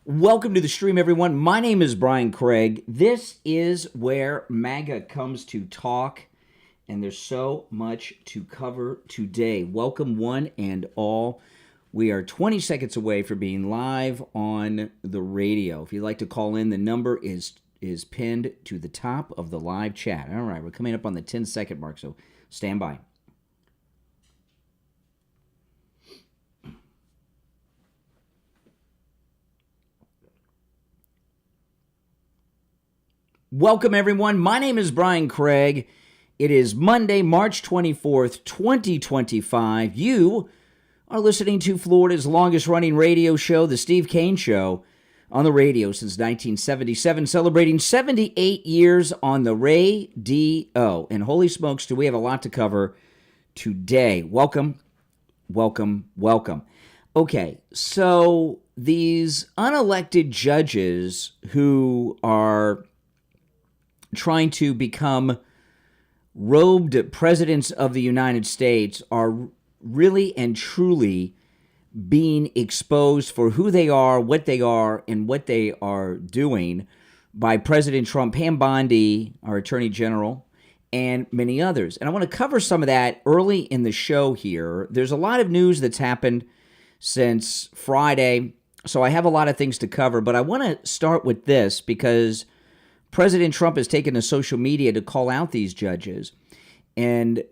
Welcome to the stream, everyone. My name is Brian Craig. This is where MAGA comes to talk, and there's so much to cover today. Welcome, one and all. We are 20 seconds away from being live on the radio. If you'd like to call in, the number is pinned to the top of the live chat. All right, we're coming up on the 10-second mark, so stand by. Welcome, everyone. My name is Brian Craig. It is Monday, March 24th, 2025. You are listening to Florida's longest-running radio show, The Steve Kane Show, on the radio since 1977, celebrating 78 years on the radio. And holy smokes, do we have a lot to cover today. Welcome, welcome, welcome. Okay, so these unelected judges who are trying to become robed presidents of the United States are really and truly being exposed for who they are, and what they are doing by President Trump, Pam Bondi, our Attorney General, and many others. And I want to cover some of that early in the show here. There's a lot of news that's happened since Friday, so I have a lot of things to cover, but I want to start with this because President Trump has taken to social media to call out these judges. And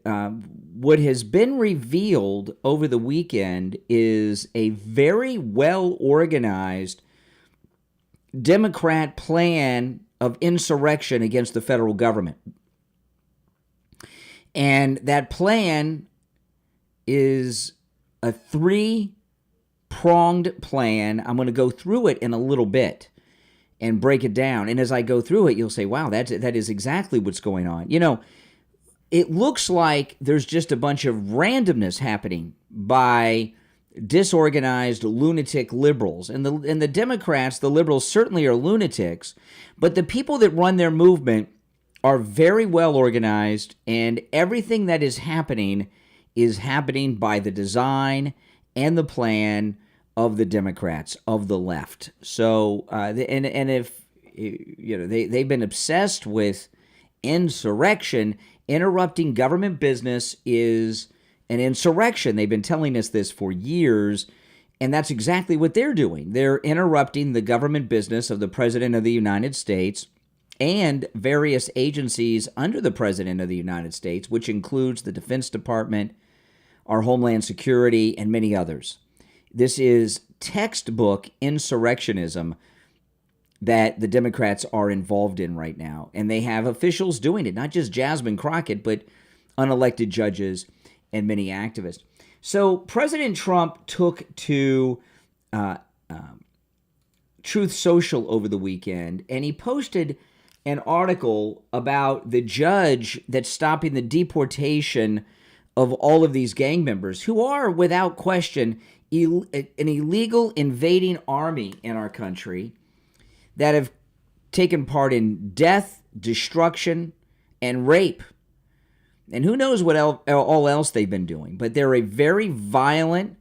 what has been revealed over the weekend is a very well-organized Democrat plan of insurrection against the federal government. And that plan is a three-pronged plan. I'm going to go through it in a little bit and break it down. And as I go through it, you'll say, wow, that is exactly what's going on. You know, it looks like there's just a bunch of randomness happening by disorganized lunatic liberals. And the Democrats, the liberals, certainly are lunatics, but the people that run their movement are very well organized, and everything that is happening by the design and the plan of the Democrats, of the left. So, and if, you know, they've been obsessed with insurrection. Interrupting government business is an insurrection. They've been telling us this for years, and that's exactly what they're doing. They're interrupting the government business of the President of the United States and various agencies under the President of the United States, which includes the Defense Department, our Homeland Security, and many others. This is textbook insurrectionism that the Democrats are involved in right now. And they have officials doing it, not just Jasmine Crockett, but unelected judges and many activists. So President Trump took to Truth Social over the weekend, and he posted an article about the judge that's stopping the deportation of all of these gang members, who are, without question, an illegal invading army in our country that have taken part in death, destruction, and rape. And who knows what all else they've been doing. But they're a very violent,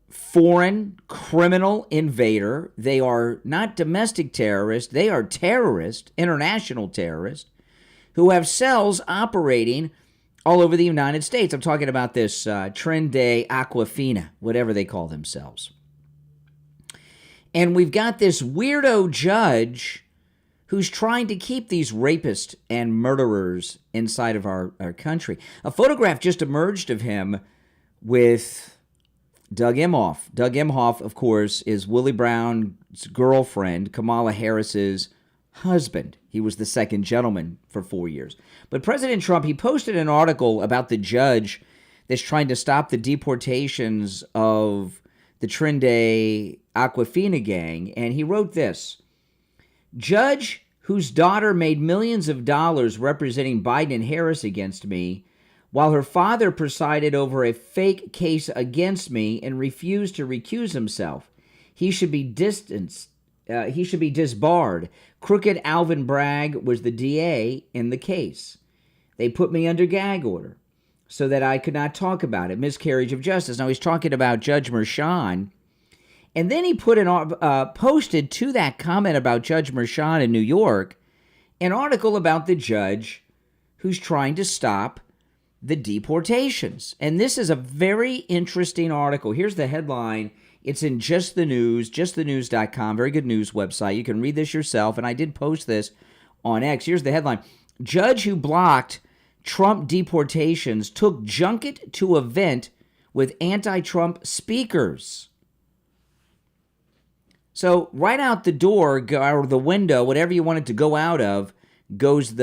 foreign, criminal invader. They are not domestic terrorists. They are terrorists, international terrorists, who have cells operating all over the United States. I'm talking about this Trinde Aquafina, whatever they call themselves. And we've got this weirdo judge who's trying to keep these rapists and murderers inside of our country. A photograph just emerged of him with Doug Emhoff. Doug Emhoff, of course, is Willie Brown's girlfriend, Kamala Harris's husband. He was the second gentleman for 4 years. But President Trump, he posted an article about the judge that's trying to stop the deportations of the Trinde Aquafina gang, and he wrote this: "Judge whose daughter made millions of dollars representing Biden and Harris against me, while her father presided over a fake case against me and refused to recuse himself. He should be distanced. He should be disbarred. Crooked Alvin Bragg was the DA in the case. They put me under gag order so that I could not talk about it. Miscarriage of justice." Now, he's talking about Judge Merchan, And then he posted to that comment about Judge Merchan in New York an article about the judge who's trying to stop the deportations. And this is a very interesting article. Here's the headline. It's in Just the News, justthenews.com, very good news website. You can read this yourself, and I did post this on X. Here's the headline. Judge who blocked Trump deportations took junket to event with anti-Trump speakers. So right out the door, or the window, whatever you want it to go out of, goes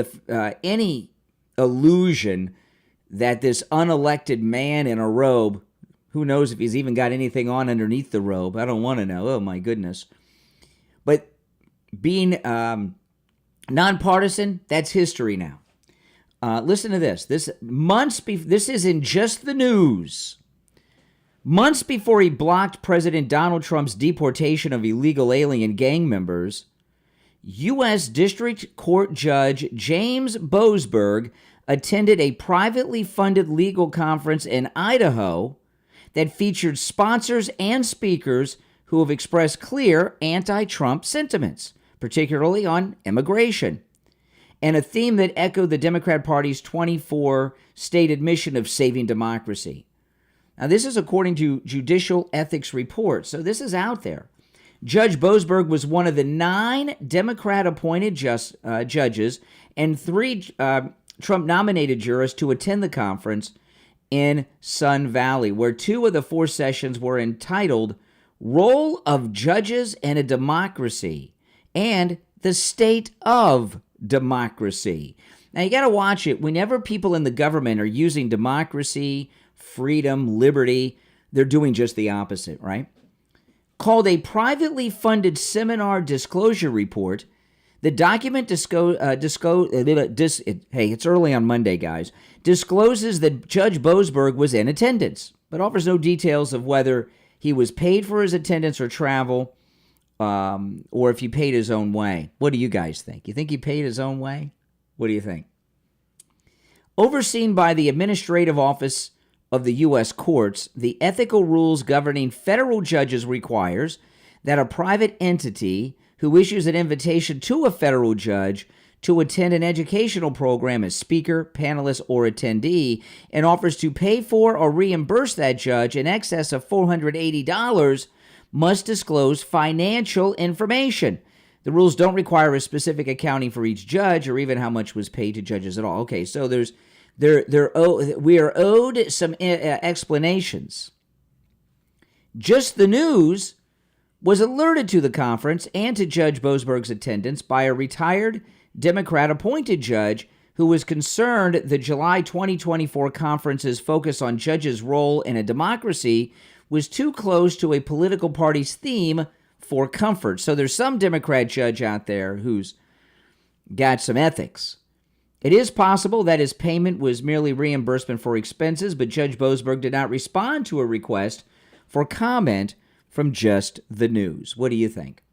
any illusion that this unelected man in a robe, who knows if he's even got anything on underneath the robe? I don't want to know. Oh, my goodness. But being nonpartisan, that's history now. Listen to this. This is in Just the News. Months before he blocked President Donald Trump's deportation of illegal alien gang members, U.S. District Court Judge James Boasberg attended a privately funded legal conference in Idaho that featured sponsors and speakers who have expressed clear anti-Trump sentiments, particularly on immigration, and a theme that echoed the Democrat Party's 24 stated mission of saving democracy. Now, this is according to Judicial Ethics Report, so this is out there. Judge Boasberg was one of the 9 Democrat-appointed judges and 3 Trump-nominated jurists to attend the conference in Sun Valley, where 2 of the 4 sessions were entitled Role of Judges in a Democracy and the State of Democracy. Now, you got to watch it. Whenever people in the government are using democracy, freedom, liberty, they're doing just the opposite, right? Called a privately funded seminar disclosure report, the document it's early on Monday, guys, discloses that Judge Boasberg was in attendance, but offers no details of whether he was paid for his attendance or travel, or if he paid his own way. What do you guys think? You think he paid his own way? What do you think? Overseen by the Administrative Office of the U.S. Courts, the ethical rules governing federal judges requires that a private entity who issues an invitation to a federal judge to attend an educational program as speaker, panelist, or attendee, and offers to pay for or reimburse that judge in excess of $480 must disclose financial information. The rules don't require a specific accounting for each judge or even how much was paid to judges at all. Okay, so we are owed some explanations. Just the News was alerted to the conference and to Judge Boasberg's attendance by a retired Democrat-appointed judge who was concerned the July 2024 conference's focus on judges' role in a democracy was too close to a political party's theme for comfort. So there's some Democrat judge out there who's got some ethics. It is possible that his payment was merely reimbursement for expenses, but Judge Boasberg did not respond to a request for comment from Just the News. What do you think?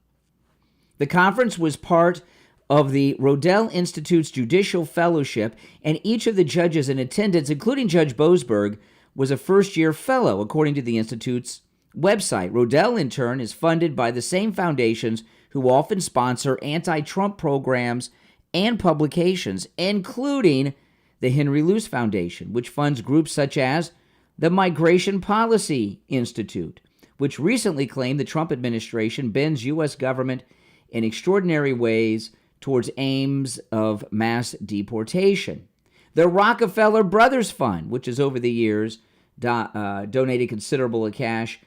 The conference was part of the Rodell Institute's Judicial Fellowship, and each of the judges in attendance, including Judge Boasberg, was a first-year fellow, according to the Institute's website. Rodell, in turn, is funded by the same foundations who often sponsor anti-Trump programs and publications, including the Henry Luce Foundation, which funds groups such as the Migration Policy Institute, which recently claimed the Trump administration bends U.S. government in extraordinary ways towards aims of mass deportation. The Rockefeller Brothers Fund, which has over the years donated considerable cash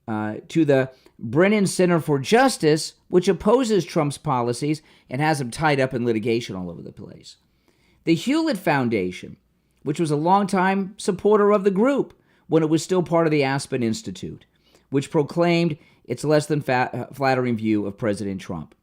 to the Brennan Center for Justice, which opposes Trump's policies and has him tied up in litigation all over the place. The Hewlett Foundation, which was a longtime supporter of the group when it was still part of the Aspen Institute, which proclaimed its less than flattering view of President Trump.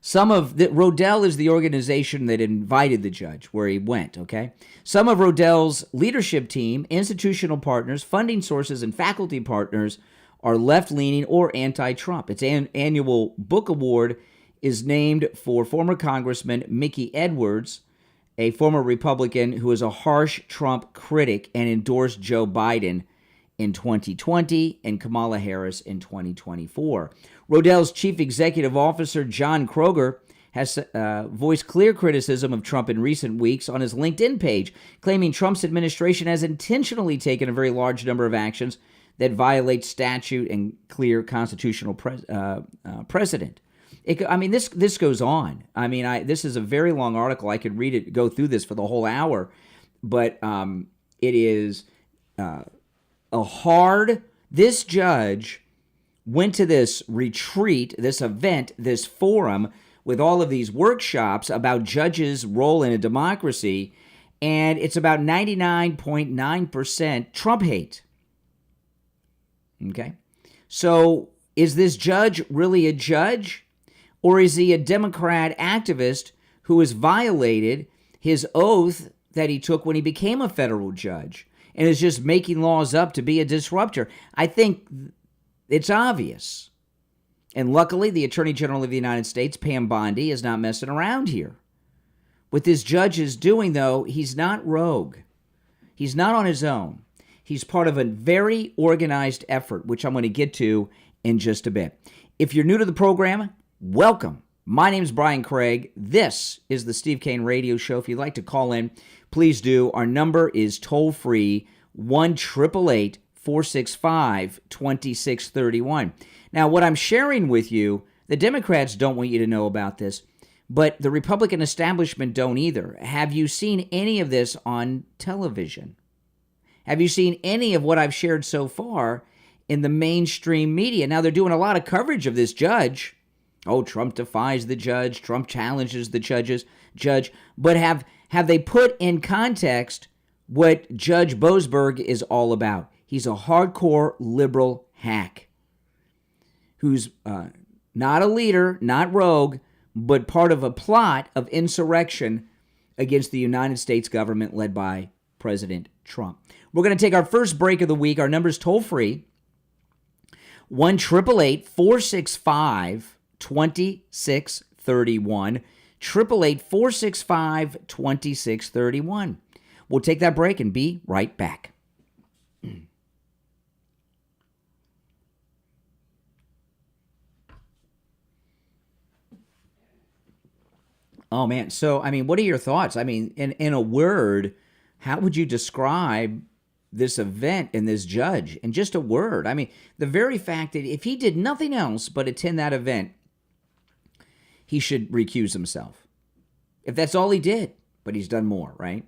Rodell is the organization that invited the judge where he went, okay? Some of Rodell's leadership team, institutional partners, funding sources, and faculty partners are left-leaning or anti-Trump. Its annual book award is named for former Congressman Mickey Edwards, a former Republican who is a harsh Trump critic and endorsed Joe Biden in 2020 and Kamala Harris in 2024. Rodell's chief executive officer, John Kroger, has voiced clear criticism of Trump in recent weeks on his LinkedIn page, claiming Trump's administration has intentionally taken a very large number of actions that violate statute and clear constitutional precedent. This goes on. This is a very long article. I could read it, go through this for the whole hour, but it is this judge went to this retreat, this event, this forum with all of these workshops about judges' role in a democracy, and it's about 99.9% Trump hate. Okay? So is this judge really a judge, or is he a Democrat activist who has violated his oath that he took when he became a federal judge and is just making laws up to be a disruptor? I think it's obvious. And luckily, the Attorney General of the United States, Pam Bondi, is not messing around here. What this judge is doing, though, he's not rogue. He's not on his own. He's part of a very organized effort, which I'm going to get to in just a bit. If you're new to the program, welcome. My name is Brian Craig. This is the Steve Kane Radio Show. If you'd like to call in, please do. Our number is toll-free, 1-888-465-2631. Now, what I'm sharing with you, the Democrats don't want you to know about this, but the Republican establishment don't either. Have you seen any of this on television? Have you seen any of what I've shared so far in the mainstream media? Now, they're doing a lot of coverage of this judge. Oh, Trump defies the judge. Trump challenges the judge. But have they put in context what Judge Boasberg is all about? He's a hardcore liberal hack who's not a leader, not rogue, but part of a plot of insurrection against the United States government led by President Trump. We're going to take our first break of the week. Our number's toll-free, 1-888-465-2631, 888-465-2631. We'll take that break and be right back. Oh, man. So, what are your thoughts? In a word, how would you describe this event and this judge in just a word? The very fact that if he did nothing else but attend that event, he should recuse himself. If that's all he did, but he's done more, right?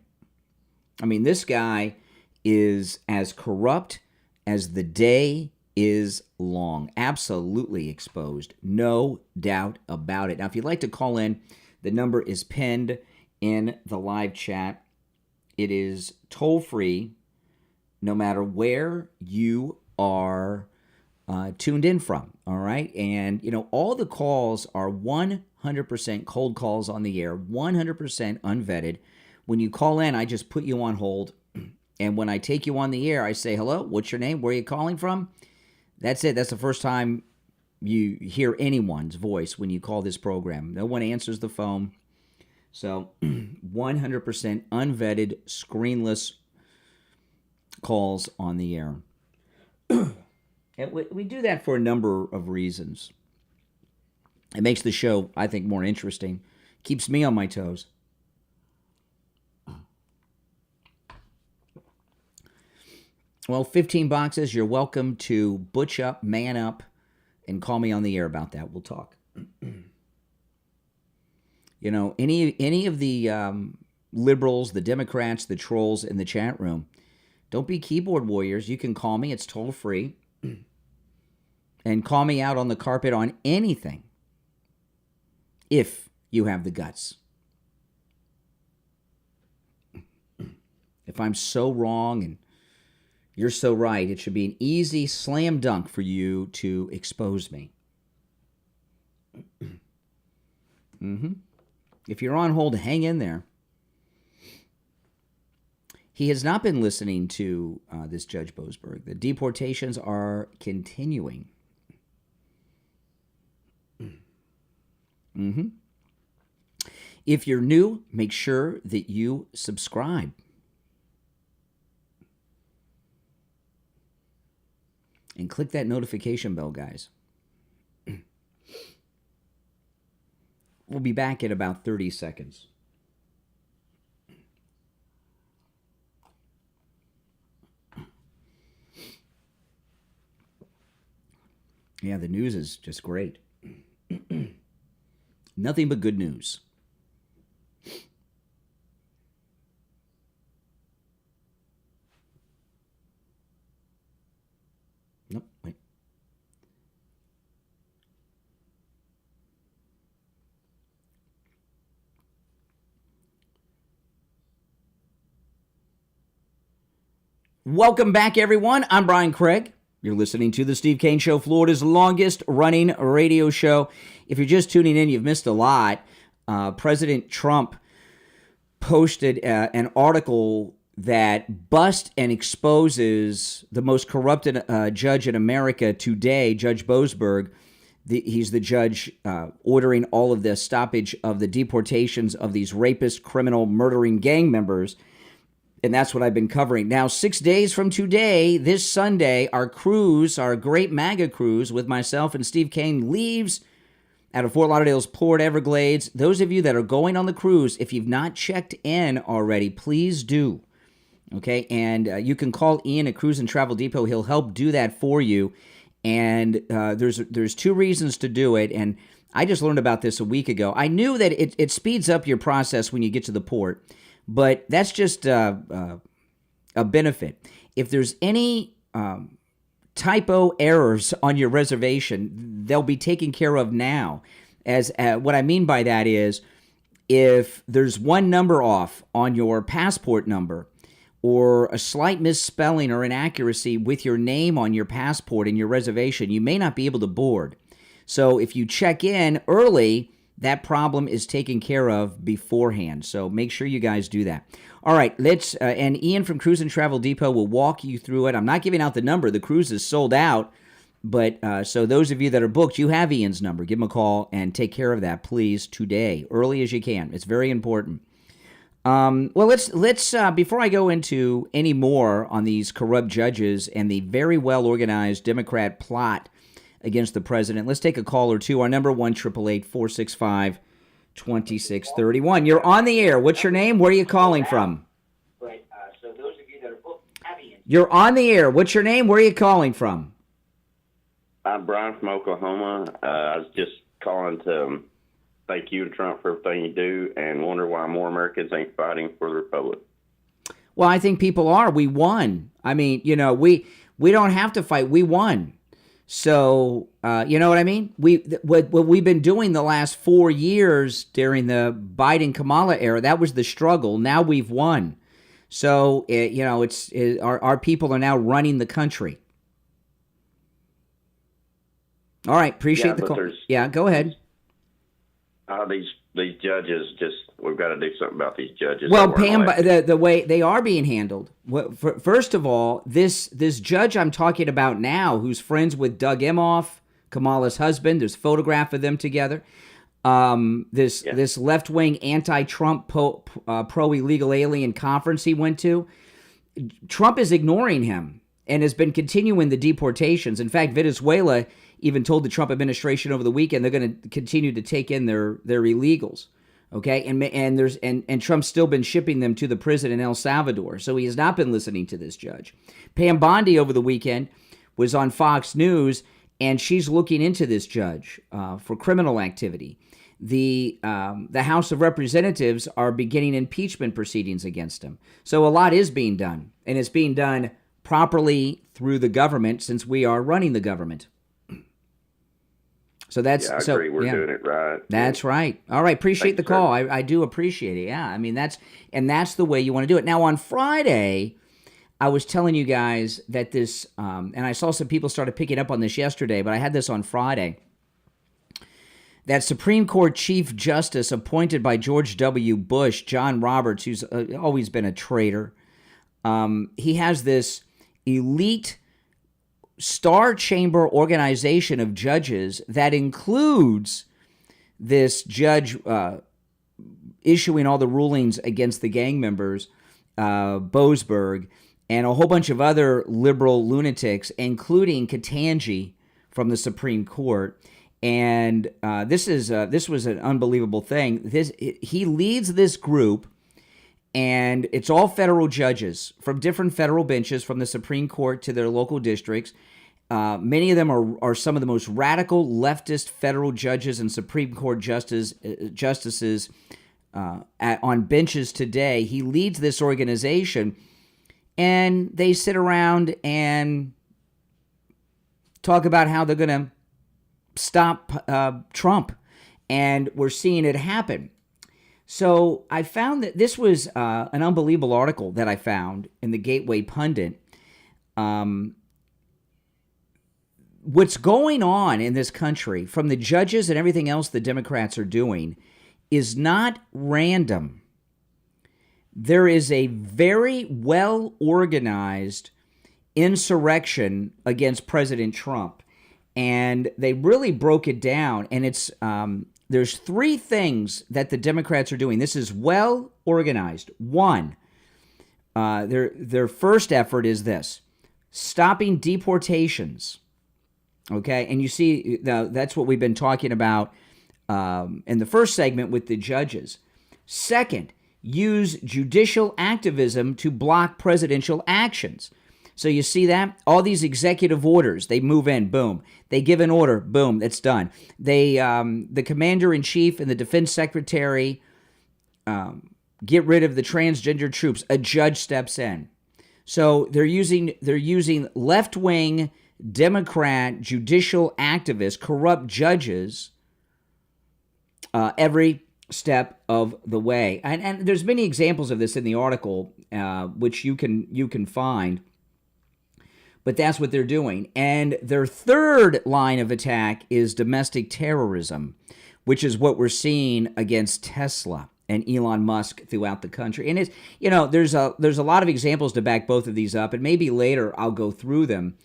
This guy is as corrupt as the day is long. Absolutely exposed. No doubt about it. Now, if you'd like to call in, the number is pinned in the live chat. It is toll-free, no matter where you are tuned in from, all right? And, all the calls are 100% cold calls on the air, 100% unvetted. When you call in, I just put you on hold. And when I take you on the air, I say, hello, what's your name? Where are you calling from? That's it. That's the first time you hear anyone's voice when you call this program. No one answers the phone. So 100% unvetted, screenless calls on the air. And we do that for a number of reasons. It makes the show, I think, more interesting. Keeps me on my toes. Well, 15 boxes. You're welcome to butch up, man up, and call me on the air about that. We'll talk. Any of the liberals, the Democrats, the trolls in the chat room, don't be keyboard warriors. You can call me. It's toll-free. And call me out on the carpet on anything if you have the guts. If I'm so wrong and you're so right, it should be an easy slam dunk for you to expose me. If you're on hold, hang in there. He has not been listening to this Judge Boasberg. The deportations are continuing. If you're new, make sure that you subscribe. And click that notification bell, guys. We'll be back in about 30 seconds. Yeah, the news is just great. Nothing but good news. Nope, wait. Welcome back, everyone. I'm Brian Craig. You're listening to the Steve Kane Show, Florida's longest running radio show. If you're just tuning in, you've missed a lot. President Trump posted an article that busts and exposes the most corrupted judge in America today, Judge Boasberg. He's the judge ordering all of the stoppage of the deportations of these rapist, criminal, murdering gang members. And that's what I've been covering. Now, 6 days from today, this Sunday, our cruise, our great MAGA cruise with myself and Steve Kane leaves out of Fort Lauderdale's Port Everglades. Those of you that are going on the cruise, if you've not checked in already, please do. Okay, and you can call Ian at Cruise and Travel Depot. He'll help do that for you. And there's two reasons to do it. And I just learned about this a week ago. I knew that it speeds up your process when you get to the port. But that's just a benefit. If there's any typo errors on your reservation, they'll be taken care of now. As what I mean by that is, if there's one number off on your passport number, or a slight misspelling or inaccuracy with your name on your passport and your reservation, you may not be able to board. So if you check in early, that problem is taken care of beforehand. So make sure you guys do that. All right, let's, and Ian from Cruise and Travel Depot will walk you through it. I'm not giving out the number. The cruise is sold out. But so those of you that are booked, you have Ian's number. Give him a call and take care of that, please, today, early as you can. It's very important. Well, let's before I go into any more on these corrupt judges and the very well-organized Democrat plot against the president, let's take a call or two. Our number 1-888-465-2631. You're on the air. What's your name? Where are you calling from? So those of you that are booked, you're on the air. What's your name? Where are you calling from? I'm Brian from Oklahoma. I was just calling to thank you and Trump for everything you do and wonder why more Americans ain't fighting for the Republic. Well, I think people are. We won. I mean, you know, we don't have to fight. We won. So, you know what I mean? What we've been doing the last 4 years during the Biden-Kamala era, that was the struggle. Now we've won. So, you know, our people are now running the country. All right, appreciate the call. Yeah, go ahead. These judges, we've got to do something about these judges. Well, Pam, the way they are being handled. First of all, this judge I'm talking about now, who's friends with Doug Emhoff, Kamala's husband, there's a photograph of them together. This left-wing anti-Trump pro-illegal alien conference he went to, Trump is ignoring him and has been continuing the deportations. In fact, Venezuela even told the Trump administration over the weekend they're going to continue to take in their illegals. Okay, and Trump's still been shipping them to the prison in El Salvador, so he has not been listening to this judge. Pam Bondi over the weekend was on Fox News, and she's looking into this judge for criminal activity. The House of Representatives are beginning impeachment proceedings against him. So a lot is being done, and it's being done properly through the government since we are running the government. So that's I agree. We're doing it right. That's right. All right. Appreciate the call. I do appreciate it. Yeah. I mean, that's the way you want to do it. Now, on Friday, I was telling you guys that this, and I saw some people started picking up on this yesterday, but I had this on Friday, that Supreme Court Chief Justice appointed by George W. Bush, John Roberts, who's always been a traitor, he has this elite Star Chamber organization of judges that includes this judge issuing all the rulings against the gang members, Boasberg, and a whole bunch of other liberal lunatics, including Ketanji from the Supreme Court. And this was an unbelievable thing. He leads this group, and it's all federal judges from different federal benches, from the Supreme Court to their local districts. Many of them are some of the most radical leftist federal judges and Supreme Court justices on benches today. He leads this organization, and they sit around and talk about how they're going to stop Trump, and we're seeing it happen. So I found that this was an unbelievable article that I found in the Gateway Pundit. What's going on in this country, from the judges and everything else the Democrats are doing, is not random. There is a very well-organized insurrection against President Trump. And they really broke it down. And it's there's three things that the Democrats are doing. This is well organized. One, their first effort is this: stopping deportations. Okay, and you see that's what we've been talking about in the first segment with the judges. Second, use judicial activism to block presidential actions. So you see that? All these executive orders, they move in, boom. They give an order, boom, it's done. They, the commander-in-chief and the defense secretary get rid of the transgender troops. A judge steps in. So they're using left-wing Democrat judicial activists, corrupt judges, every step of the way. And there's many examples of this in the article, which you can find. But that's what they're doing. And their third line of attack is domestic terrorism, which is what we're seeing against Tesla and Elon Musk throughout the country. And it's, there's a lot of examples to back both of these up, and maybe later I'll go through them.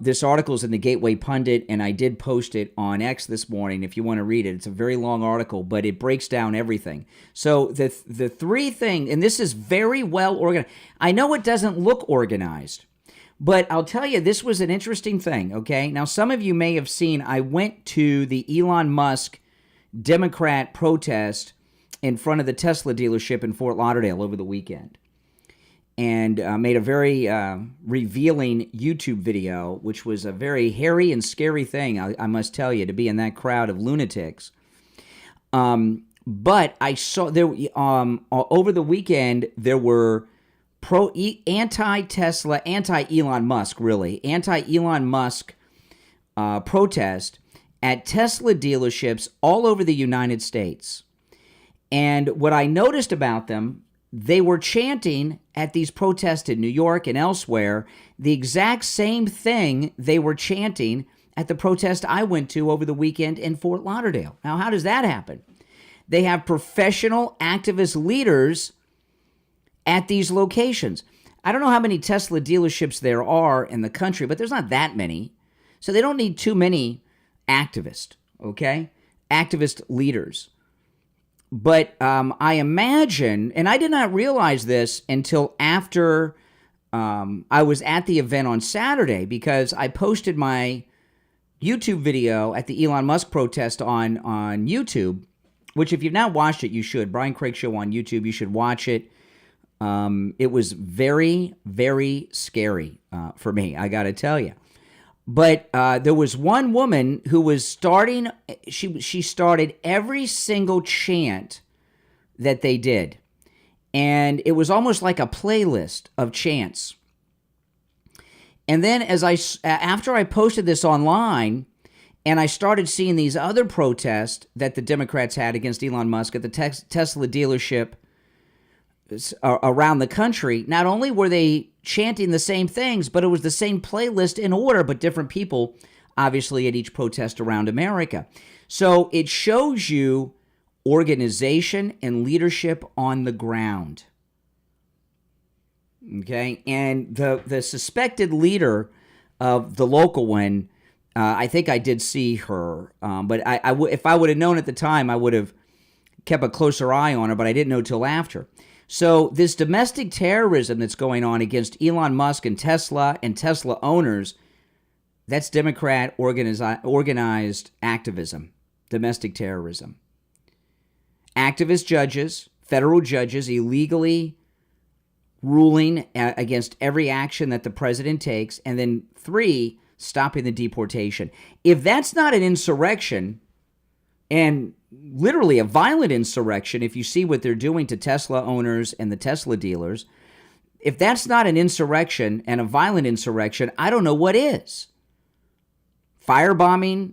This article is in the Gateway Pundit, and I did post it on X this morning if you want to read it. It's a very long article, but it breaks down everything. So the three things, and this is very well organized. I know it doesn't look organized, but I'll tell you, this was an interesting thing, okay? Now, some of you may have seen, I went to the Elon Musk Democrat protest in front of the Tesla dealership in Fort Lauderdale over the weekend, and made a very revealing YouTube video, which was a very hairy and scary thing, I must tell you, to be in that crowd of lunatics. But I saw there over the weekend there were anti-Tesla, anti-Elon Musk, really, anti-Elon Musk protest at Tesla dealerships all over the United States. And what I noticed about them, they were chanting at these protests in New York and elsewhere the exact same thing they were chanting at the protest I went to over the weekend in Fort Lauderdale. Now, how does that happen? They have professional activist leaders at these locations. I don't know how many Tesla dealerships there are in the country, but there's not that many. So they don't need too many activists, okay? Activist leaders. But I imagine, and I did not realize this until after I was at the event on Saturday, because I posted my YouTube video at the Elon Musk protest on YouTube, which if you've not watched it, you should. Brian Craig Show on YouTube, you should watch it. It was very, very scary for me, I got to tell you. But there was one woman who was starting, she started every single chant that they did. And it was almost like a playlist of chants. And then after I posted this online, and I started seeing these other protests that the Democrats had against Elon Musk at the Tesla dealership around the country, not only were they chanting the same things, but it was the same playlist in order, but different people, obviously, at each protest around America. So it shows you organization and leadership on the ground. Okay? And the suspected leader of the local one, I think I did see her, but if I would have known at the time, I would have kept a closer eye on her, but I didn't know till after. So this domestic terrorism that's going on against Elon Musk and Tesla owners, that's Democrat organized activism, domestic terrorism. Activist judges, federal judges, illegally ruling against every action that the president takes, and then 3, stopping the deportation. If that's not an insurrection, and literally a violent insurrection, if you see what they're doing to Tesla owners and the Tesla dealers, if that's not an insurrection and a violent insurrection, I don't know what is. Firebombing,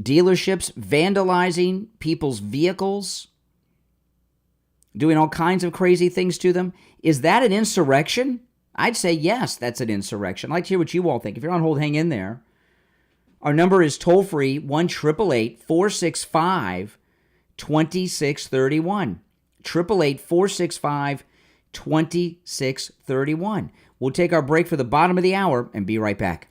dealerships, vandalizing people's vehicles, doing all kinds of crazy things to them. Is that an insurrection? I'd say yes, that's an insurrection. I'd like to hear what you all think. If you're on hold, hang in there. Our number is toll-free, 1-888-465-2631. 888-465-2631. We'll take our break for the bottom of the hour and be right back.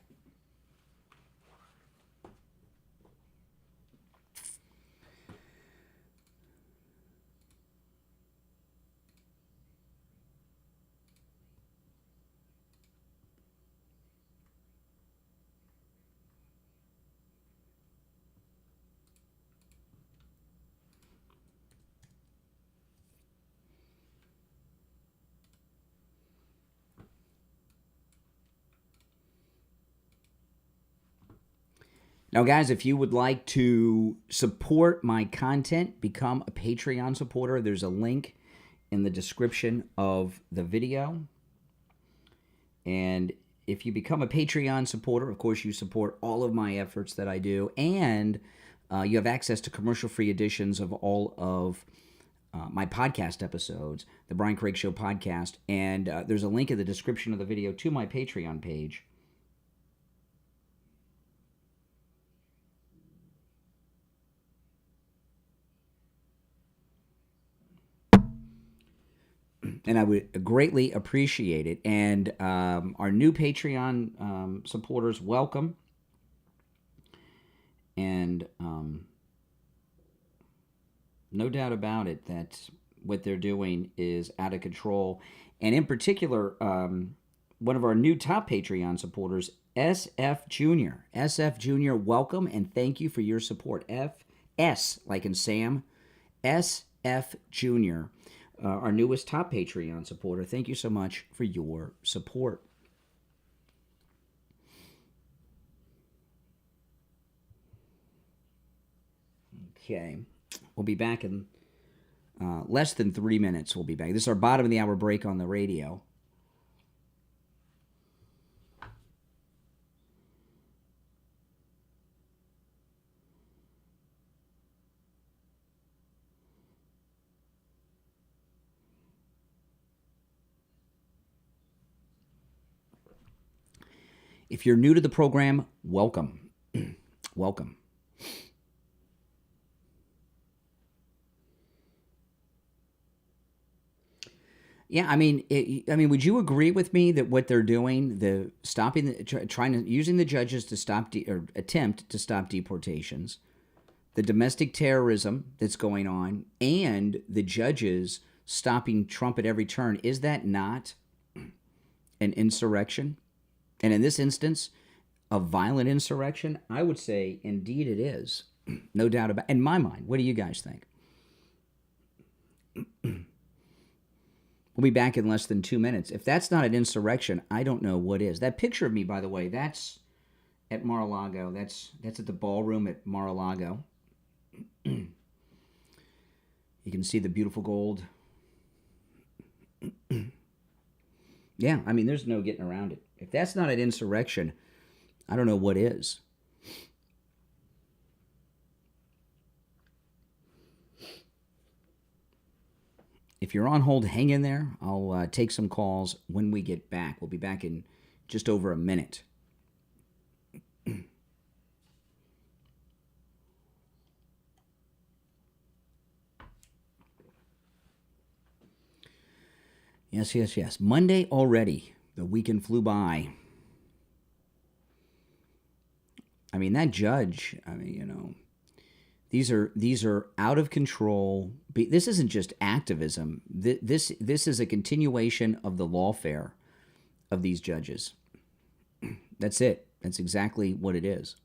Now, guys, if you would like to support my content, become a Patreon supporter. There's a link in the description of the video. And if you become a Patreon supporter, of course, you support all of my efforts that I do. And you have access to commercial-free editions of all of my podcast episodes, the Brian Craig Show podcast. And there's a link in the description of the video to my Patreon page. And I would greatly appreciate it. And our new Patreon supporters, welcome. And no doubt about it that what they're doing is out of control. And in particular, one of our new top Patreon supporters, SF Jr. SF Jr., welcome and thank you for your support. S, like in Sam, SF Jr., our newest top Patreon supporter. Thank you so much for your support. Okay. We'll be back in less than 3 minutes. We'll be back. This is our bottom of the hour break on the radio. If you're new to the program, welcome. Welcome. Yeah, I mean, would you agree with me that what they're doing, using the judges to stop or attempt to stop deportations, the domestic terrorism that's going on, and the judges stopping Trump at every turn, is that not an insurrection? And in this instance, a violent insurrection? I would say, indeed it is. No doubt about it. In my mind, what do you guys think? We'll be back in less than 2 minutes. If that's not an insurrection, I don't know what is. That picture of me, by the way, that's at Mar-a-Lago. That's at the ballroom at Mar-a-Lago. You can see the beautiful gold. Yeah, I mean, there's no getting around it. If that's not an insurrection, I don't know what is. If you're on hold, hang in there. I'll take some calls when we get back. We'll be back in just over a minute. Yes. Monday already. The weekend flew by. I mean, that judge, These are out of control. This isn't just activism. This is a continuation of the lawfare of these judges. That's it. That's exactly what it is.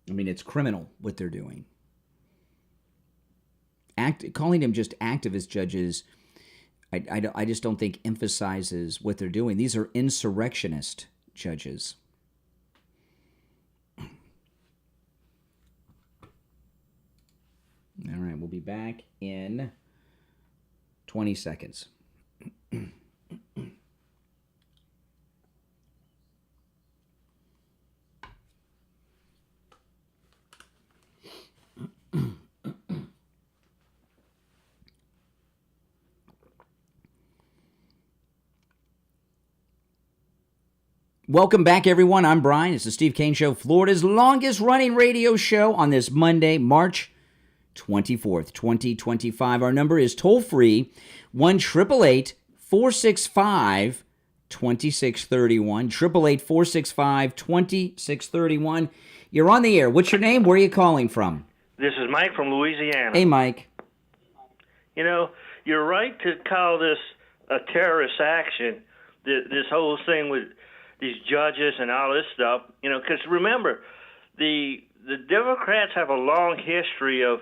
I mean, it's criminal what they're doing. Calling them just activist judges, I just don't think emphasizes what they're doing. These are insurrectionist judges. All right, we'll be back in 20 seconds. Welcome back, everyone. I'm Brian. It's the Steve Kane Show, Florida's longest-running radio show on this Monday, March 24th, 2025. Our number is toll-free, 1-888-465-2631, 1-888-465-2631. You're on the air. What's your name? Where are you calling from? This is Mike from Louisiana. Hey, Mike. You know, you're right to call this a terrorist action, this whole thing with these judges and all this stuff, you know, because remember, the Democrats have a long history of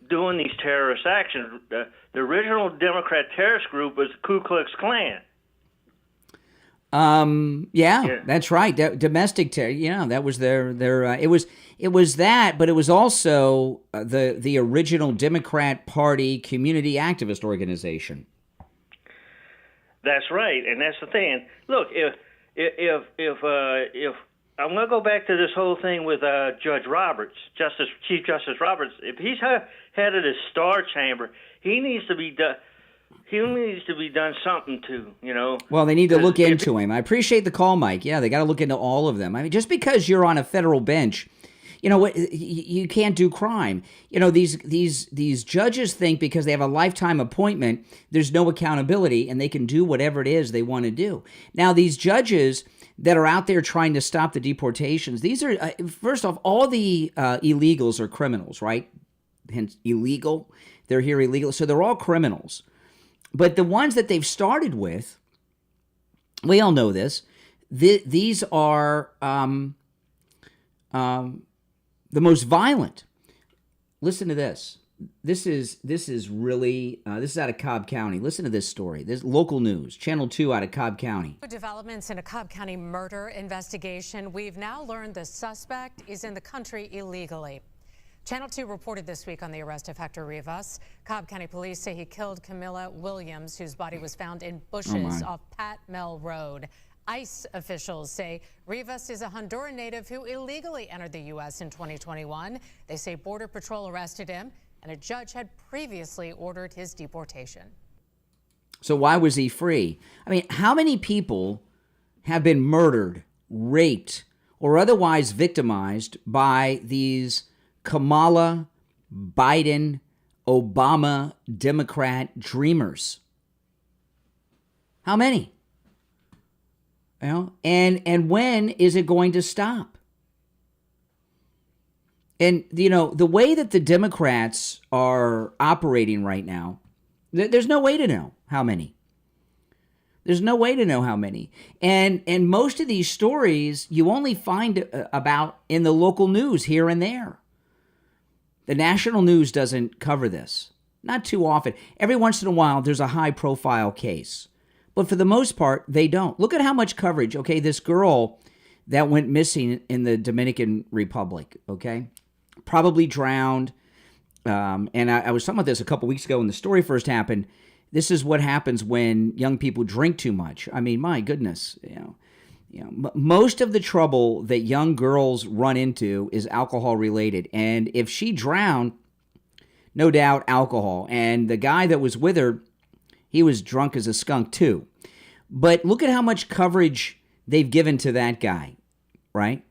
doing these terrorist actions. The original Democrat terrorist group was the Ku Klux Klan. Yeah, that's right. Domestic terror. Yeah, that was their. It was that, but it was also the original Democrat Party community activist organization. That's right, and that's the thing. Look, if I'm going to go back to this whole thing with Judge Roberts, Chief Justice Roberts. If he's head of the Star Chamber, he needs to be done. He needs to be done something to, you know. Well, they need to look into him. I appreciate the call, Mike. Yeah, they got to look into all of them. I mean, just because you're on a federal bench, you know what? You can't do crime. You know, these judges think because they have a lifetime appointment, there's no accountability, and they can do whatever it is they want to do. Now, these judges that are out there trying to stop the deportations, these are first off, all the illegals are criminals, right? Hence, illegal. They're here illegal, so they're all criminals. But the ones that they've started with, we all know this. These are the most violent. Listen to this. This is really this is out of Cobb County. Listen to this story. This is local news, Channel 2 out of Cobb County. Developments in a Cobb County murder investigation. We've now learned the suspect is in the country illegally. Channel 2 reported this week on the arrest of Hector Rivas. Cobb County police say he killed Camilla Williams, whose body was found in bushes off Pat Mel Road. ICE officials say Rivas is a Honduran native who illegally entered the U.S. in 2021. They say Border Patrol arrested him, and a judge had previously ordered his deportation. So why was he free? I mean, how many people have been murdered, raped, or otherwise victimized by these Kamala, Biden, Obama, Democrat dreamers? How many? You know, and when is it going to stop? And, you know, the way that the Democrats are operating right now, there's no way to know how many. There's no way to know how many. And most of these stories you only find about in the local news here and there. The national news doesn't cover this. Not too often. Every once in a while, there's a high-profile case. But for the most part, they don't. Look at how much coverage, okay, this girl that went missing in the Dominican Republic, okay, probably drowned. And I was talking about this a couple weeks ago when the story first happened. This is what happens when young people drink too much. I mean, my goodness, you know, most of the trouble that young girls run into is alcohol related. And if she drowned, no doubt alcohol. And the guy that was with her, he was drunk as a skunk too. But look at how much coverage they've given to that guy, right?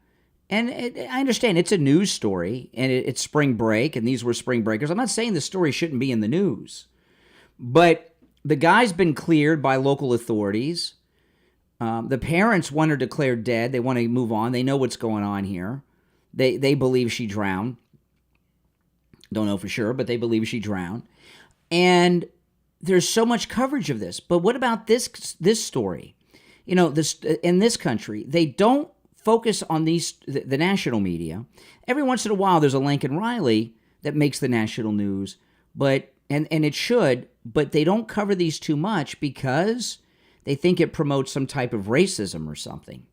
And I understand it's a news story, and it's spring break, and these were spring breakers. I'm not saying the story shouldn't be in the news. But the guy's been cleared by local authorities. The parents want her declared dead. They want to move on. They know what's going on here. They believe she drowned. Don't know for sure, but they believe she drowned. And there's so much coverage of this. But what about this story? You know, in this country, they don't focus on the national media. Every once in a while, there's a Lincoln Riley that makes the national news, but and it should, but they don't cover these too much because they think it promotes some type of racism or something.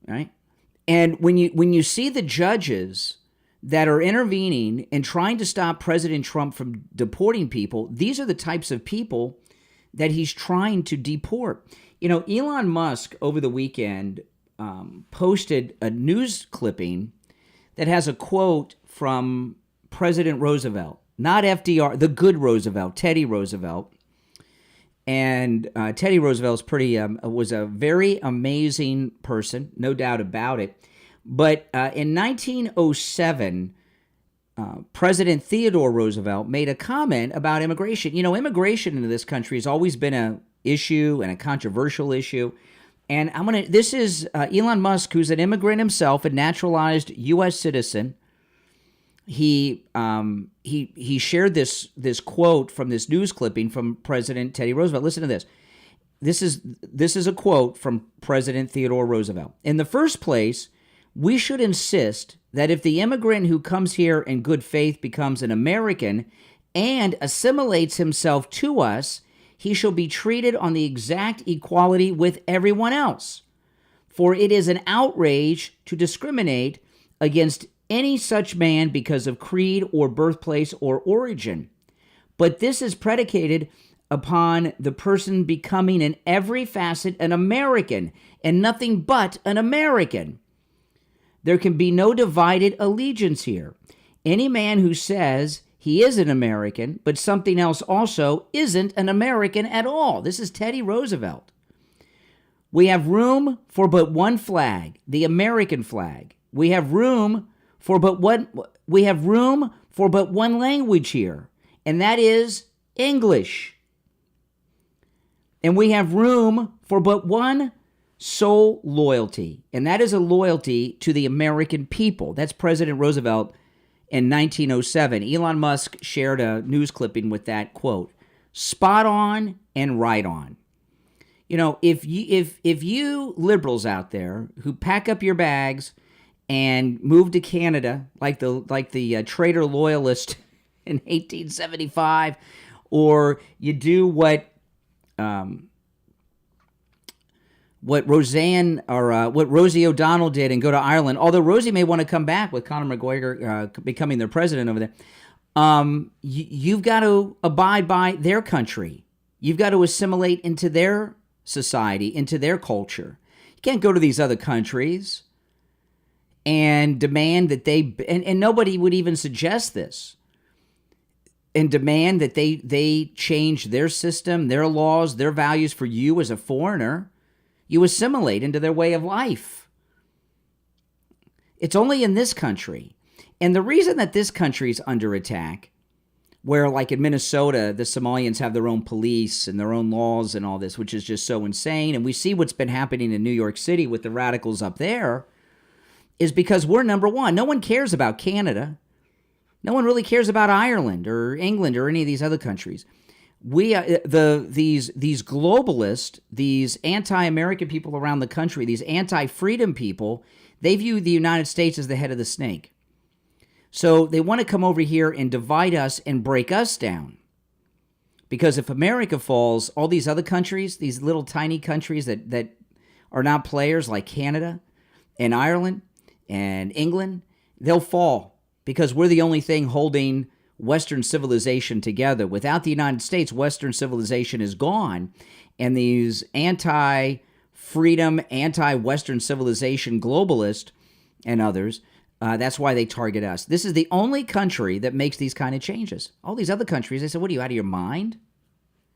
Right? And when you see the judges that are intervening and trying to stop President Trump from deporting people, these are the types of people that he's trying to deport. You know, Elon Musk over the weekend posted a news clipping that has a quote from President Roosevelt, not FDR, the good Roosevelt, Teddy Roosevelt. And Teddy Roosevelt was a very amazing person, no doubt about it. But in 1907, President Theodore Roosevelt made a comment about immigration. You know, immigration into this country has always been an issue and a controversial issue. And this is Elon Musk, who's an immigrant himself, a naturalized U.S. citizen. He shared this quote from this news clipping from President Teddy Roosevelt. Listen to this. This is a quote from President Theodore Roosevelt. In the first place, we should insist that if the immigrant who comes here in good faith becomes an American and assimilates himself to us, he shall be treated on the exact equality with everyone else. For it is an outrage to discriminate against any such man because of creed or birthplace or origin. But this is predicated upon the person becoming in every facet an American and nothing but an American. There can be no divided allegiance here. Any man who says he is an American, but something else also isn't an American at all. This is Teddy Roosevelt. We have room for but one flag, the American flag. We have room for but one language here, and that is English. And we have room for but one sole loyalty, and that is a loyalty to the American people. That's President Roosevelt in 1907. Elon Musk shared a news clipping with that quote. Spot on and right on. You know, if you liberals out there who pack up your bags and move to Canada like the traitor loyalist in 1875, or you do what Roseanne or what Rosie O'Donnell did and go to Ireland, although Rosie may want to come back with Conor McGregor becoming their president over there, you've got to abide by their country. You've got to assimilate into their society, into their culture. You can't go to these other countries and demand that and nobody would even suggest this, and demand that they change their system, their laws, their values for you as a foreigner. You assimilate into their way of life. It's only in this country. And the reason that this country is under attack, where like in Minnesota, the Somalians have their own police and their own laws and all this, which is just so insane, and we see what's been happening in New York City with the radicals up there, is because we're number one. No one cares about Canada. No one really cares about Ireland or England or any of these other countries. We these globalists, these anti-American people around the country, these anti-freedom people, they view the United States as the head of the snake. So they want to come over here and divide us and break us down. Because if America falls, all these other countries, these little tiny countries that are not players like Canada and Ireland and England, they'll fall because we're the only thing holding Western civilization together. Without the United States, Western civilization is gone, and these anti-freedom, anti-Western civilization globalists and others, that's why they target us. This is the only country that makes these kind of changes. All these other countries, they say, what are you, out of your mind?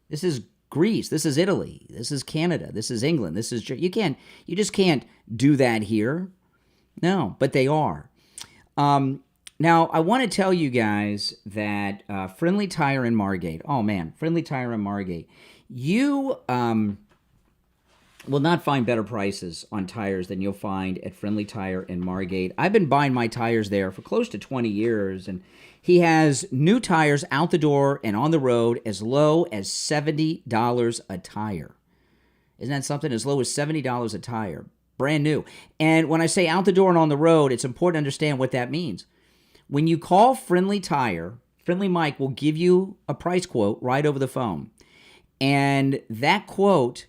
This is Greece, this is Italy, this is Canada, this is England, this is... You just can't do that here. No, but they are. Now, I want to tell you guys that Friendly Tire in Margate, oh man, Friendly Tire in Margate. You will not find better prices on tires than you'll find at Friendly Tire in Margate. I've been buying my tires there for close to 20 years, and he has new tires out the door and on the road as low as $70 a tire. Isn't that something? As low as $70 a tire. Brand new. And when I say out the door and on the road, it's important to understand what that means. When you call Friendly Tire, Friendly Mike will give you a price quote right over the phone. And that quote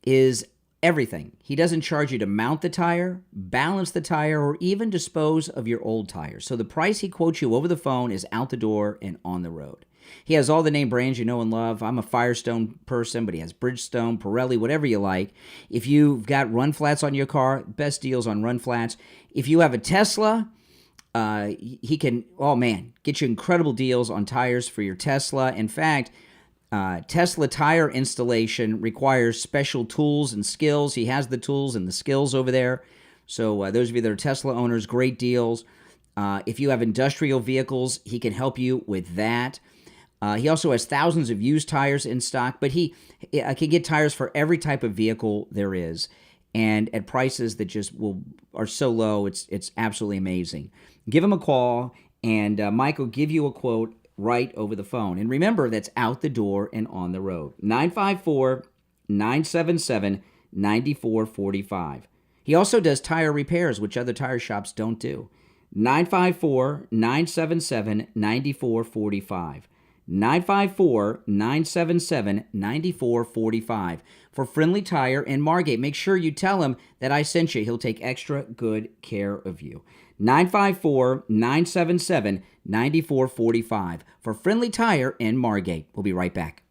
is everything. He doesn't charge you to mount the tire, balance the tire, or even dispose of your old tires. So the price he quotes you over the phone is out the door and on the road. He has all the name brands you know and love. I'm a Firestone person, but he has Bridgestone, Pirelli, whatever you like. If you've got run flats on your car, best deals on run flats. If you have a Tesla, he can, get you incredible deals on tires for your Tesla. In fact, Tesla tire installation requires special tools and skills. He has the tools and the skills over there. So those of you that are Tesla owners, great deals. If you have industrial vehicles, he can help you with that. He also has thousands of used tires in stock, but he can get tires for every type of vehicle there is, and at prices that just are so low, it's absolutely amazing. Give him a call, and Mike will give you a quote right over the phone. And remember, that's out the door and on the road. 954-977-9445. He also does tire repairs, which other tire shops don't do. 954-977-9445. 954-977-9445 for Friendly Tire in Margate. Make sure you tell him that I sent you. He'll take extra good care of you. 954-977-9445 for Friendly Tire in Margate. We'll be right back.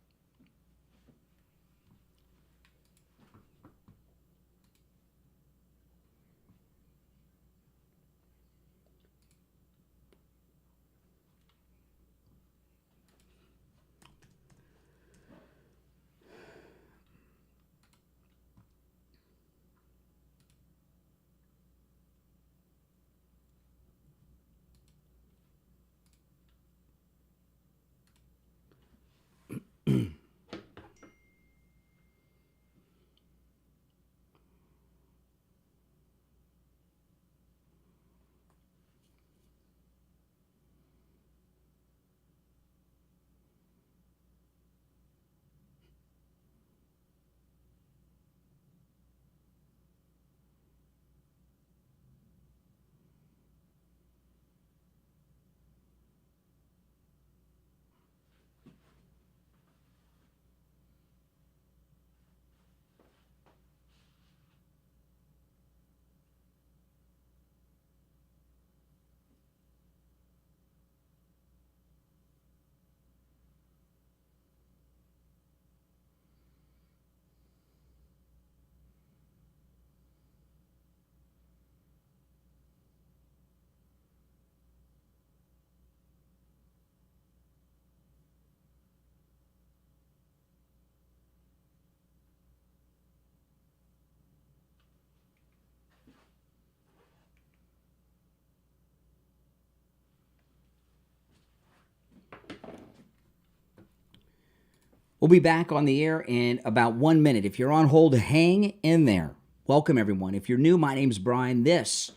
We'll be back on the air in about 1 minute. If you're on hold, hang in there. Welcome, everyone. If you're new, my name's Brian. This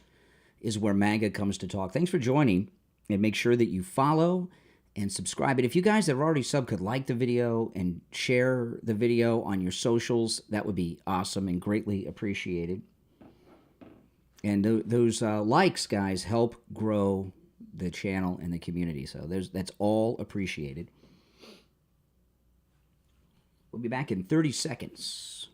is where MAGA comes to talk. Thanks for joining, and make sure that you follow and subscribe. And if you guys that are already subbed could like the video and share the video on your socials, that would be awesome and greatly appreciated. And those likes, guys, help grow the channel and the community. So that's all appreciated. We'll be back in 30 seconds.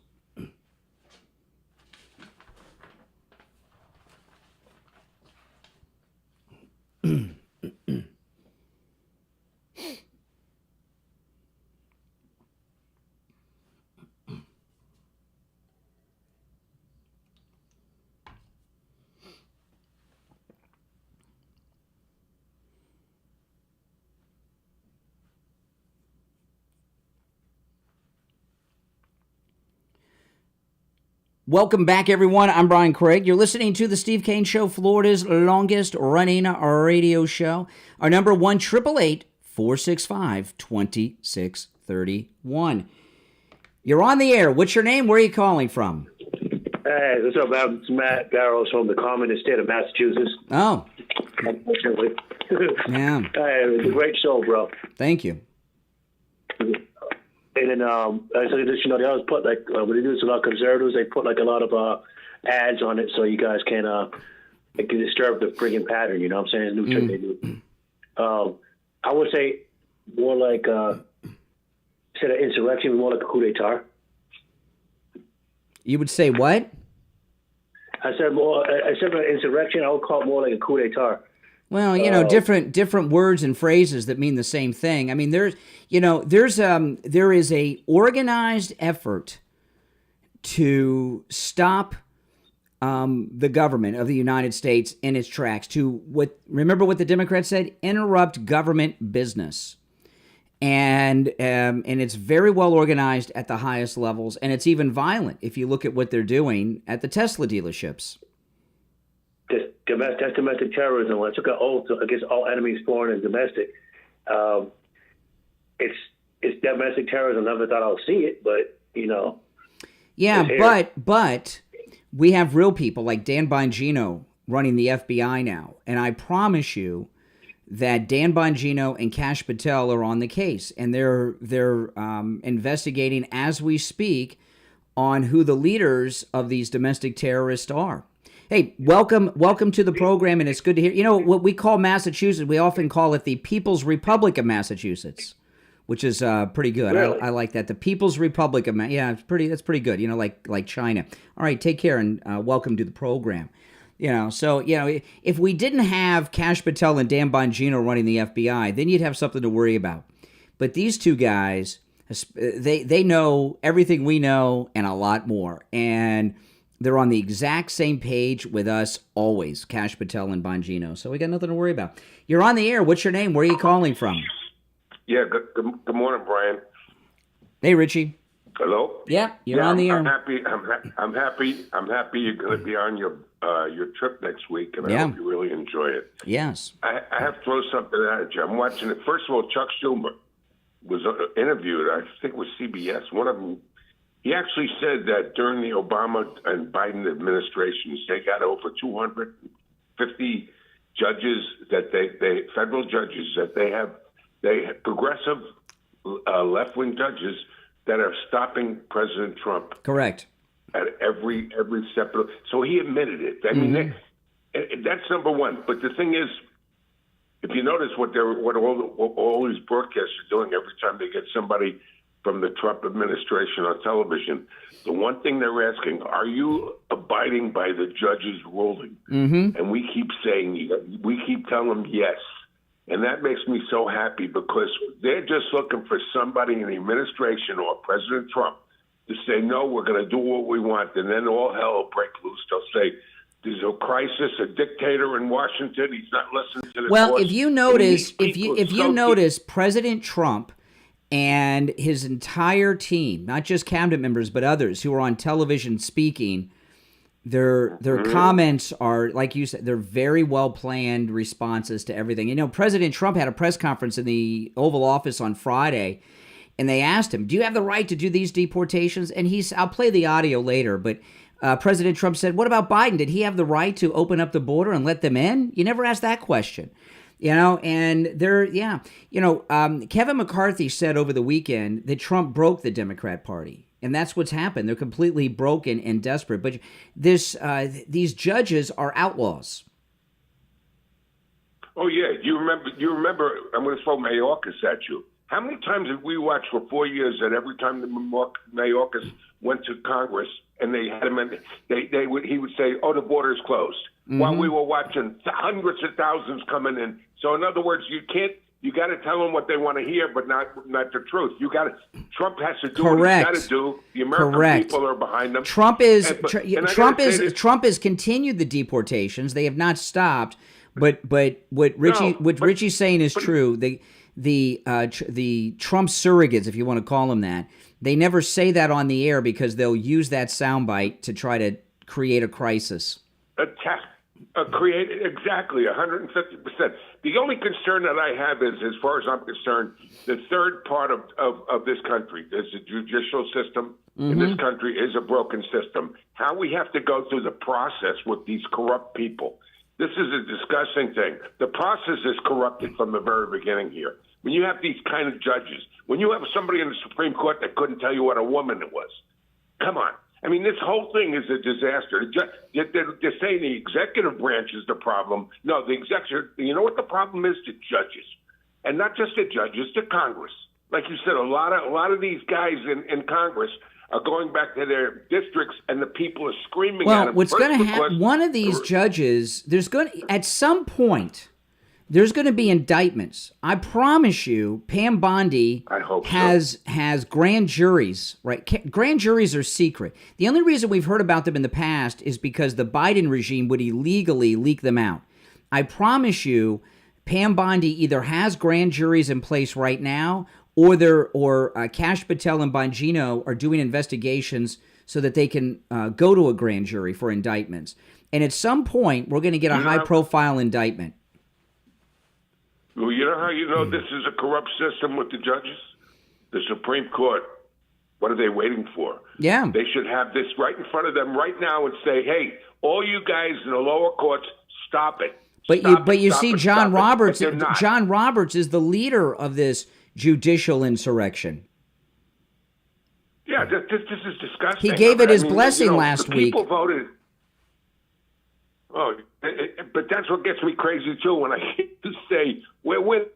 Welcome back, everyone. I'm Brian Craig. You're listening to the Steve Kane Show, Florida's longest-running radio show. Our number 1-888-465-2631. You're on the air. What's your name? Where are you calling from? Hey, what's up, man? It's Matt Barrows from the communist state of Massachusetts. Oh. Unfortunately. Yeah. Hey, it's a great show, bro. Thank you. And then, I said, you know, they always put, like, when they do this with a lot of conservatives, they put, like, a lot of ads on it so you guys can disturb the friggin' pattern, you know what I'm saying? It's a new trick they do. I would say more like, instead of insurrection, more like a coup d'etat. You would say what? I said insurrection, I would call it more like a coup d'etat. Well, you know, different words and phrases that mean the same thing. I mean, there is a organized effort to stop the government of the United States in its tracks. Remember what the Democrats said? Interrupt government business. And it's very well organized at the highest levels, and it's even violent if you look at what they're doing at the Tesla dealerships. That's domestic terrorism. When I took an oath against all enemies, foreign and domestic, it's domestic terrorism. I never thought I would see it, but you know. Yeah, but we have real people like Dan Bongino running the FBI now, and I promise you that Dan Bongino and Kash Patel are on the case, and they're investigating as we speak on who the leaders of these domestic terrorists are. Hey, welcome to the program, and it's good to hear. You know what we call Massachusetts? We often call it the People's Republic of Massachusetts, which is pretty good. Really? I like that. The People's Republic of That's pretty good. You know, like China. All right, take care and welcome to the program. You know, so, you know, if we didn't have Kash Patel and Dan Bongino running the FBI, then you'd have something to worry about. But these two guys, they know everything we know and a lot more. And they're on the exact same page with us always, Kash Patel and Bongino. So we got nothing to worry about. You're on the air. What's your name? Where are you calling from? Yeah, good morning, Brian. Hey, Richie. Hello? Yeah, you're on the air. I'm happy you're going to be on your trip next week, and I hope you really enjoy it. Yes. I have to throw something at you. I'm watching it. First of all, Chuck Schumer was interviewed, I think it was CBS. One of them, he actually said that during the Obama and Biden administrations, they got over 250 judges federal judges that they have progressive left-wing judges that are stopping President Trump. Correct. At every step. So he admitted it. I mean, that's number one. But the thing is, if you notice what all these broadcasts are doing every time they get somebody from the Trump administration on television, the one thing they're asking, are you abiding by the judge's ruling? And we keep telling them yes. And that makes me so happy because they're just looking for somebody in the administration or President Trump to say, no, we're going to do what we want. And then all hell will break loose. They'll say, there's a crisis, a dictator in Washington. He's not listening to the courts. If you notice, President Trump and his entire team, not just cabinet members, but others who are on television speaking, their comments are, like you said, they're very well-planned responses to everything. You know, President Trump had a press conference in the Oval Office on Friday, and they asked him, do you have the right to do these deportations? And I'll play the audio later, but President Trump said, what about Biden? Did he have the right to open up the border and let them in? You never asked that question. You know, and Kevin McCarthy said over the weekend that Trump broke the Democrat Party. And that's what's happened. They're completely broken and desperate. But these judges are outlaws. Oh, yeah. You remember, I'm going to throw Mayorkas at you. How many times did we watch for 4 years that every time the Mayorkas went to Congress and they had him in, he would say, oh, the border's closed. While we were watching hundreds of thousands coming in. So in other words, you got to tell them what they want to hear, but not the truth. Trump has to do what he's got to do. The American people are behind him. Trump has continued the deportations. They have not stopped. But what Richie's saying is true. The Trump surrogates, if you want to call them that, they never say that on the air because they'll use that soundbite to try to create a crisis. created exactly 150%. The only concern that I have is, as far as I'm concerned, the third part of this country is the judicial system. In this country is a broken system. How we have to go through the process with these corrupt people. This is a disgusting thing. The process is corrupted from the very beginning here. When you have these kind of judges, when you have somebody in the Supreme Court that couldn't tell you what a woman it was, come on. I mean, this whole thing is a disaster. They're saying the executive branch is the problem. No, the executive, you know what the problem is? The judges. And not just the judges, the Congress. Like you said, a lot of these guys in Congress are going back to their districts, and the people are screaming at them. Well, what's going to happen, one of these judges, at some point, there's going to be indictments. I promise you, Pam Bondi has grand juries, right? Grand juries are secret. The only reason we've heard about them in the past is because the Biden regime would illegally leak them out. I promise you, Pam Bondi either has grand juries in place right now, or Kash Patel and Bongino are doing investigations so that they can go to a grand jury for indictments. And at some point, we're going to get a high-profile indictment. Well, you know how you know this is a corrupt system with the judges? The Supreme Court. What are they waiting for? Yeah. They should have this right in front of them right now and say, hey, all you guys in the lower courts, stop it. But you see, John Roberts is the leader of this judicial insurrection. Yeah, this is disgusting. He gave it his blessing last week. People voted. Oh, but that's what gets me crazy too. When I hear you say we're winning,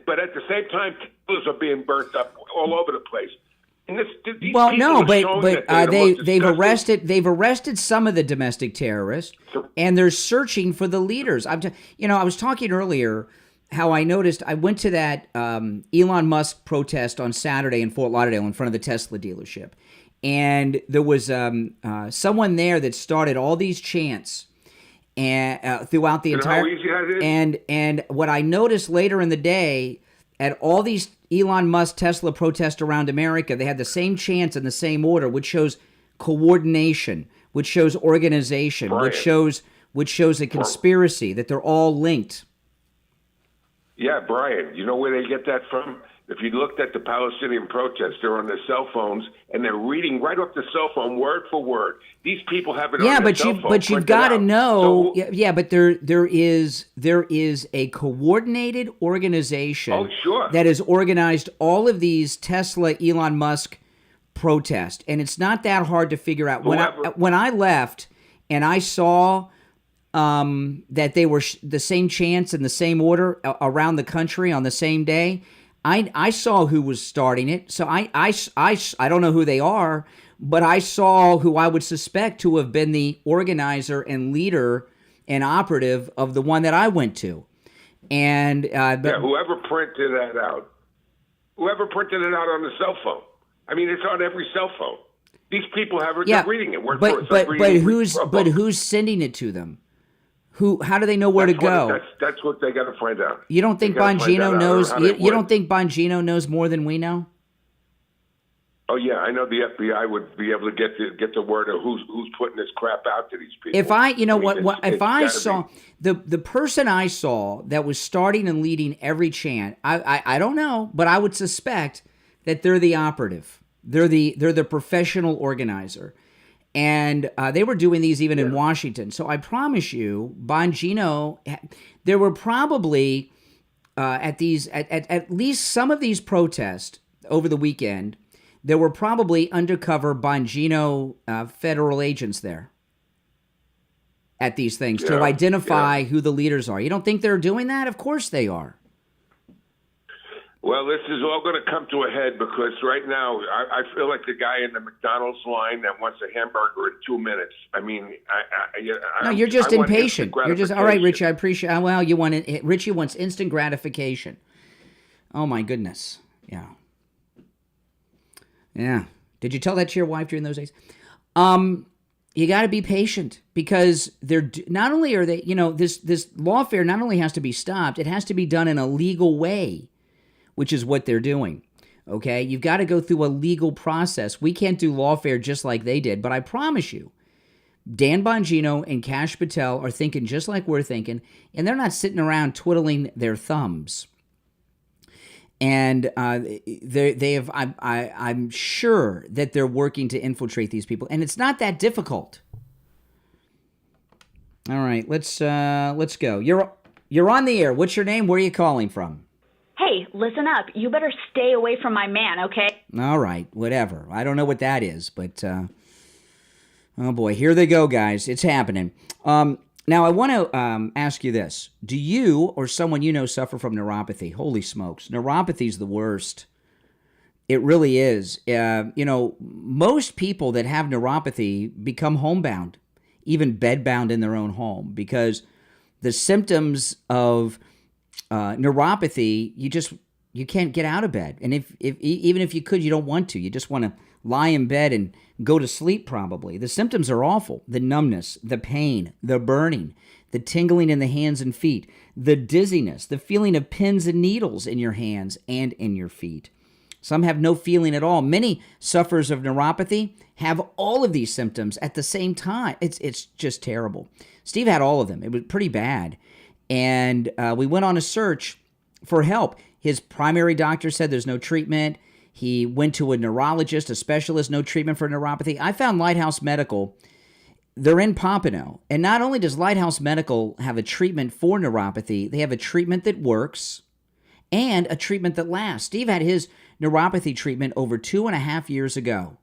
but at the same time, killers are being burnt up all over the place. And they've arrested some of the domestic terrorists, and they're searching for the leaders. I was talking earlier how I noticed I went to that Elon Musk protest on Saturday in Fort Lauderdale in front of the Tesla dealership. And there was someone there that started all these chants and throughout the entire. And what I noticed later in the day at all these Elon Musk Tesla protests around America, they had the same chants in the same order, which shows coordination, which shows organization, which shows a conspiracy, that they're all linked. Yeah, Brian, you know where they get that from? If you looked at the Palestinian protests, they're on their cell phones, and they're reading right off the cell phone, word for word. These people have it on their cell phone. But you've got to know. But there is a coordinated organization that has organized all of these Tesla, Elon Musk protests, and it's not that hard to figure out. When I left and I saw that they were the same chants in the same order around the country on the same day, I saw who was starting it. So I don't know who they are, but I saw who I would suspect to have been the organizer and leader and operative of the one that I went to. And whoever printed that out on the cell phone. I mean, it's on every cell phone. These people have it. They're reading it. But who's sending it to them? How do they know where to go? That's what they got to find out. You don't think Bongino knows? You don't think Bongino knows more than we know? Oh yeah, I know the FBI would be able to get the word of who's putting this crap out to these people. If I saw the person I saw that was starting and leading every chant, I don't know, but I would suspect that they're the operative. They're the professional organizer. And they were doing these even in Washington. So I promise you, Bongino, there were probably at least some of these protests over the weekend, there were probably undercover Bongino federal agents there at these things to identify who the leaders are. You don't think they're doing that? Of course they are. Well, this is all going to come to a head because right now I feel like the guy in the McDonald's line that wants a hamburger in 2 minutes. I mean, you're just impatient. You're just all right, Richie. I appreciate. Well, Richie wants instant gratification. Oh my goodness. Yeah. Did you tell that to your wife during those days? You got to be patient because they're not only are they, this lawfare not only has to be stopped, it has to be done in a legal way, which is what they're doing. Okay, you've got to go through a legal process. We can't do lawfare just like they did, but I promise you, Dan Bongino and Kash Patel are thinking just like we're thinking, and they're not sitting around twiddling their thumbs. And they have. I'm sure that they're working to infiltrate these people, and it's not that difficult. All right, let's go. You're on the air. What's your name? Where are you calling from? Hey, listen up. You better stay away from my man, okay? All right, whatever. I don't know what that is, but oh boy, here they go, guys. It's happening. Now, I want to ask you this. Do you or someone you know suffer from neuropathy? Holy smokes. Neuropathy is the worst. It really is. Most people that have neuropathy become homebound, even bedbound in their own home, because the symptoms of neuropathy, you can't get out of bed. And even if you could, you don't want to. You just want to lie in bed and go to sleep probably. The symptoms are awful. The numbness, the pain, the burning, the tingling in the hands and feet, the dizziness, the feeling of pins and needles in your hands and in your feet. Some have no feeling at all. Many sufferers of neuropathy have all of these symptoms at the same time. It's just terrible. Steve had all of them. It was pretty bad. And we went on a search for help. His primary doctor said there's no treatment. He went to a neurologist, a specialist, no treatment for neuropathy. I found Lighthouse Medical. They're in Pompano. And not only does Lighthouse Medical have a treatment for neuropathy, they have a treatment that works and a treatment that lasts. Steve had his neuropathy treatment over 2.5 years ago,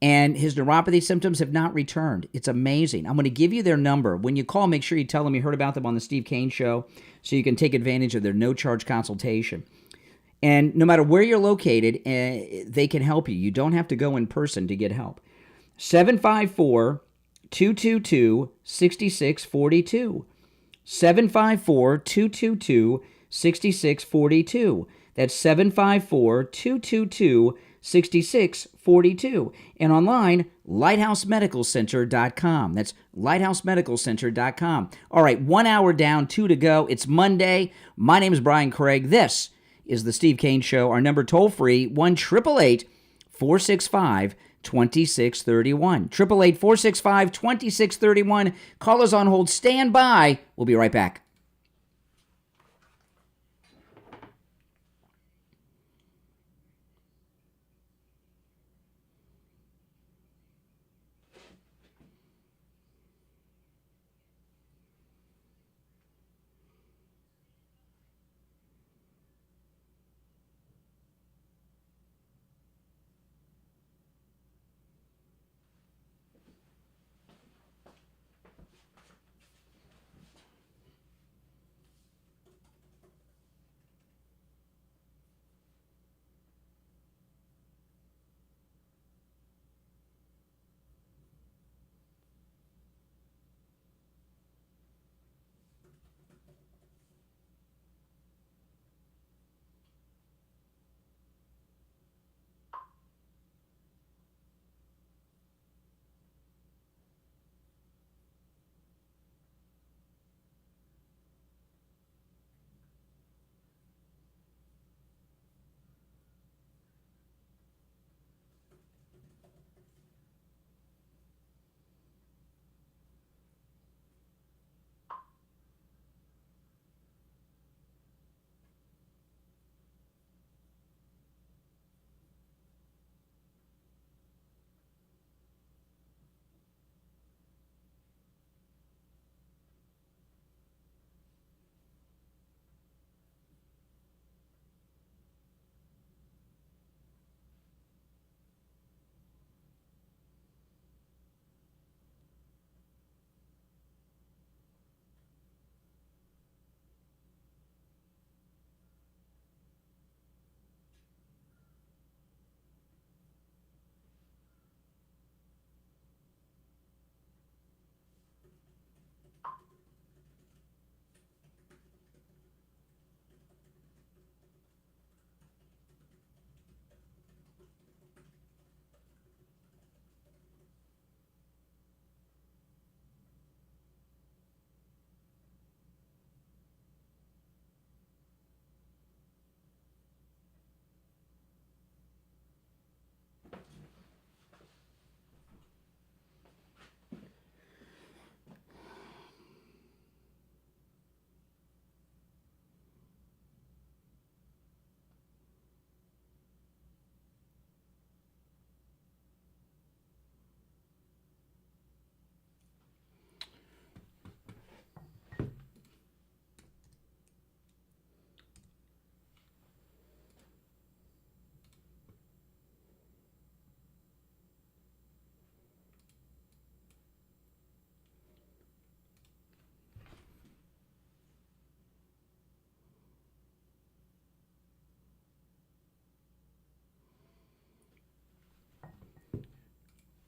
and his neuropathy symptoms have not returned. It's amazing. I'm going to give you their number. When you call, make sure you tell them you heard about them on the Steve Kane Show so you can take advantage of their no-charge consultation. And no matter where you're located, they can help you. You don't have to go in person to get help. 754-222-6642. 754-222-6642. That's 754-222-6642. And online, lighthousemedicalcenter.com. That's lighthousemedicalcenter.com. All right, 1 hour down, 2 to go. It's Monday. My name is Brian Craig. This is the Steve Kane Show. Our number toll-free, 1-888-465-2631. 888-465-2631. Callers on hold. Stand by. We'll be right back.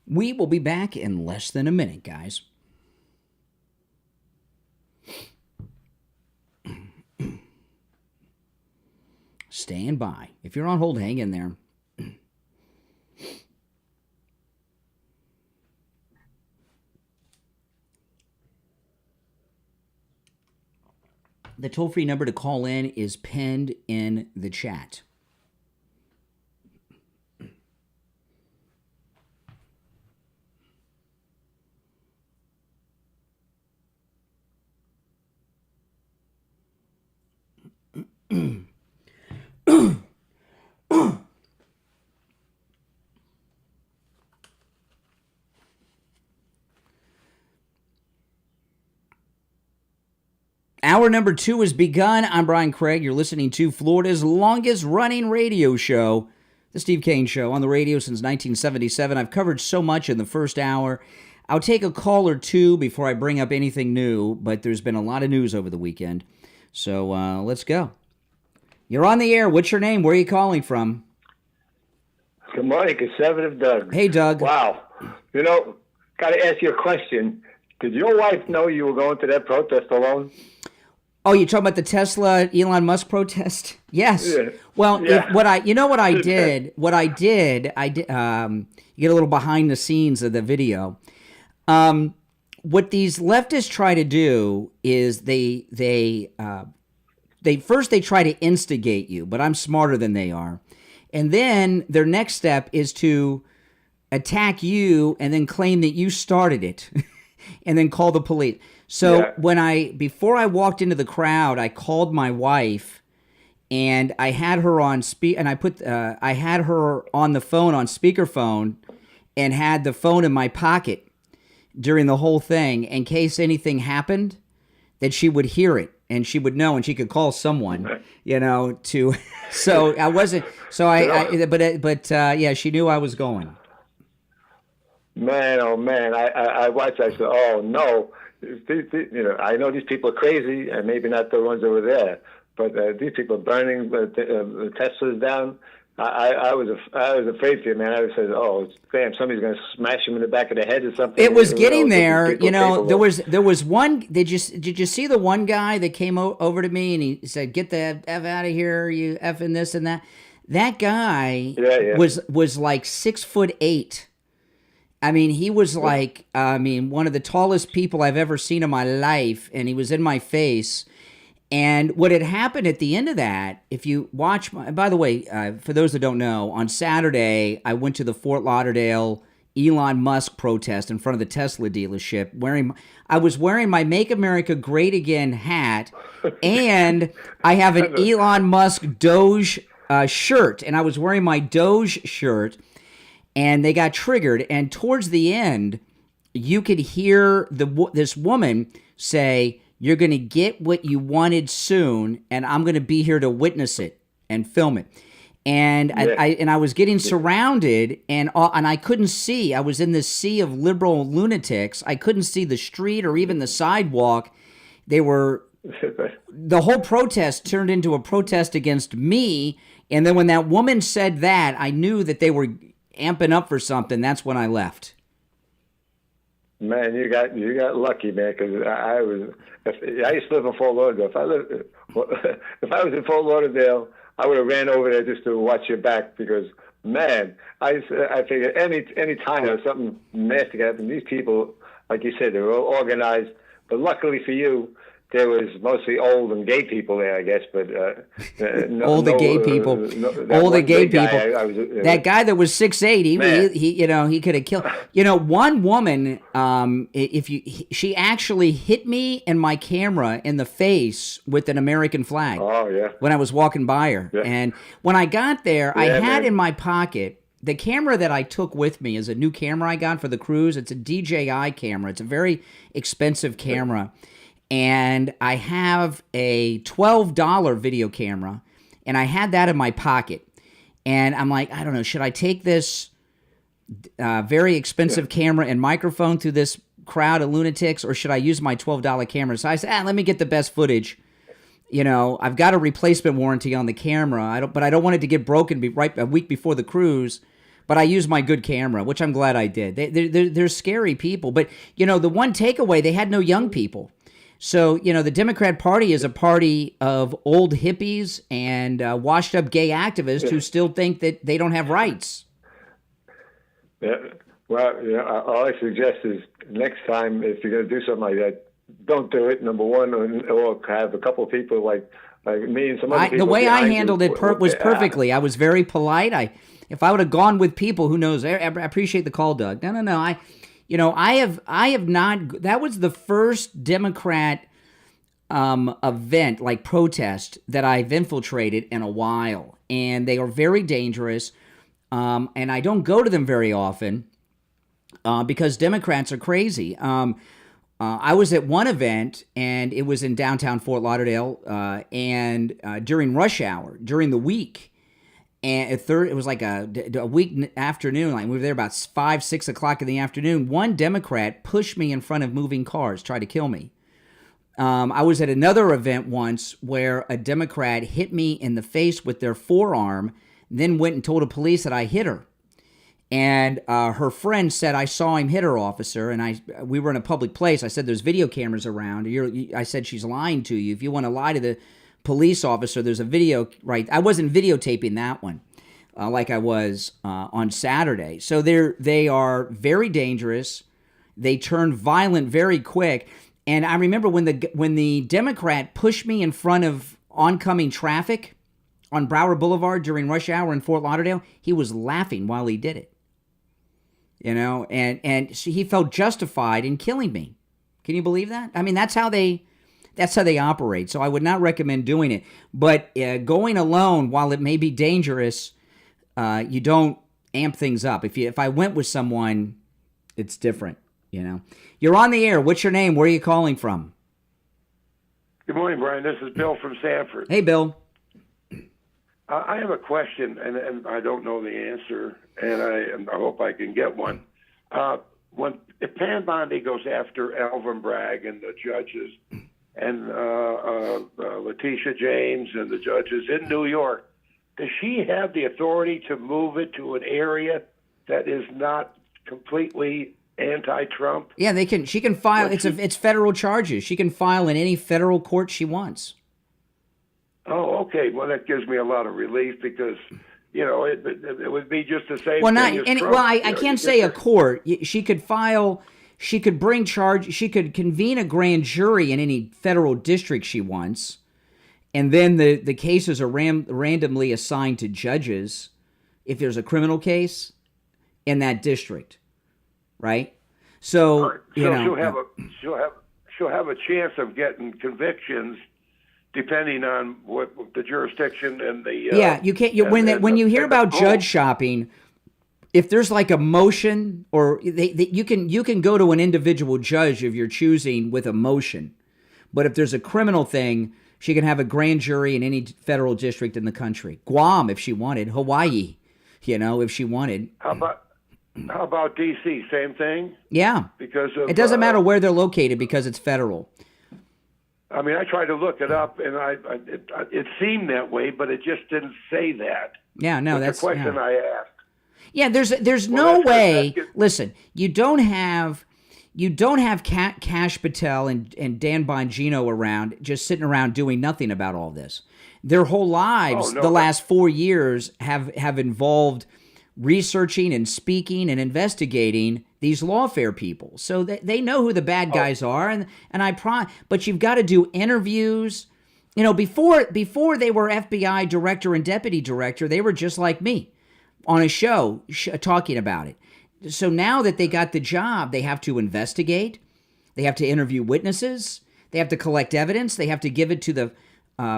We will be back in less than a minute, guys. Stand by. If you're on hold, hang in there. The toll-free number to call in is pinned in the chat. Hour number 2 has begun. I'm Brian Craig. You're listening to Florida's longest-running radio show, The Steve Kane Show, on the radio since 1977. I've covered so much in the first hour. I'll take a call or two before I bring up anything new, but there's been a lot of news over the weekend. So let's go. You're on the air. What's your name? Where are you calling from? Good morning, Conservative Doug. Hey, Doug. Wow. You know, got to ask you a question. Did your wife know you were going to that protest alone? Oh, you're talking about the Tesla Elon Musk protest? Yes. Yeah. Well, Yeah. What I did, you get a little behind the scenes of the video. What these leftists try to do is they first try to instigate you, but I'm smarter than they are. And then their next step is to attack you and then claim that you started it and then call the police. So before I walked into the crowd, I called my wife and I had her on I had her on the phone on speakerphone and had the phone in my pocket during the whole thing in case anything happened, that she would hear it and she would know and she could call someone, to. So I wasn't. So yeah, she knew I was going. Man, oh man, I watched. I said, oh no, I know these people are crazy, and maybe not the ones over there, but these people are burning the Teslas down. I was afraid for you, man. I said, "Oh, damn! Somebody's going to smash him in the back of the head or something." It was getting there, There was one. Did you see the one guy that came over to me and he said, "Get the F out of here, you effing this and that." That guy was like 6'8". I mean, he was like, one of the tallest people I've ever seen in my life, and he was in my face. And what had happened at the end of that, if you watch, by the way, for those that don't know, on Saturday, I went to the Fort Lauderdale Elon Musk protest in front of the Tesla dealership. I was wearing my Make America Great Again hat, and I have an Elon Musk Doge shirt, and I was wearing my Doge shirt, and they got triggered. And towards the end, you could hear this woman say, "You're going to get what you wanted soon, and I'm going to be here to witness it and film it." And I was getting surrounded, and I couldn't see. I was in this sea of liberal lunatics. I couldn't see the street or even the sidewalk. The whole protest turned into a protest against me. And then when that woman said that, I knew that they were amping up for something. That's when I left. Man, you got lucky, man, because I used to live in Fort Lauderdale. If I was in Fort Lauderdale, I would have ran over there just to watch your back, because, man, I figured any time there's something nasty happened, these people, like you said, they were all organized. But luckily for you, there was mostly old and gay people there, I guess, but older gay people. That guy that was 6'8", he could have killed. One woman, she actually hit me and my camera in the face with an American flag. Oh yeah. When I was walking by her, and when I got there, I had in my pocket the camera that I took with me is a new camera I got for the cruise. It's a DJI camera. It's a very expensive camera. And I have a $12 video camera, and I had that in my pocket. And I'm like, I don't know, should I take this very expensive camera and microphone through this crowd of lunatics, or should I use my $12 camera? So I said, let me get the best footage. I've got a replacement warranty on the camera. But I don't want it to get broken right a week before the cruise. But I used my good camera, which I'm glad I did. They're scary people. But, the one takeaway, they had no young people. So, the Democrat Party is a party of old hippies and washed-up gay activists who still think that they don't have rights. Yeah. Well, all I suggest is next time, if you're going to do something like that, don't do it, number one, or have a couple of people like me and some other people. The way I handled it was perfectly. I was very polite. If I would have gone with people, who knows? I appreciate the call, Doug. No. I have not. That was the first Democrat event, like protest, that I've infiltrated in a while, and they are very dangerous. And I don't go to them very often because Democrats are crazy. I was at one event, and it was in downtown Fort Lauderdale, and during rush hour, during the week. And it was like a week afternoon, like we were there about 5, 6 o'clock in the afternoon. One Democrat pushed me in front of moving cars, tried to kill me. I was at another event once where a Democrat hit me in the face with their forearm, then went and told the police that I hit her. And her friend said, I saw him hit her, officer, and we were in a public place. I said, there's video cameras around. I said, she's lying to you. If you want to lie to the police officer, there's a video, right? I wasn't videotaping that one like I was on Saturday. So they are very dangerous. They turn violent very quick. And I remember when the Democrat pushed me in front of oncoming traffic on Broward Boulevard during rush hour in Fort Lauderdale, he was laughing while he did it. And he felt justified in killing me. Can you believe that? I mean, that's how they operate. So I would not recommend doing it. But going alone, while it may be dangerous, you don't amp things up. If I went with someone, it's different. You're on the air. What's your name? Where are you calling from? Good morning, Brian. This is Bill from Sanford. Hey, Bill. I have a question, and I don't know the answer, and I hope I can get one. If Pam Bondi goes after Alvin Bragg and the judges, and Letitia James and the judges in New York, does she have the authority to move it to an area that is not completely anti-Trump? Yeah, they can. She can file. It's federal charges. She can file in any federal court she wants. Oh, okay. Well, that gives me a lot of relief because, it would be just the same. Well, thing as Trump. Well, I can't say a court. She could file. She could bring charge. She could convene a grand jury in any federal district she wants, and then the cases are randomly assigned to judges if there's a criminal case in that district, right? So she'll have a chance of getting convictions. Depending on what the jurisdiction and the you can't. When you hear about judge shopping, if there's like a motion, or you can go to an individual judge of your choosing with a motion, but if there's a criminal thing, she can have a grand jury in any federal district in the country. Guam, if she wanted. Hawaii, if she wanted. How about D.C.? Same thing. Yeah, because it doesn't matter where they're located because it's federal. I mean, I tried to look it up, and it seemed that way, but it just didn't say that. Yeah, no, that's the question I asked. Yeah, there's no way. Listen, you don't have Kash Patel and Dan Bongino around just sitting around doing nothing about all this. Their whole lives, the last 4 years, have involved researching and speaking and investigating these Lawfare people. So they know who the bad guys are, but you've got to do interviews. Before they were FBI director and deputy director, they were just like me on a show talking about it. So now that they got the job, they have to investigate, they have to interview witnesses, they have to collect evidence, they have to give it to the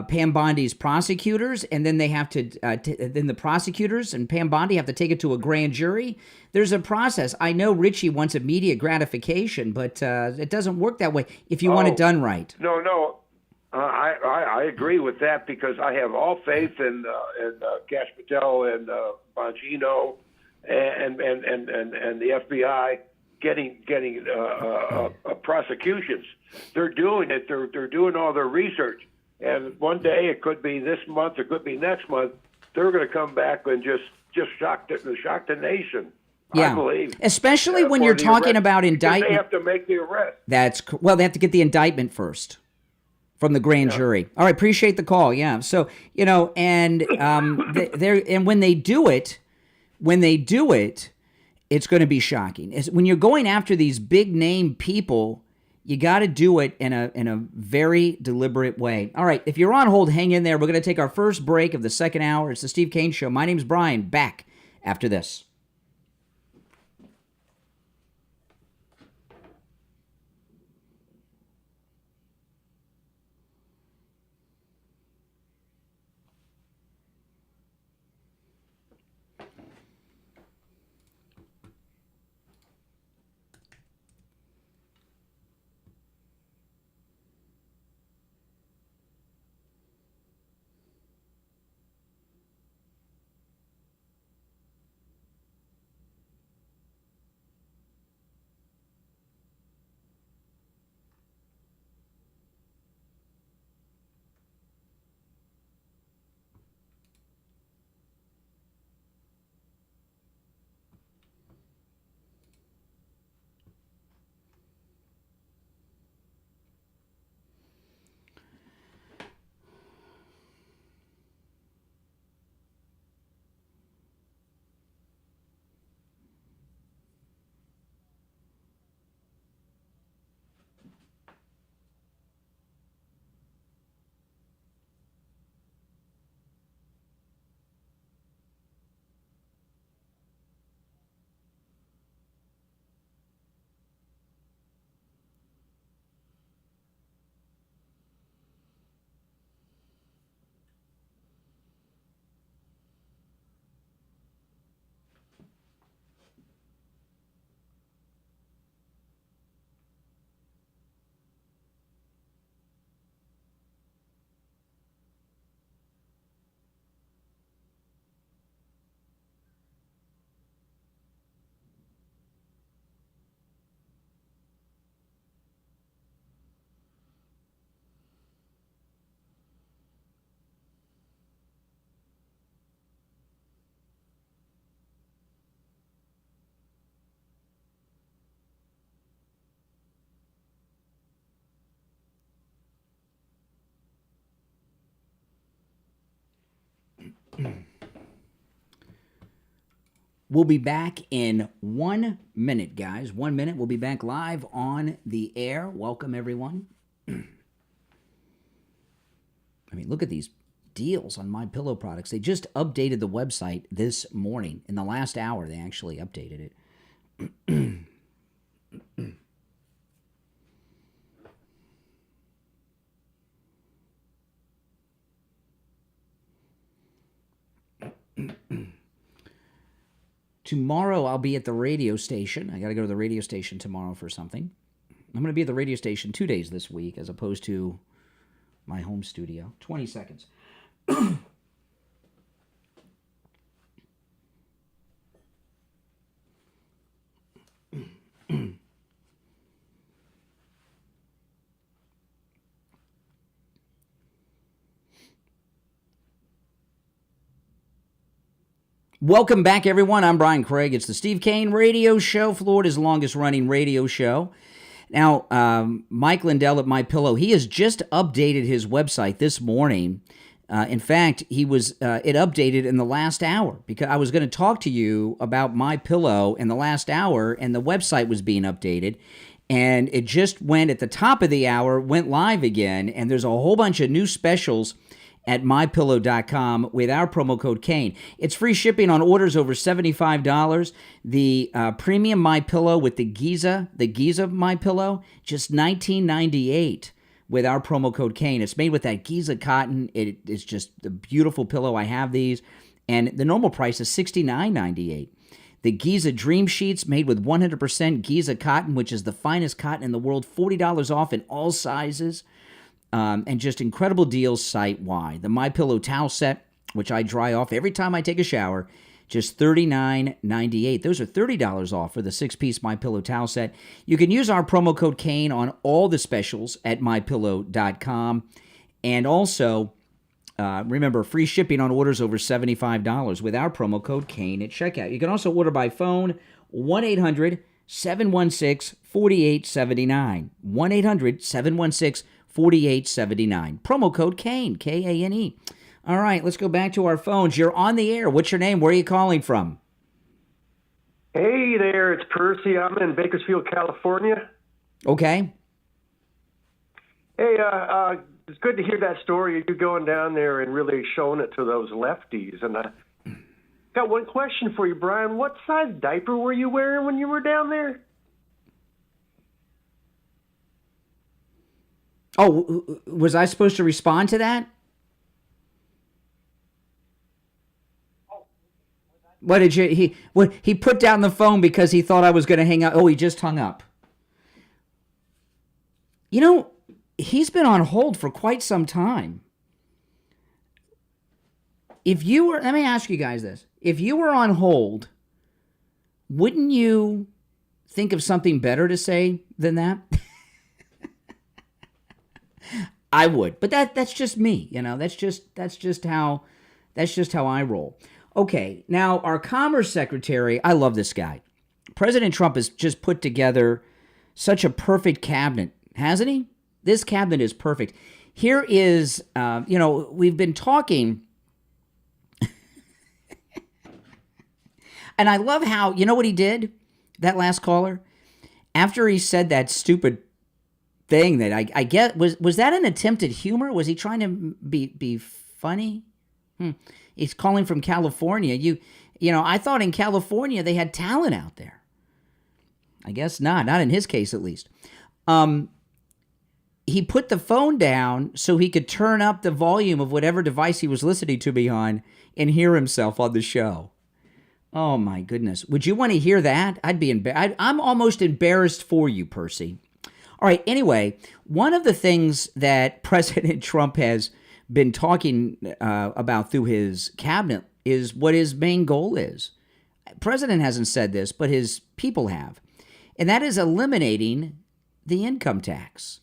Pam Bondi's prosecutors, and then they have to, then the prosecutors and Pam Bondi have to take it to a grand jury. There's a process. I know Richie wants immediate gratification, but it doesn't work that way if you want it done right. No. I agree with that because I have all faith in Kash Patel and Bongino and the FBI getting prosecutions. They're doing it. They're doing all their research. And one day, it could be this month, it could be next month, they're going to come back and just shock the nation. Yeah, I believe. Especially when you're talking about indictment. They have to make the arrest. They have to get the indictment first from the grand jury. All right, appreciate the call. Yeah, so and and when they do it, it's going to be shocking. When you're going after these big name people, you got to do it in a very deliberate way. All right, if you're on hold, hang in there. We're going to take our first break of the second hour. It's the Steve Kane Show. My name's Brian. Back after this. We'll be back in 1 minute, guys. 1 minute. We'll be back live on the air. Welcome, everyone. I mean, look at these deals on MyPillow products. They just updated the website this morning. In the last hour, they actually updated it. Tomorrow I'll be at the radio station. I got to go to the radio station tomorrow for something. I'm going to be at the radio station 2 days this week as opposed to my home studio. 20 seconds. Welcome back, everyone. I'm Brian Craig. It's the Steve Kane Radio Show, Florida's longest-running radio show. Now, Mike Lindell at MyPillow, he has just updated his website this morning. In fact, it updated in the last hour because I was going to talk to you about MyPillow in the last hour, and the website was being updated. And it just went at the top of the hour, went live again, and there's a whole bunch of new specials at MyPillow.com with our promo code Kane. It's free shipping on orders over $75. The premium MyPillow with the Giza MyPillow, just $19.98 with our promo code Kane. It's made with that Giza cotton. It's just a beautiful pillow. I have these. And the normal price is $69.98. The Giza Dream Sheets made with 100% Giza cotton, which is the finest cotton in the world, $40 off in all sizes. And just incredible deals site-wide. The MyPillow towel set, which I dry off every time I take a shower, just $39.98. Those are $30 off for the 6-piece MyPillow towel set. You can use our promo code Kane on all the specials at MyPillow.com. And also, Remember, free shipping on orders over $75 with our promo code Kane at checkout. You can also order by phone, 1-800-716-4879. 1-800-716-4879. Promo code Kane, K-A-N-E. All right, let's go back to our phones. You're on the air. What's your name? Where are you calling from? Hey there, it's Percy. I'm in Bakersfield, California. Okay. Hey, it's good to hear that story of you going down there and really showing it to those lefties. And I got one question for you, Brian. What size diaper were you wearing when you were down there? Oh, was I supposed to respond to that? What did you? He put down the phone because he thought I was going to hang up. Oh, he just hung up. You know, he's been on hold for quite some time. If you were, let me ask you guys this. If you were on hold, wouldn't you think of something better to say than that? I would, but that's just me, you know. That's just how I roll. Okay, now our Commerce Secretary, I love this guy. President Trump has just put together such a perfect cabinet, hasn't he? This cabinet is perfect. Here is, we've been talking, and I love how, you know what he did, that last caller? After he said that stupid thing that I get, was that an attempt at humor? Was he trying to be funny? He's calling from California. You know, I thought in California they had talent out there. I guess not in his case at least. He put the phone down so he could turn up the volume of whatever device he was listening to me on and hear himself on the show. Oh my goodness. Would you want to hear that? I'd be embarrassed. I'm almost embarrassed for you, Percy. All right, anyway, one of the things that President Trump has been talking about through his cabinet is what his main goal is. President hasn't said this, but his people have. And that is eliminating the income tax.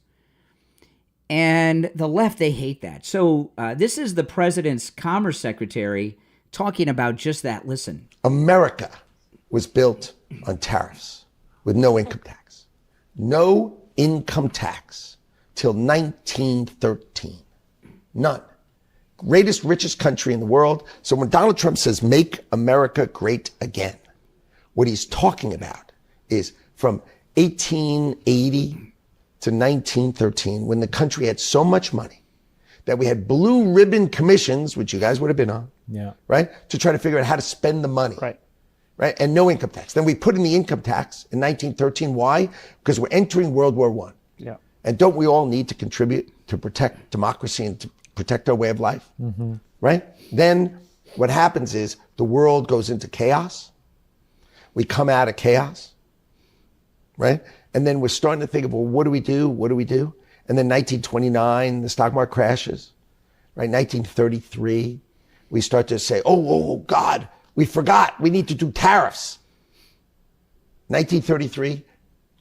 And the left, they hate that. So this is the president's Commerce Secretary talking about just that. Listen. America was built on tariffs with no income tax. No income tax till 1913. None. Greatest, richest country in the world. So when Donald Trump says, make America great again, what he's talking about is from 1880 to 1913, when the country had so much money that we had blue ribbon commissions, which you guys would have been on, right? To try to figure out how to spend the money. Right? And no income tax. Then we put in the income tax in 1913. Why? Because we're entering World War I. Yeah. And don't we all need to contribute to protect democracy and to protect our way of life? Right? Then what happens is the world goes into chaos. We come out of chaos. Right? And then we're starting to think of, well, what do we do? What do we do? And then 1929, the stock market crashes. Right? 1933, we start to say, oh God, we forgot. We need to do tariffs. 1933,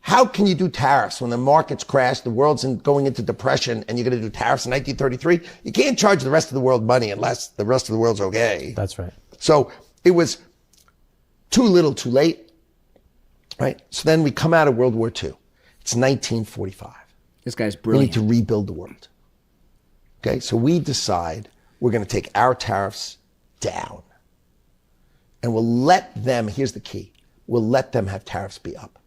how can you do tariffs when the markets crash, the world's going into depression, and you're going to do tariffs in 1933? You can't charge the rest of the world money unless the rest of the world's okay. That's right. So it was too little, too late. Right? So then we come out of World War II. It's 1945. This guy's brilliant. We need to rebuild the world. Okay? So we decide we're going to take our tariffs down. And we'll let them, here's the key, we'll let them have tariffs be up.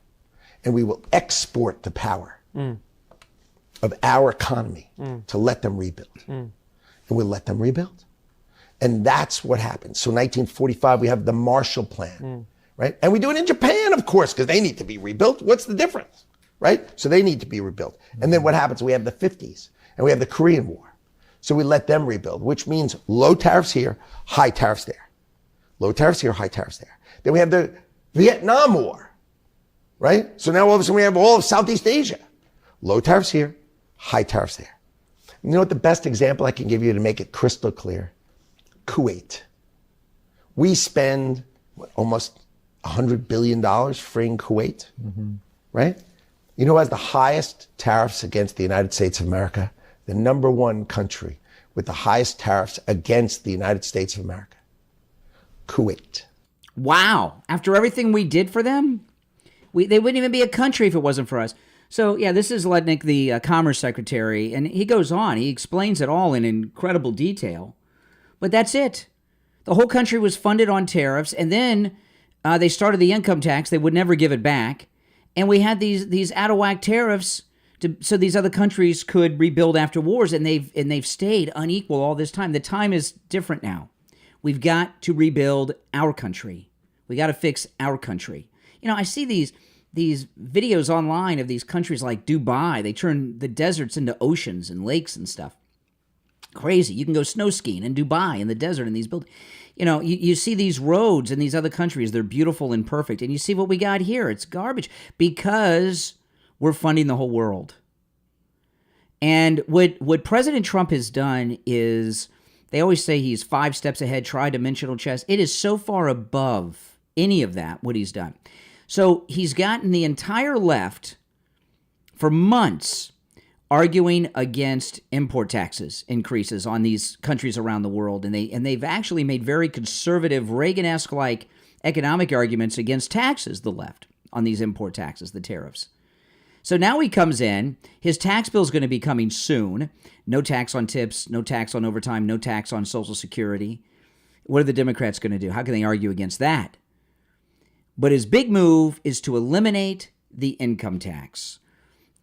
And we will export the power of our economy to let them rebuild. And we'll let them rebuild. And that's what happens. So 1945, we have the Marshall Plan, right? And we do it in Japan, of course, because they need to be rebuilt. What's the difference, right? So they need to be rebuilt. And then what happens? We have the 50s, and we have the Korean War. So we let them rebuild, which means low tariffs here, high tariffs there. Low tariffs here, high tariffs there. Then we have the Vietnam War, right? So now all of a sudden we have all of Southeast Asia. Low tariffs here, high tariffs there. You know what the best example I can give you to make it crystal clear? Kuwait. We spend almost $100 billion freeing Kuwait, right? You know who has the highest tariffs against the United States of America? The number one country with the highest tariffs against the United States of America. Kuwait. Wow. After everything we did for them, they wouldn't even be a country if it wasn't for us. So, yeah, this is Letnick, the Commerce Secretary, and he goes on. He explains it all in incredible detail. But that's it. The whole country was funded on tariffs, and then they started the income tax. They would never give it back. And we had these out-of-whack tariffs so these other countries could rebuild after wars, and they've stayed unequal all this time. The time is different now. We've got to rebuild our country. We got to fix our country. You know, I see these videos online of these countries like Dubai. They turn the deserts into oceans and lakes and stuff. Crazy. You can go snow skiing in Dubai in the desert in these buildings. You know, you see these roads in these other countries. They're beautiful and perfect. And you see what we got here. It's garbage because we're funding the whole world. And what President Trump has done is, they always say he's 5 steps ahead, tri-dimensional chess. It is so far above any of that, what he's done. So he's gotten the entire left for months arguing against import taxes increases on these countries around the world. And they've actually made very conservative, Reagan-esque like economic arguments against taxes, the left, on these import taxes, the tariffs. So now he comes in, his tax bill is going to be coming soon. No tax on tips, no tax on overtime, no tax on Social Security. What are the Democrats going to do? How can they argue against that? But his big move is to eliminate the income tax.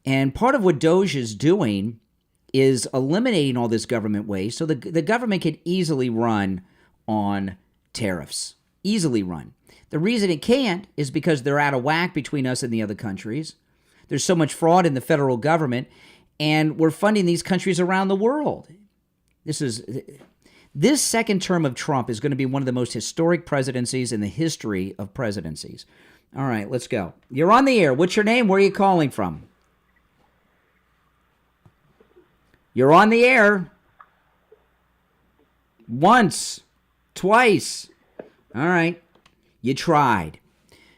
And part of what Doge is doing is eliminating all this government waste so the government can easily run on tariffs. Easily run. The reason it can't is because they're out of whack between us and the other countries. There's so much fraud in the federal government, and we're funding these countries around the world. This second term of Trump is going to be one of the most historic presidencies in the history of presidencies. All right, let's go. You're on the air. What's your name? Where are you calling from? You're on the air. Once, twice. All right. You tried.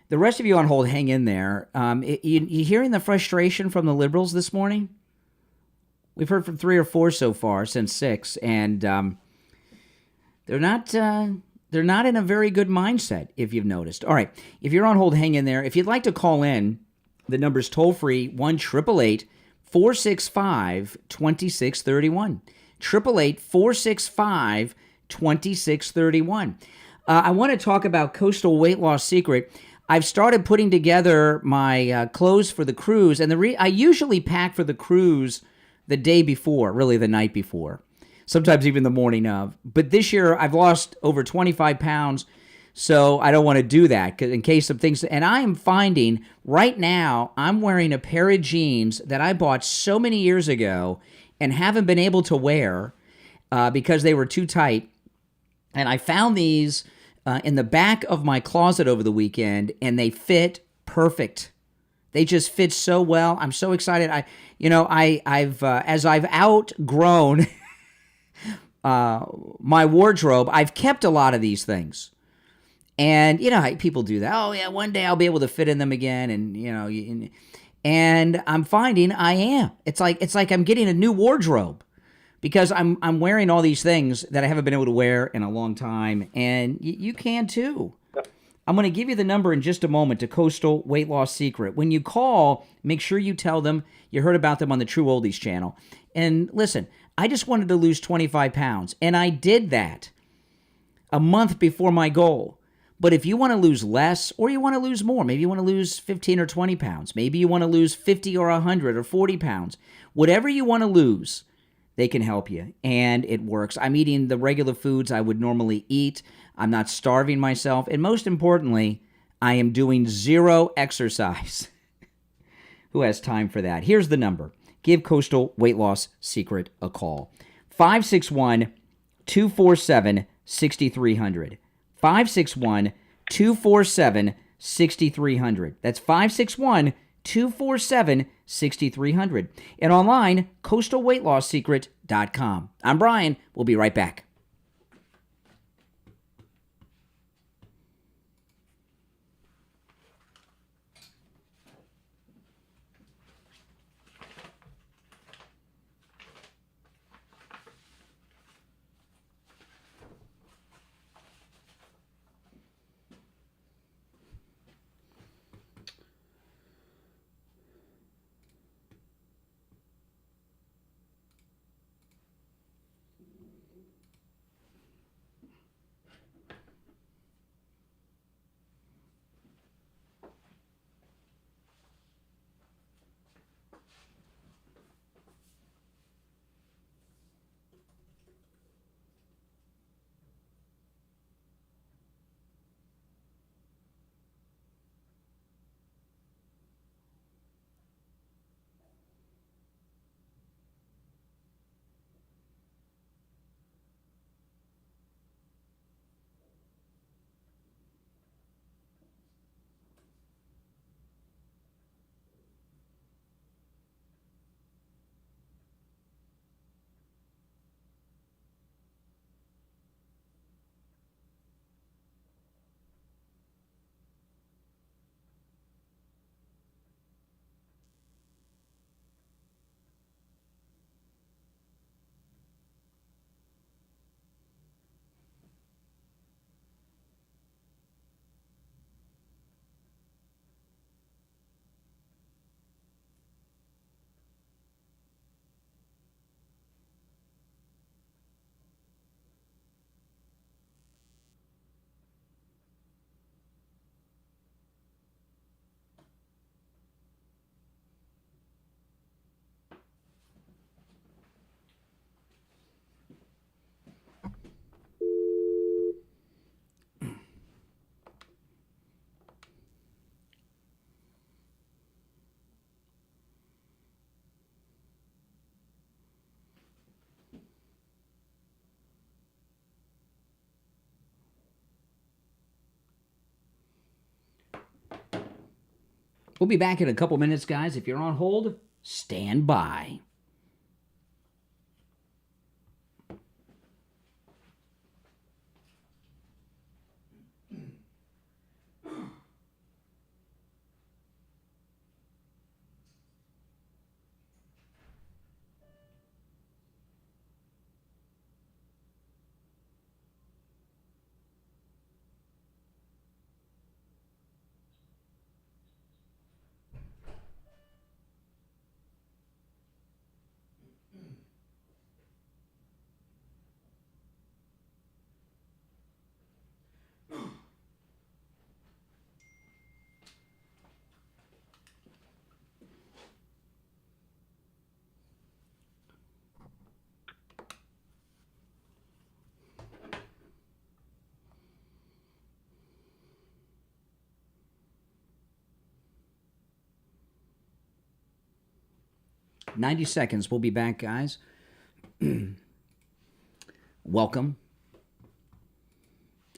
The rest of you on hold, hang in there. You hearing the frustration from the liberals this morning? We've heard from 3 or 4 so far since 6, and they're not in a very good mindset, if you've noticed. All right, if you're on hold, hang in there. If you'd like to call in, the number's toll-free, 1-888-465-2631. 888-465-2631. I want to talk about Coastal Weight Loss Secret. I've started putting together my clothes for the cruise, and I usually pack for the cruise the day before, really the night before, sometimes even the morning of. But this year, I've lost over 25 pounds, so I don't want to do that in case of things. And I am finding right now, I'm wearing a pair of jeans that I bought so many years ago and haven't been able to wear because they were too tight. And I found these in the back of my closet over the weekend, and they fit perfect. They just fit so well. I'm so excited. I've as I've outgrown my wardrobe, I've kept a lot of these things. And people do that. Oh yeah, one day I'll be able to fit in them again, and I'm finding I am. It's like I'm getting a new wardrobe. Because I'm wearing all these things that I haven't been able to wear in a long time, and you can too. I'm going to give you the number in just a moment to Coastal Weight Loss Secret. When you call, make sure you tell them you heard about them on the True Oldies channel. And listen, I just wanted to lose 25 pounds, and I did that a month before my goal. But if you want to lose less or you want to lose more, maybe you want to lose 15 or 20 pounds, maybe you want to lose 50 or 100 or 40 pounds, whatever you want to lose, they can help you, and it works. I'm eating the regular foods I would normally eat. I'm not starving myself, and most importantly, I am doing 0 exercise. Who has time for that? Here's the number. Give Coastal Weight Loss Secret a call. 561-247-6300. 561-247-6300. That's 561-247-6300. And online, coastalweightloss.secret.com. I'm Brian. We'll be right back. We'll be back in a couple minutes, guys. If you're on hold, stand by. $90 seconds. We'll be back, guys. Welcome.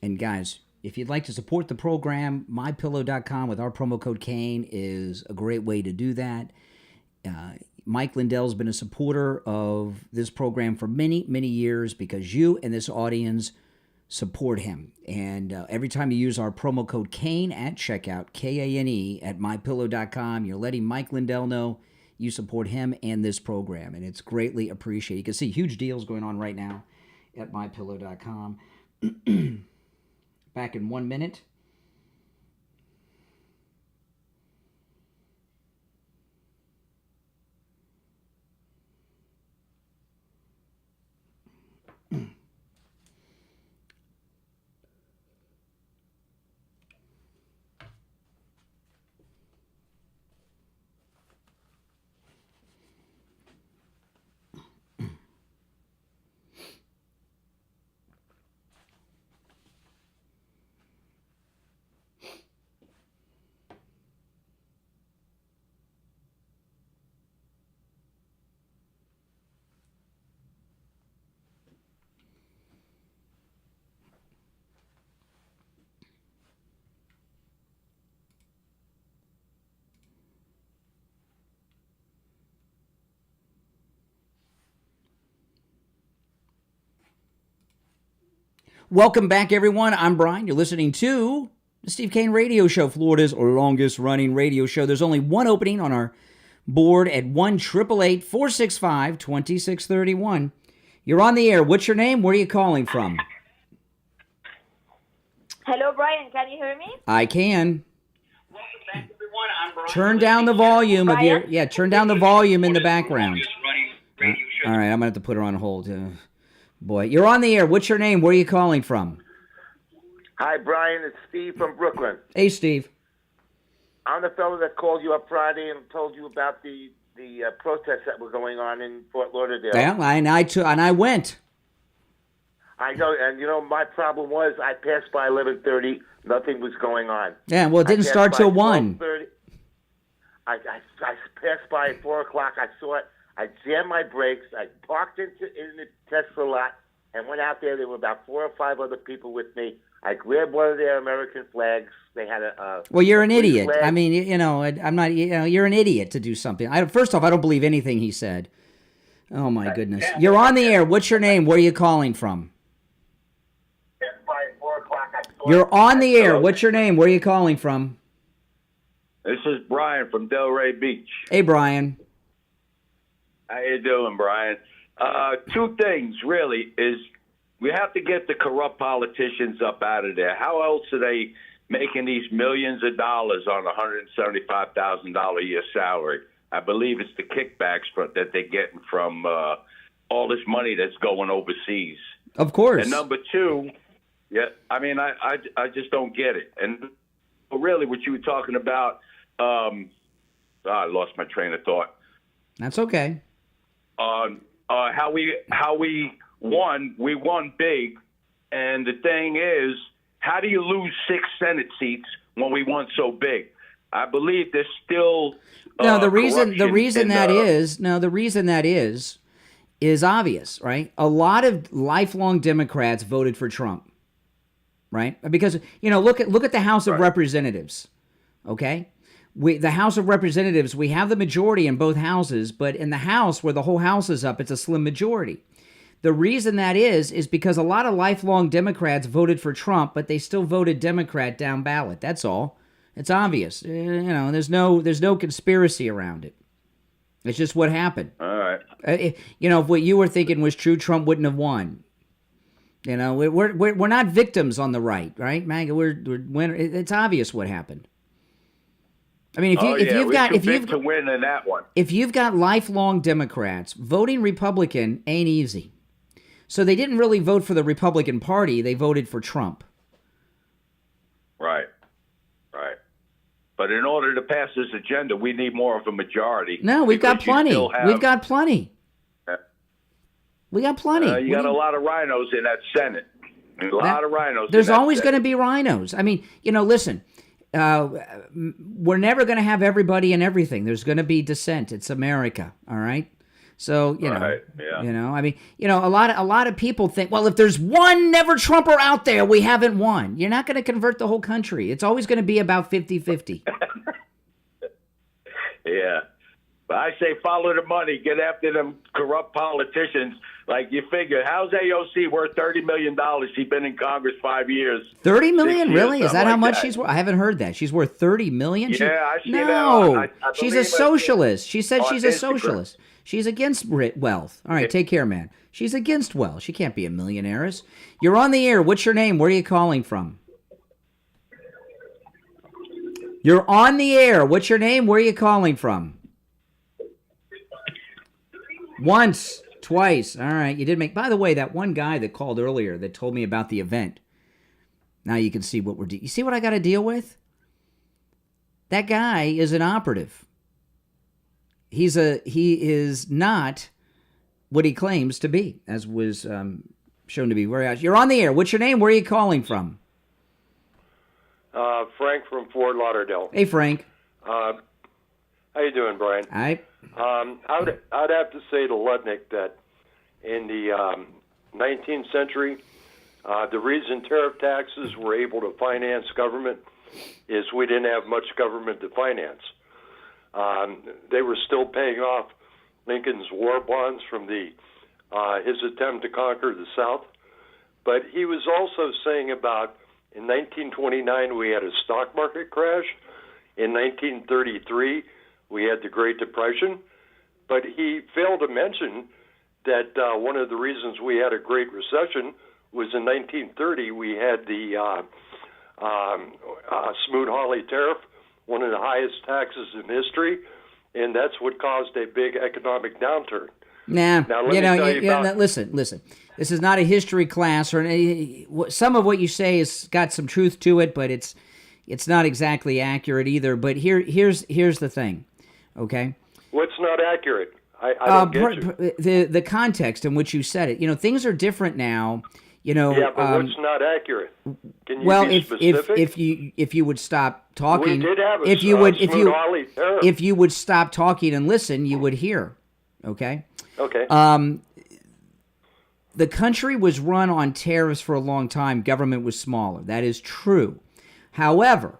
And guys, if you'd like to support the program, mypillow.com with our promo code Kane is a great way to do that. Mike Lindell's been a supporter of this program for many, many years because you and this audience support him. And every time you use our promo code Kane at checkout, Kane at mypillow.com, you're letting Mike Lindell know you support him and this program, and it's greatly appreciated. You can see huge deals going on right now at mypillow.com. Back in 1 minute. Welcome back, everyone. I'm Brian. You're listening to the Steve Kane Radio Show, Florida's longest-running radio show. There's only one opening on our board at 1-888-465-2631. You're on the air. What's your name? Where are you calling from? Hello, Brian. Can you hear me? I can. Turn down the volume of your... Yeah, turn down the volume in the background. All right, I'm going to have to put her on hold. Boy, you're on the air. What's your name? Where are you calling from? Hi, Brian. It's Steve from Brooklyn. Hey, Steve. I'm the fellow that called you up Friday and told you about the protests that were going on in Fort Lauderdale. Yeah, and I went. I know, and you know, my problem was I passed by 11:30. Nothing was going on. Yeah, well, it didn't start till 1. I passed by at 4 o'clock. I saw it. I jammed my brakes. I parked in the Tesla lot and went out there. There were about 4 or 5 other people with me. I grabbed one of their American flags. They had a well, you're an idiot. Flag. I mean, you know, I'm not. You know, you're an idiot to do something. First off, I don't believe anything he said. Oh my goodness. You're on the air. What's your name? Where are you calling from? You're on the air. What's your name? Where are you calling from? This is Brian from Delray Beach. Hey, Brian. How you doing, Brian? 2 things, really, is we have to get the corrupt politicians up out of there. How else are they making these millions of dollars on a $175,000 a year salary? I believe it's the kickbacks that they're getting from all this money that's going overseas. Of course. And number 2, yeah, I mean, I just don't get it. And really, what you were talking about, I lost my train of thought. That's okay. How we won big, and the thing is, how do you lose 6 Senate seats when we won so big? I believe there's still the reason that is obvious, right? A lot of lifelong Democrats voted for Trump, right? Because look at the House of Representatives, okay? the House of Representatives, we have the majority in both houses, but in the House, where the whole House is up, it's a slim majority. The reason that is because a lot of lifelong Democrats voted for Trump, but they still voted Democrat down ballot. That's all. It's obvious. There's no conspiracy around it. It's just what happened. All right. If what you were thinking was true, Trump wouldn't have won. We're not victims on the right, MAGA. We're winners. It's obvious what happened. I mean, if you've got lifelong Democrats voting Republican, ain't easy. So they didn't really vote for the Republican Party; they voted for Trump. Right. But in order to pass this agenda, we need more of a majority. No, we've got plenty. We've got plenty. We got plenty. You got a lot of rhinos in that Senate. A lot of rhinos. There's always going to be rhinos. I mean, listen. We're never going to have everybody and everything. There's going to be dissent. It's America, all right? So, a lot of people think, well, if there's one never-Trumper out there, we haven't won. You're not going to convert the whole country. It's always going to be about 50-50. Yeah. But I say follow the money. Get after them corrupt politicians. Like, you figure, how's AOC worth $30 million? She's been in Congress 5 years. $30 million? Really? Is that how much she's worth? I haven't heard that. She's worth $30 million? Yeah, I see that. No, she's a socialist. She said she's a socialist. She's against wealth. All right, take care, man. She's against wealth. She can't be a millionaire. You're on the air. What's your name? Where are you calling from? You're on the air. What's your name? Where are you calling from? Once, twice. All right, you did make... By the way, that one guy that called earlier that told me about the event, now you can see what we're... You see what I got to deal with? That guy is an operative. He is not what he claims to be, as was shown to be. You're on the air. What's your name? Where are you calling from? Frank from Fort Lauderdale. Hey, Frank. How you doing, Brian? Hi. I'd have to say to Ludnick that in the 19th century, the reason tariff taxes were able to finance government is we didn't have much government to finance. They were still paying off Lincoln's war bonds from his attempt to conquer the South. But he was also saying about in 1929 we had a stock market crash. In 1933 we had the Great Depression. But he failed to mention that one of the reasons we had a Great Recession was in 1930 we had the Smoot-Hawley tariff, one of the highest taxes in history, and that's what caused a big economic downturn. Nah, now, listen. This is not a history class, or some of what you say has got some truth to it, but it's not exactly accurate either. But here's the thing, okay? What's not accurate? I don't get you. The context in which you said it. Things are different now. Yeah, but what's not accurate? Can you be specific? if you would stop talking, we did have a if you would stop talking and listen, you would hear. Okay. Okay. The country was run on tariffs for a long time. Government was smaller. That is true. However,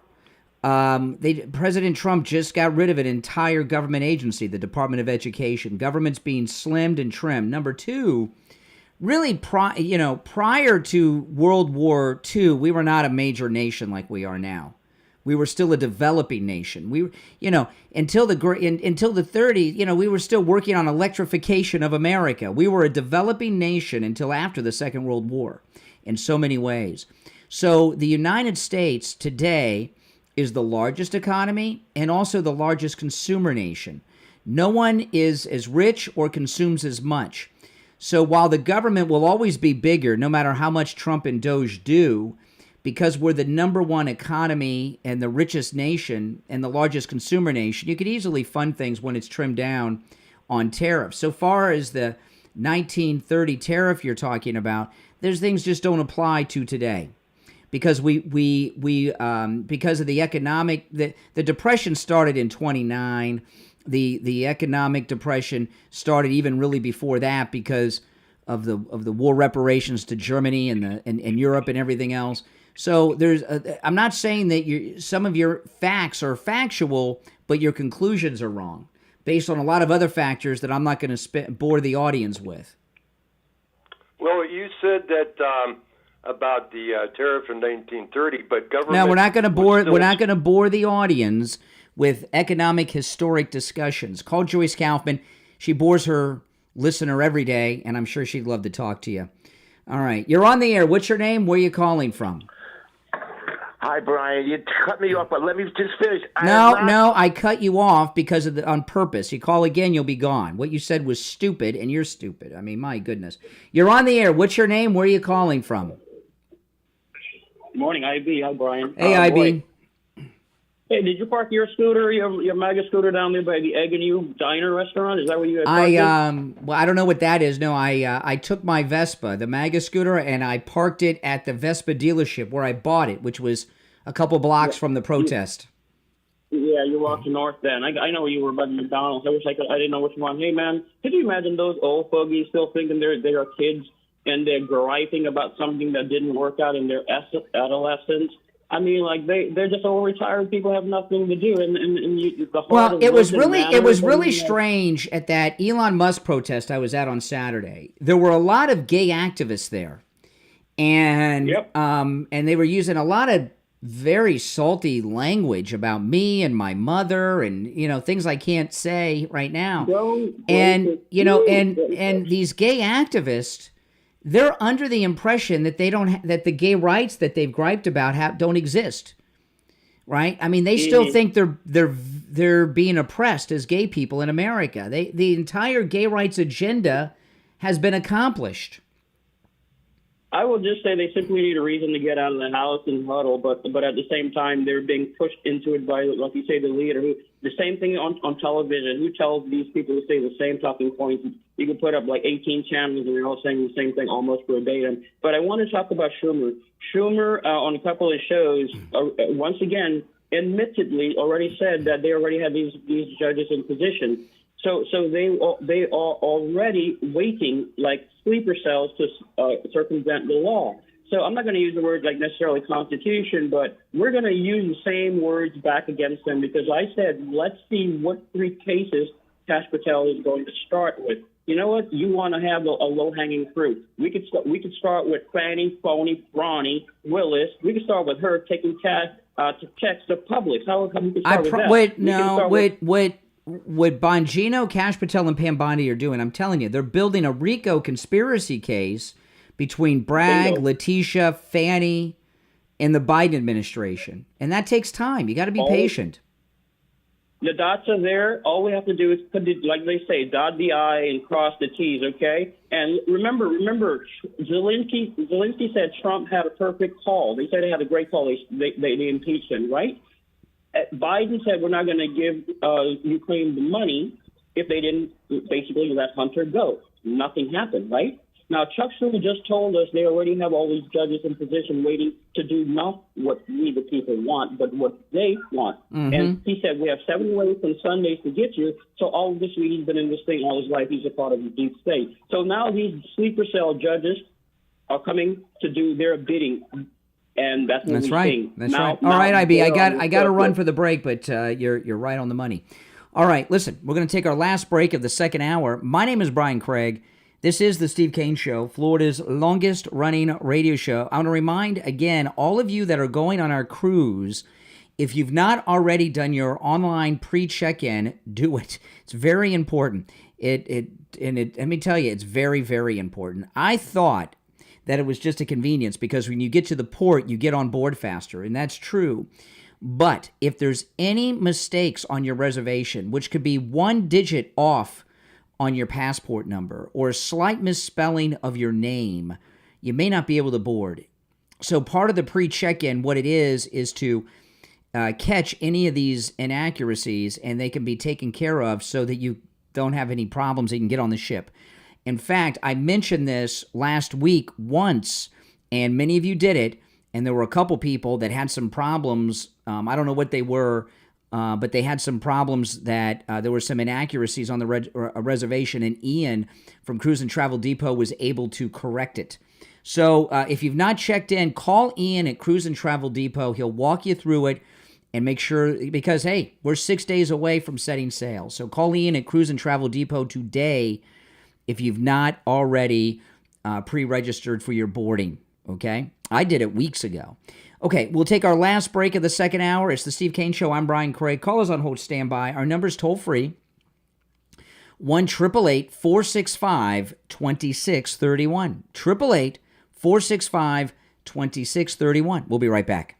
President Trump just got rid of an entire government agency, the Department of Education. Government's being slimmed and trimmed. Number two. Really, prior to World War II, we were not a major nation like we are now. We were still a developing nation. We, until the 30s, we were still working on electrification of America. We were a developing nation until after the Second World War, in so many ways. So the United States today is the largest economy and also the largest consumer nation. No one is as rich or consumes as much. So while the government will always be bigger, no matter how much Trump and Doge do, because we're the number one economy and the richest nation and the largest consumer nation, you could easily fund things when it's trimmed down on tariffs. So far as the 1930 tariff you're talking about, there's things just don't apply to today. Because because of the economic, the Depression started in 29. The economic depression started even really before that because of the war reparations to Germany and Europe and everything else. So I'm not saying that some of your facts are factual, but your conclusions are wrong based on a lot of other factors that I'm not going to bore the audience with. Well, you said that about the tariff in 1930, but government. No, we're not going to bore. We're not going to bore the audience with economic historic discussions. Call Joyce Kaufman. She bores her listener every day, and I'm sure she'd love to talk to you. All right, you're on the air. What's your name? Where are you calling from? Hi, Brian. You cut me off, but let me just finish. No, I cut you off because of on purpose. You call again, you'll be gone. What you said was stupid, and you're stupid. I mean, my goodness. You're on the air. What's your name? Where are you calling from? Good morning, IB. Hi, Brian. Hey, IB. Boy. Hey, did you park your scooter, your MAGA scooter down there by the Egg and You Diner restaurant? Is that where you had parked well, I don't know what that is. No, I took my Vespa, the MAGA scooter, and I parked it at the Vespa dealership where I bought it, which was a couple blocks from the protest. Yeah, you walked north then. I know you were by the McDonald's. I wish I didn't know which one. Hey, man, could you imagine those old fogies still thinking they are kids and they're griping about something that didn't work out in their adolescence? I mean, like they're just all retired people, have nothing to do, and the well, it was really strange at that Elon Musk protest I was at on Saturday. There were a lot of gay activists there, and and they were using a lot of very salty language about me and my mother, and things I can't say right now. And these gay activists, they're under the impression that that the gay rights that they've griped about don't exist, right? I mean, they still think they're being oppressed as gay people in America. The entire gay rights agenda has been accomplished. I will just say they simply need a reason to get out of the house and huddle, but at the same time they're being pushed into it by, like you say, the leader. The same thing on television. Who tells these people to say the same talking points? You can put up like 18 channels and they're all saying the same thing almost verbatim. But I want to talk about Schumer. Schumer on a couple of shows once again admittedly already said that they already had these judges in position. So they are already waiting like sleeper cells to circumvent the law. So I'm not going to use the word like necessarily constitution, but we're going to use the same words back against them because I said, let's see what 3 cases Kash Patel is going to start with. You know what? You want to have a low-hanging fruit. We could start with Fannie, Phony, Ronnie, Willis. We could start with her taking cash to checks to Publix. How we could start with that? What Bongino, Kash Patel, and Pam Bondi are doing, I'm telling you, they're building a RICO conspiracy case between Bragg, Letitia, Fannie, and the Biden administration. And that takes time. You got to be patient. The dots are there. All we have to do is put it, like they say, dot the I and cross the T's, okay? And remember, Zelensky said Trump had a perfect call. They said he had a great call. They impeached him, right? Biden said we're not going to give Ukraine the money if they didn't basically let Hunter go. Nothing happened, right? Now, Chuck Schumer just told us they already have all these judges in position waiting to do not what we, the people, want, but what they want. Mm-hmm. And he said, we have 7 ways on Sundays to get you. So all this week he's been in this thing all his life. He's a part of the deep state. So now these sleeper cell judges are coming to do their bidding. And that's right. That's right. All right, IB, I got to run for the break, but you're right on the money. All right, listen, we're going to take our last break of the second hour. My name is Brian Craig. This is the Steve Kane Show, Florida's longest-running radio show. I want to remind, again, all of you that are going on our cruise, if you've not already done your online pre-check-in, do it. It's very important. Let me tell you, it's very, very important. I thought that it was just a convenience because when you get to the port, you get on board faster, and that's true. But if there's any mistakes on your reservation, which could be 1 digit off on your passport number or a slight misspelling of your name, you may not be able to board. So part of the pre-check-in, what it is to catch any of these inaccuracies, and they can be taken care of so that you don't have any problems. You can get on the ship. In fact, I mentioned this last week once, and many of you did it, and there were a couple people that had some problems. I don't know what they were, but they had some problems that there were some inaccuracies on the reservation, and Ian from Cruise and Travel Depot was able to correct it. So if you've not checked in, call Ian at Cruise and Travel Depot. He'll walk you through it and make sure, because, hey, we're 6 days away from setting sail. So call Ian at Cruise and Travel Depot today if you've not already pre-registered for your boarding, okay? I did it weeks ago. Okay, we'll take our last break of the second hour. It's the Steve Kane Show. I'm Brian Craig. Call us on hold standby. Our number's toll-free, 1-888-465-2631. 888-465-2631. We'll be right back.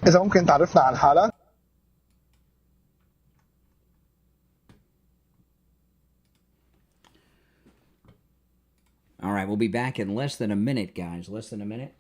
إذا ممكن تعرفنا عن حالك؟ All right, we'll be back in less than a minute, guys. Less than a minute.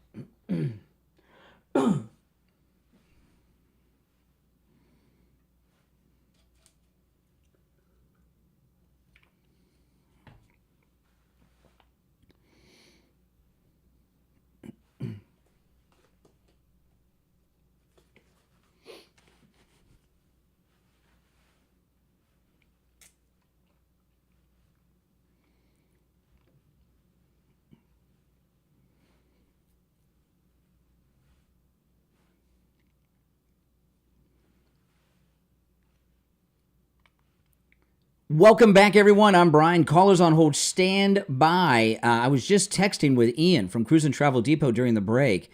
Welcome back, everyone. I'm Brian. Callers on hold, stand by. I was just texting with Ian from Cruise and Travel Depot during the break.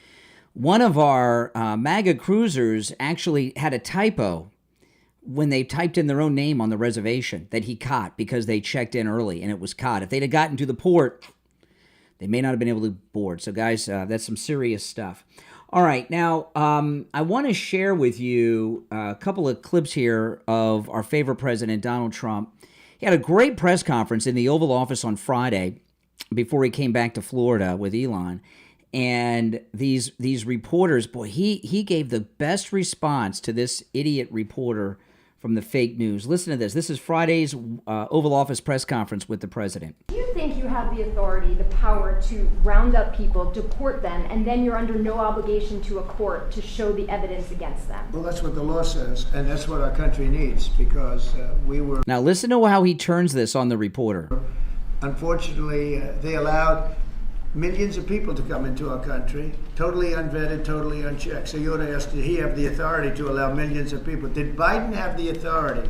One of our MAGA cruisers actually had a typo when they typed in their own name on the reservation that he caught because they checked in early and it was caught. If they'd have gotten to the port, they may not have been able to board. So, guys, that's some serious stuff. All right, now I want to share with you a couple of clips here of our favorite president, Donald Trump. He had a great press conference in the Oval Office on Friday before he came back to Florida with Elon. And these reporters, boy, he gave the best response to this idiot reporter from the fake news. Listen to this. This is Friday's Oval Office press conference with the president. Do you think you have the authority, the power to round up people, deport them, and then you're under no obligation to a court to show the evidence against them? Well, that's what the law says, and that's what our country needs, because we were... Now listen to how he turns this on the reporter. Unfortunately, they allowed millions of people to come into our country, totally unvetted, totally unchecked. So you ought to ask, did he have the authority to allow millions of people? Did Biden have the authority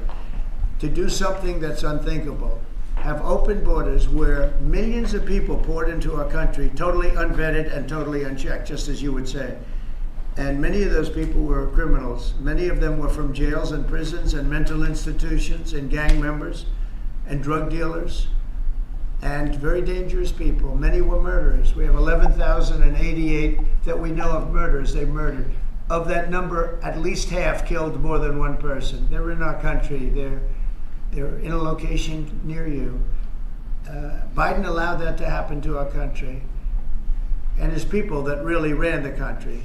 to do something that's unthinkable? Have open borders where millions of people poured into our country, totally unvetted and totally unchecked, just as you would say. And many of those people were criminals. Many of them were from jails and prisons and mental institutions and gang members and drug dealers. And very dangerous people. Many were murderers. We have 11,088 that we know of murders they murdered. Of that number, at least half killed more than one person. They're in our country. They're in a location near you. Biden allowed that to happen to our country. And his people that really ran the country.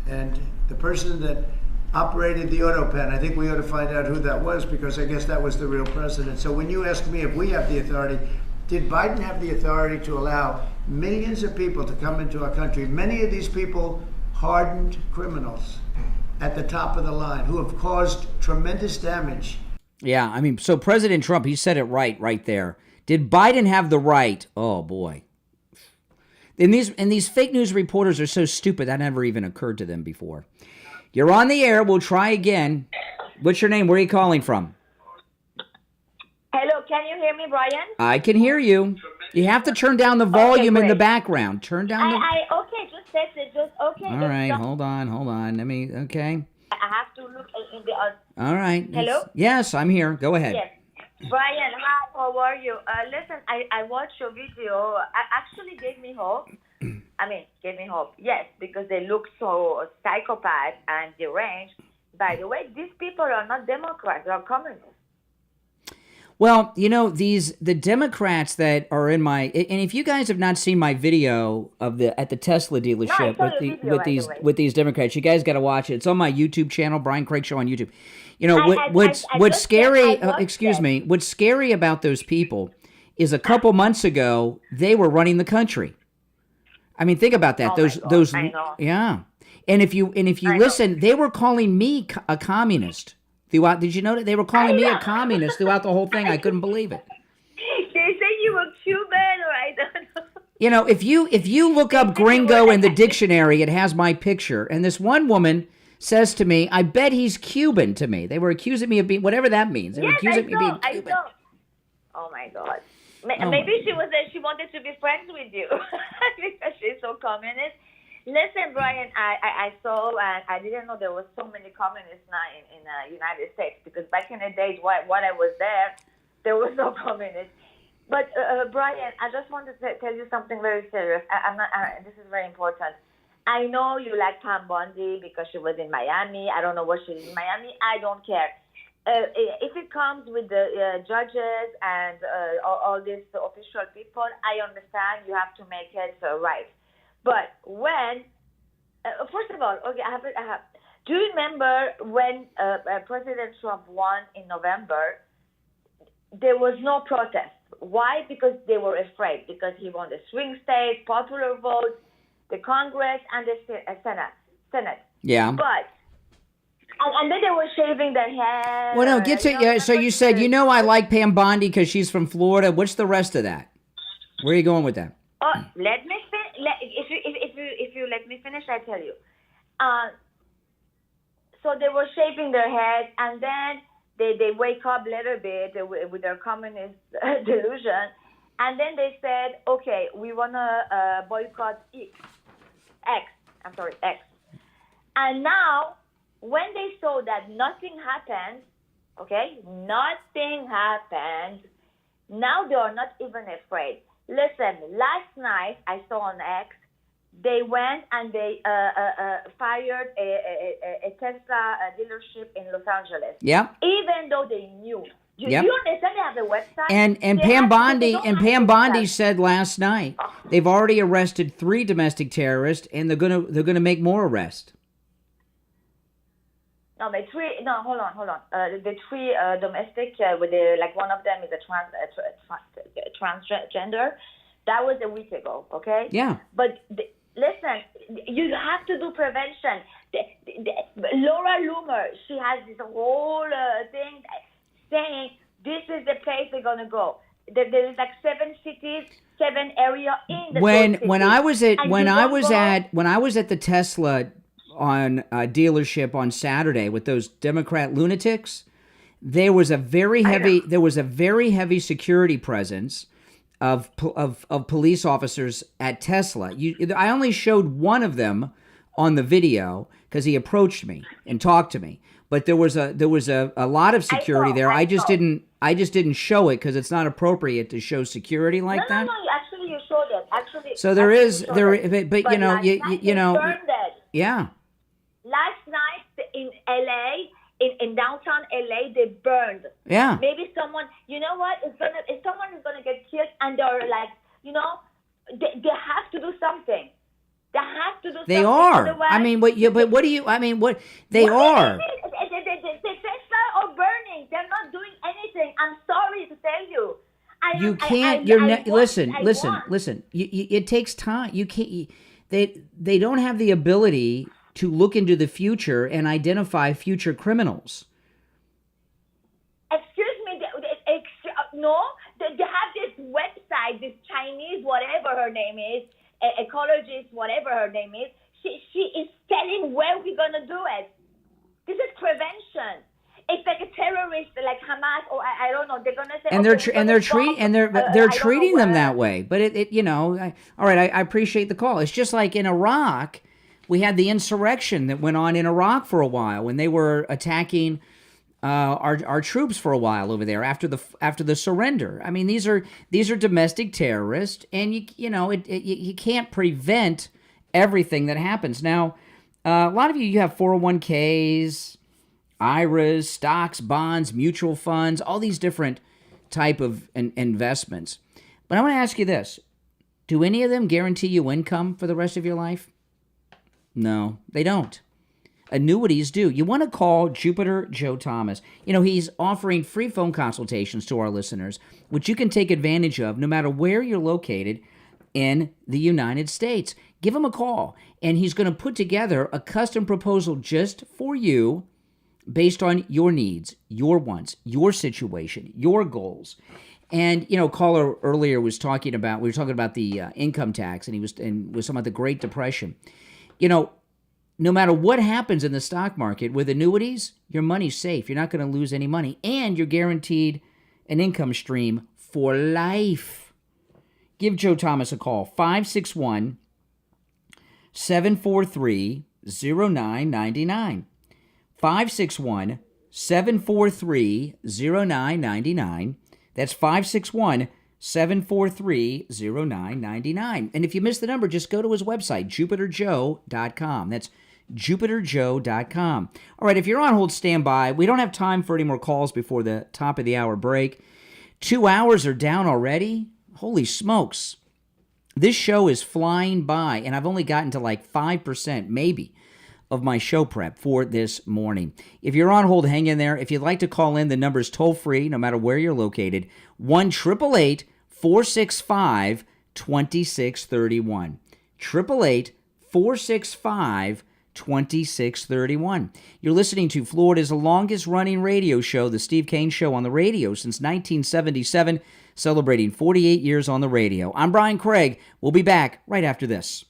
And the person that operated the auto pen, I think we ought to find out who that was, because I guess that was the real president. So when you ask me if we have the authority, did Biden have the authority to allow millions of people to come into our country? Many of these people, hardened criminals at the top of the line who have caused tremendous damage. Yeah, I mean, so President Trump, he said it right there. Did Biden have the right? Oh, boy. And these fake news reporters are so stupid, that never even occurred to them before. You're on the air. We'll try again. What's your name? Where are you calling from? Hello, can you hear me, Brian? I can hear you. You have to turn down the volume in the background. Turn down the... Okay, just text it. Okay. All right, hold on. Let me, okay. I have to look in the... All right. Hello? Yes, I'm here. Go ahead. Yes. Brian, hi, how are you? Listen, I watched your video. It actually gave me hope. Gave me hope. Yes, because they look so psychopath and deranged. By the way, these people are not Democrats. They are communists. Well, you know, the Democrats that are in my, and if you guys have not seen my video of at the Tesla dealership with these Democrats, you guys got to watch it. It's on my YouTube channel, Brian Craig Show on YouTube. You know, what's scary? What's scary about those people is a couple months ago they were running the country. I mean, think about that. Those yeah. And if you listen, they were calling me a communist. Throughout, did you know that they were calling me a communist throughout the whole thing? I couldn't believe it. They say you were Cuban, or I don't know. You know, if you look up gringo in the dictionary, it has my picture. And this one woman says to me, "I bet he's Cuban." To me, they were accusing me of being whatever that means. They were accusing me of being Cuban. Oh my God! Maybe she wanted to be friends with you because she's so communist. Listen, Brian, I saw, and I didn't know there were so many communists now in the United States, because back in the days when I was there was no communists. But, Brian, I just wanted to tell you something very serious. This is very important. I know you like Pam Bondi because she was in Miami. I don't know what she did in Miami. I don't care. If it comes with the judges and all these official people, I understand you have to make it right. But when, first of all, okay, do you remember when President Trump won in November, there was no protest? Why? Because they were afraid, because he won the swing states, popular votes, the Congress, and the Senate. Yeah. But, and then they were shaving their hair. Well, no, so you said, I like Pam Bondi because she's from Florida. What's the rest of that? Where are you going with that? Oh, let me finish. If you let me finish, I tell you. So they were shaving their heads, and then they wake up a little bit with their communist delusion, and then they said, okay, we want to boycott X. And now, when they saw that nothing happened, okay, nothing happened, now they are not even afraid. Listen, last night I saw on X, they went and they fired a Tesla dealership in Los Angeles. Yeah. Even though they knew. You Yep. understand they have a website? And Pam Bondi said last night they've already arrested 3 domestic terrorists, and they're gonna make more arrests. No, the 3. No, hold on. The 3 domestic with like one of them is a transgender. That was a week ago. Okay. Yeah. But listen, you have to do prevention. Laura Loomer, she has this whole thing saying this is the place they're gonna go. There is like 7 cities, 7 areas in the When I was at the Tesla on dealership on Saturday with those Democrat lunatics, there was a very heavy security presence of police officers at Tesla. I only showed one of them on the video because he approached me and talked to me. But there was a lot of security there. I just didn't show it because it's not appropriate to show security like that. No, actually you showed it. So but you know, you know, yeah. Last night in LA, in downtown LA, they burned. Yeah. Maybe someone, you know what? If someone is gonna get killed, and they're like, you know, they have to do something. They have to do something. They are. Otherwise, I mean, what do you? I mean, what they are. The Tesla are burning. They're not doing anything. I'm sorry to tell you. You can't. Listen. It takes time. You can't. They don't have the ability to look into the future and identify future criminals. Excuse me. They have this website. This Chinese, whatever her name is, ecologist, whatever her name is. She is telling where we're gonna do it. This is prevention. It's like a terrorist, like Hamas, or I don't know. They're gonna say, they're treating them that way. But it you know, all right. I appreciate the call. It's just like in Iraq, we had the insurrection that went on in Iraq for a while when they were attacking our troops for a while over there after the surrender. I mean, these are domestic terrorists, and you can't prevent everything that happens. Now, a lot of you have 401ks, IRAs, stocks, bonds, mutual funds, all these different type of investments. But I want to ask you this. Do any of them guarantee you income for the rest of your life? No, they don't. Annuities do. You want to call Jupiter Joe Thomas. You know, he's offering free phone consultations to our listeners, which you can take advantage of no matter where you're located in the United States. Give him a call, and he's going to put together a custom proposal just for you based on your needs, your wants, your situation, your goals. And, you know, caller earlier we were talking about the income tax, and he was talking about the Great Depression. You know, no matter what happens in the stock market, with annuities, your money's safe. You're not going to lose any money, and you're guaranteed an income stream for life. Give Joe Thomas a call, 561-743-0999. 561-743-0999. That's 561-743-0999. And if you missed the number, just go to his website, jupiterjoe.com. That's jupiterjoe.com. All right, if you're on hold, stand by. We don't have time for any more calls before the top of the hour break. 2 hours are down already? Holy smokes. This show is flying by, and I've only gotten to like 5%, maybe, of my show prep for this morning. If you're on hold, hang in there. If you'd like to call in, the number's toll-free, no matter where you're located, 1-888-465-2631. 888-465-2631. You're listening to Florida's longest-running radio show, The Steve Kane Show, on the radio since 1977, celebrating 48 years on the radio. I'm Brian Craig. We'll be back right after this.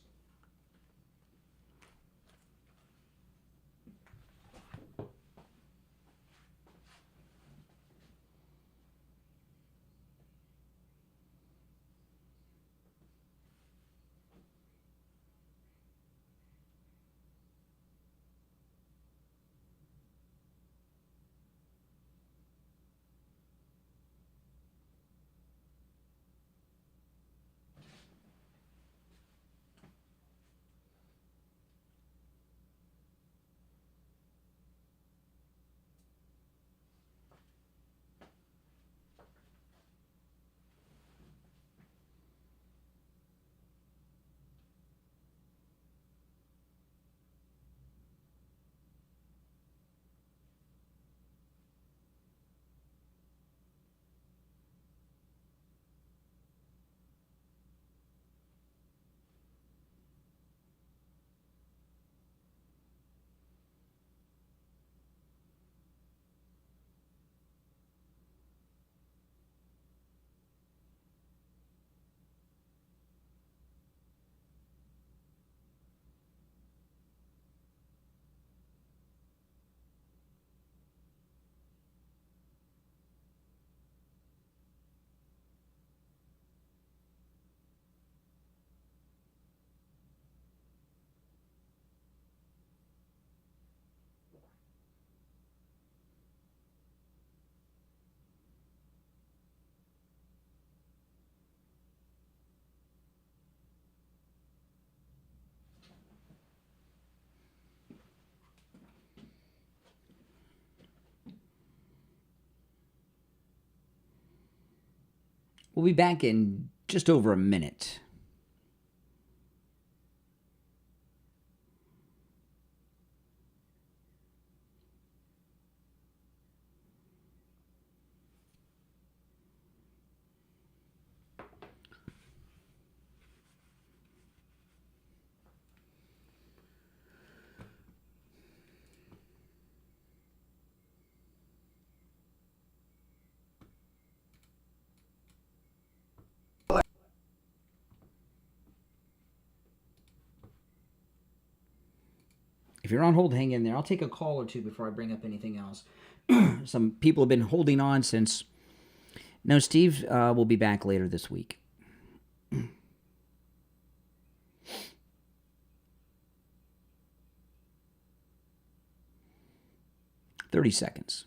We'll be back in just over a minute. If you're on hold, hang in there. I'll take a call or two before I bring up anything else. Some people have been holding on since... No, Steve will be back later this week. 30 seconds.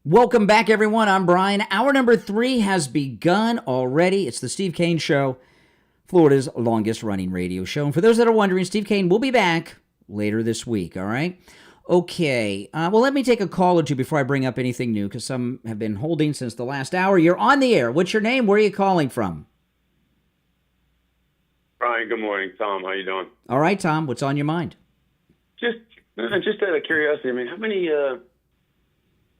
Welcome back, everyone. I'm Brian. Hour number 3 has begun already. It's the Steve Kane Show, Florida's longest-running radio show. And for those that are wondering, Steve Kane will be back later this week, all right? Okay. Well, let me take a call or two before I bring up anything new, because some have been holding since the last hour. You're on the air. What's your name? Where are you calling from? Brian, good morning. Tom, how you doing? All right, Tom. What's on your mind? Just out of curiosity, I mean, how many...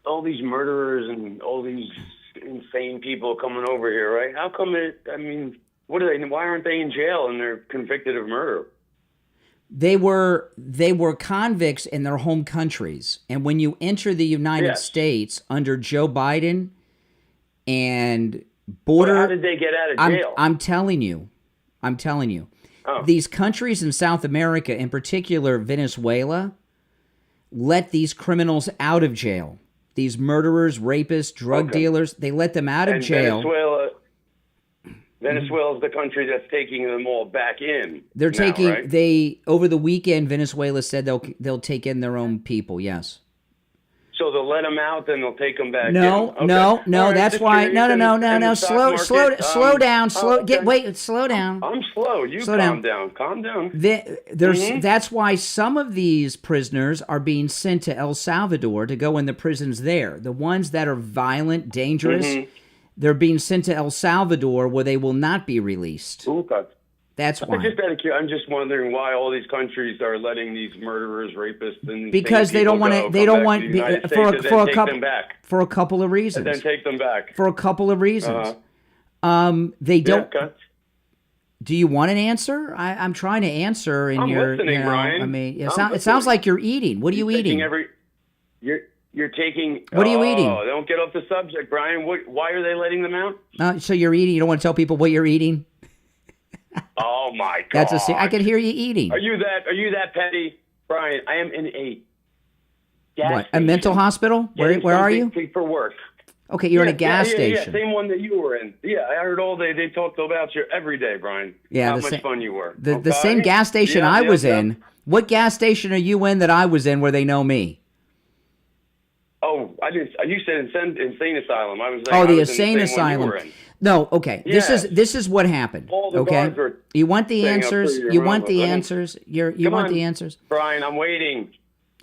all these murderers and all these insane people coming over here, right? How come what are they? Why aren't they in jail and they're convicted of murder? They were convicts in their home countries. And when you enter the United States under Joe Biden and border... Well, how did they get out of jail? I'm telling you. Oh. These countries in South America, in particular Venezuela, let these criminals out of jail. These murderers, rapists, drug dealers, they let them out of jail. Venezuela's the country that's taking them all back in. They're now, taking right? Over the weekend, Venezuela said they'll take in their own people. Yes. So they'll let them out, then they'll take them back. No. in. Okay. Right, that's why. No. Slow down. Slow down. I'm slow. You calm down. Calm down. That's why some of these prisoners are being sent to El Salvador to go in the prisons there. The ones that are violent, dangerous, they're being sent to El Salvador where they will not be released. Okay. That's why. I'm just wondering why all these countries are letting these murderers, rapists, and because they don't want to. They don't want for a couple of reasons. And then take them back for a couple of reasons. They don't. Yeah, do you want an answer? I'm trying to answer. And I'm listening, Brian. I mean, it sounds like you're eating. What are you eating? You're taking. What are you eating? Don't get off the subject, Brian. Why are they letting them out? So you're eating. You don't want to tell people what you're eating? Oh my God! I can hear you eating. Are you that petty, Brian? I am in a a mental hospispital? Where are you? For work. Okay, you're in a gas station. Yeah, same one that you were in. Yeah, I heard all day. They talked about you every day, Brian. Yeah, how much fun you were. The same gas station I was in. What gas station are you in that I was in where they know me? Oh, I didn't. You said insane asylum. I was. The insane asylum. No, okay. Yes. This is what happened. Okay, you want the answers. You want the answers. You want the answers. Brian, I'm waiting.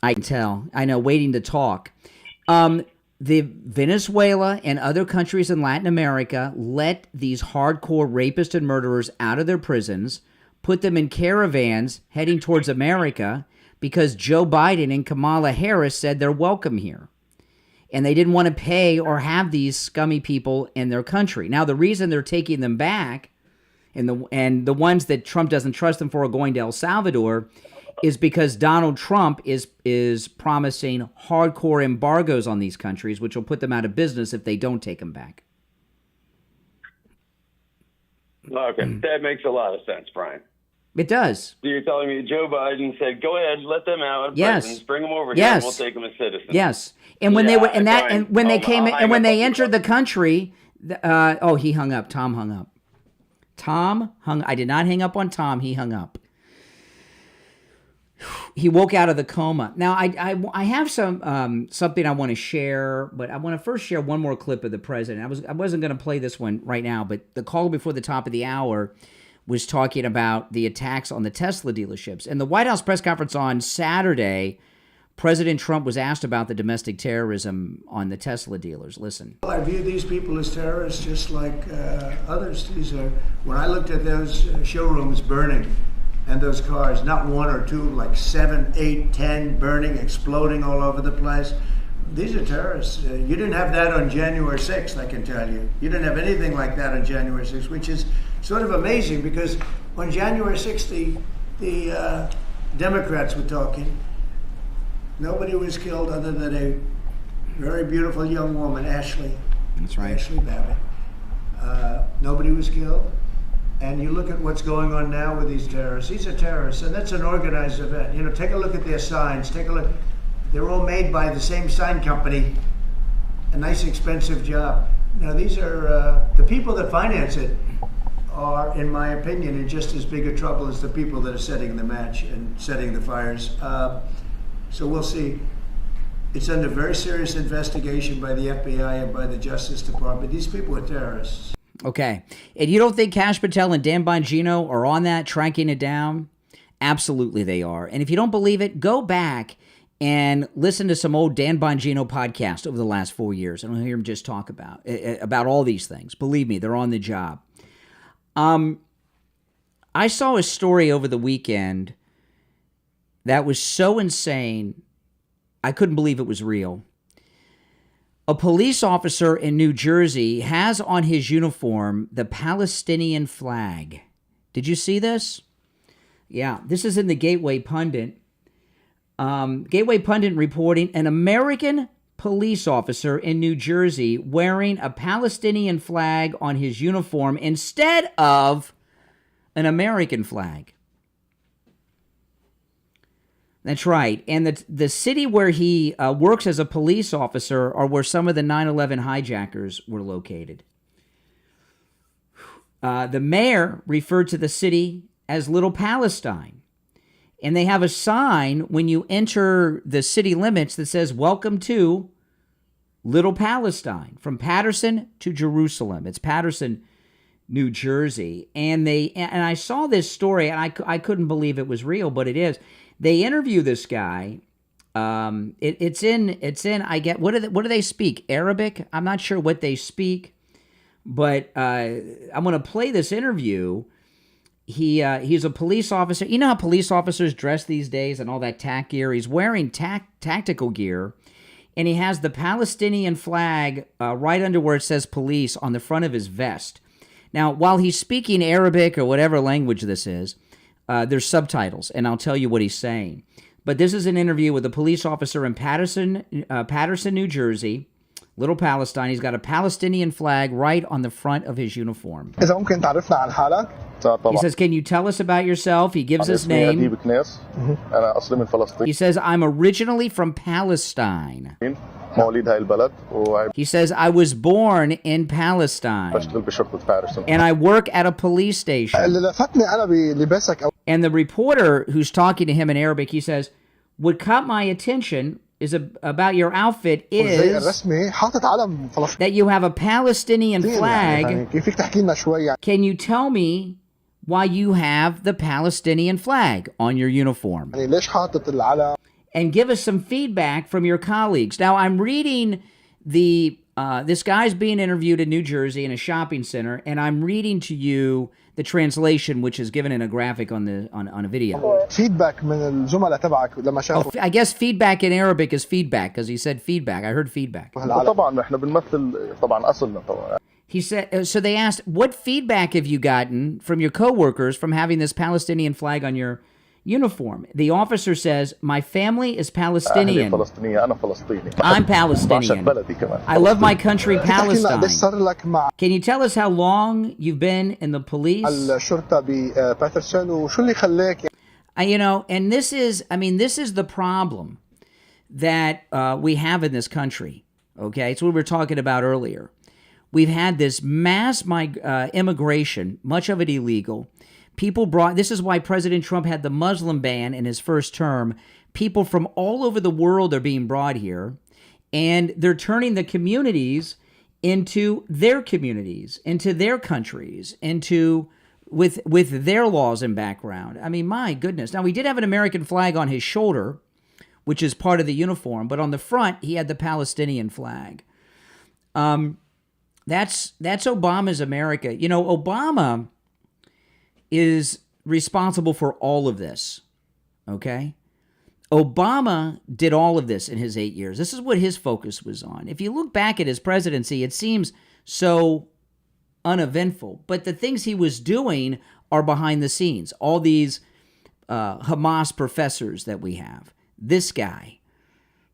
I can tell. I know. Waiting to talk. The Venezuela and other countries in Latin America let these hardcore rapists and murderers out of their prisons, put them in caravans heading towards America because Joe Biden and Kamala Harris said they're welcome here. And they didn't want to pay or have these scummy people in their country. Now, the reason they're taking them back, and the ones that Trump doesn't trust them for are going to El Salvador, is because Donald Trump is promising hardcore embargoes on these countries, which will put them out of business if they don't take them back. Okay, that makes a lot of sense, Brian. It does. So you're telling me Joe Biden said, "Go ahead, let them out. Yes. Presidents, bring them over here, Yes. and we'll take them as citizens." Yes. And when they were, and when they came in, and when they entered the country, he hung up. Tom hung up. I did not hang up on Tom. He hung up. He woke out of the coma. Now, I have something I want to share, but I want to first share one more clip of the president. I wasn't going to play this one right now, but the call before the top of the hour was talking about the attacks on the Tesla dealerships. In the White House press conference on Saturday, President Trump was asked about the domestic terrorism on the Tesla dealers. Listen. I view these people as terrorists just like others. When I looked at those showrooms burning and those cars, not one or two, like 7, 8, 10 burning, exploding all over the place. These are terrorists. You didn't have that on January 6th, I can tell you. You didn't have anything like that on January 6th, which is sort of amazing because on January 6th, the Democrats were talking. Nobody was killed other than a very beautiful young woman, Ashley. That's right. Ashley Babbitt. Nobody was killed. And you look at what's going on now with these terrorists. These are terrorists, and that's an organized event. You know, take a look at their signs. Take a look. They're all made by the same sign company. A nice, expensive job. Now, these are the people that finance it are, in my opinion, in just as big a trouble as the people that are setting the match and setting the fires. So we'll see. It's under very serious investigation by the FBI and by the Justice Department. These people are terrorists. Okay. And you don't think Kash Patel and Dan Bongino are on that, tracking it down? Absolutely they are. And if you don't believe it, go back and listen to some old Dan Bongino podcast over the last 4 years. And I'll hear him just talk about all these things. Believe me, they're on the job. I saw a story over the weekend that was so insane, I couldn't believe it was real. A police officer in New Jersey has on his uniform the Palestinian flag. Did you see this? Yeah, this is in the Gateway Pundit. Gateway Pundit reporting an American police officer in New Jersey wearing a Palestinian flag on his uniform instead of an American flag. That's right. And the city where he works as a police officer are where some of the 9/11 hijackers were located. The mayor referred to the city as Little Palestine. And they have a sign when you enter the city limits that says, "Welcome to Little Palestine," from Patterson to Jerusalem. It's Patterson, New Jersey. And I saw this story, and I couldn't believe it was real, but it is. They interview this guy. It's in. I get what do they speak? Arabic? I'm not sure what they speak, but I'm going to play this interview. He's a police officer. You know how police officers dress these days and all that tack gear. He's wearing tactical gear, and he has the Palestinian flag right under where it says police on the front of his vest. Now, while he's speaking Arabic or whatever language this is, there's subtitles, and I'll tell you what he's saying. But this is an interview with a police officer in Patterson, New Jersey, Little Palestine. He's got a Palestinian flag right on the front of his uniform. He says, "Can you tell us about yourself?" He gives his name. He says, "I'm originally from Palestine." He says, "I was born in Palestine, and I work at a police station." And the reporter who's talking to him in Arabic, he says, "What caught my attention is about your outfit is that you have a Palestinian flag. Can you tell me why you have the Palestinian flag on your uniform? And give us some feedback from your colleagues." Now, I'm reading this guy's being interviewed in New Jersey in a shopping center, and I'm reading to you the translation, which is given in a graphic on a video. I guess feedback in Arabic is feedback, because he said feedback. I heard feedback. He said, so they asked, what feedback have you gotten from your coworkers from having this Palestinian flag on your uniform. The officer says, my family is Palestinian. I'm Palestinian. I love my country, Palestine. Can you tell us how long you've been in the police? And this is the problem that we have in this country. Okay, it's what we were talking about earlier. We've had this mass immigration, much of it illegal. This is why President Trump had the Muslim ban in his first term. People from all over the world are being brought here, and they're turning the communities into their communities, into their countries, with their laws and background. I mean, my goodness. Now, we did have an American flag on his shoulder, which is part of the uniform, but on the front, he had the Palestinian flag. That's Obama's America. Obama is responsible for all of this, okay? Obama did all of this in his 8 years. This is what his focus was on. If you look back at his presidency, it seems so uneventful, but the things he was doing are behind the scenes. All these Hamas professors that we have, this guy,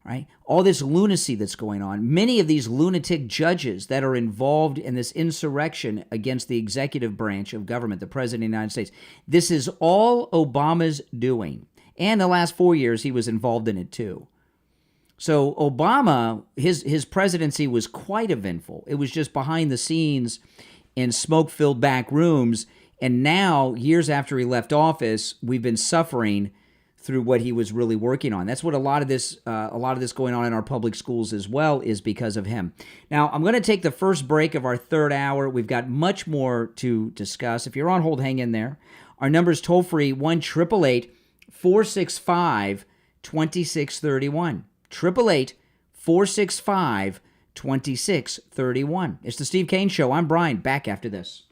right? All this lunacy that's going on. Many of these lunatic judges that are involved in this insurrection against the executive branch of government, the President of the United States. This is all Obama's doing. And the last 4 years, he was involved in it too. So Obama, his presidency was quite eventful. It was just behind the scenes in smoke-filled back rooms. And now, years after he left office, we've been suffering through what he was really working on. That's what a lot of this going on in our public schools as well is because of him. Now, I'm going to take the first break of our third hour. We've got much more to discuss. If you're on hold, hang in there. Our number is toll-free, 1-888-465-2631. 888-465-2631. It's the Steve Kane Show. I'm Brian. Back after this.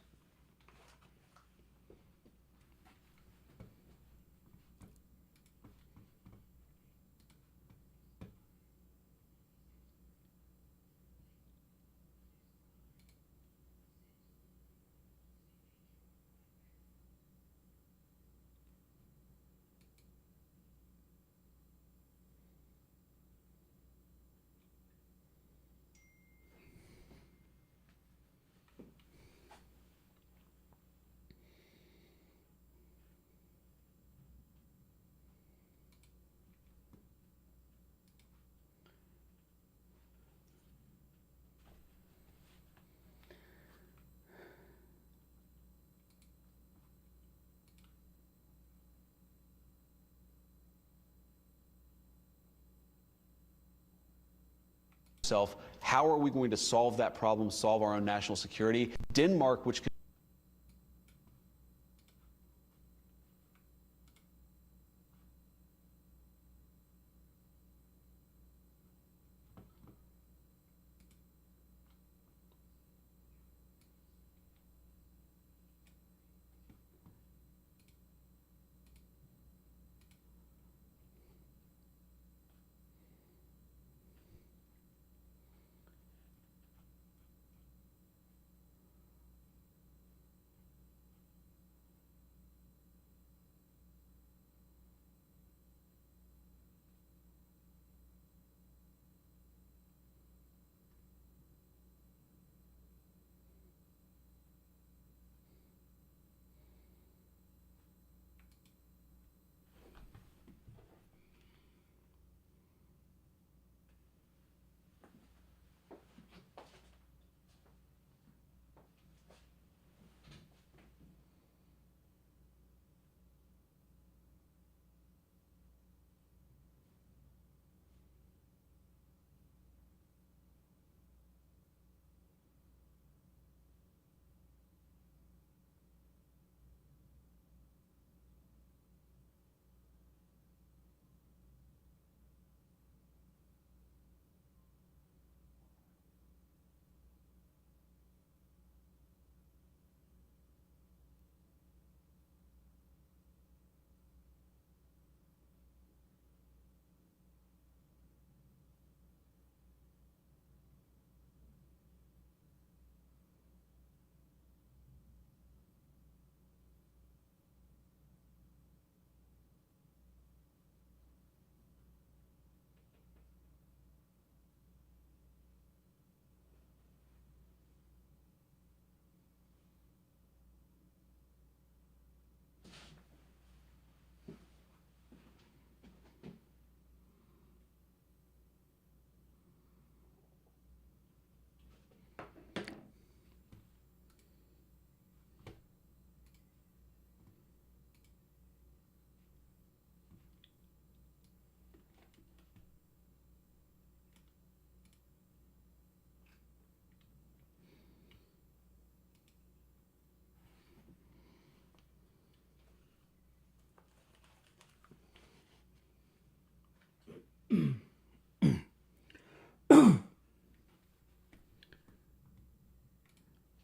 How are we going to solve that problem, solve our own national security? Denmark, which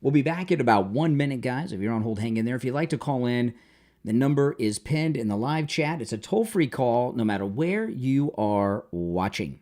We'll be back in about 1 minute, guys. If you're on hold, hang in there. If you'd like to call in, the number is pinned in the live chat. It's a toll-free call no matter where you are watching.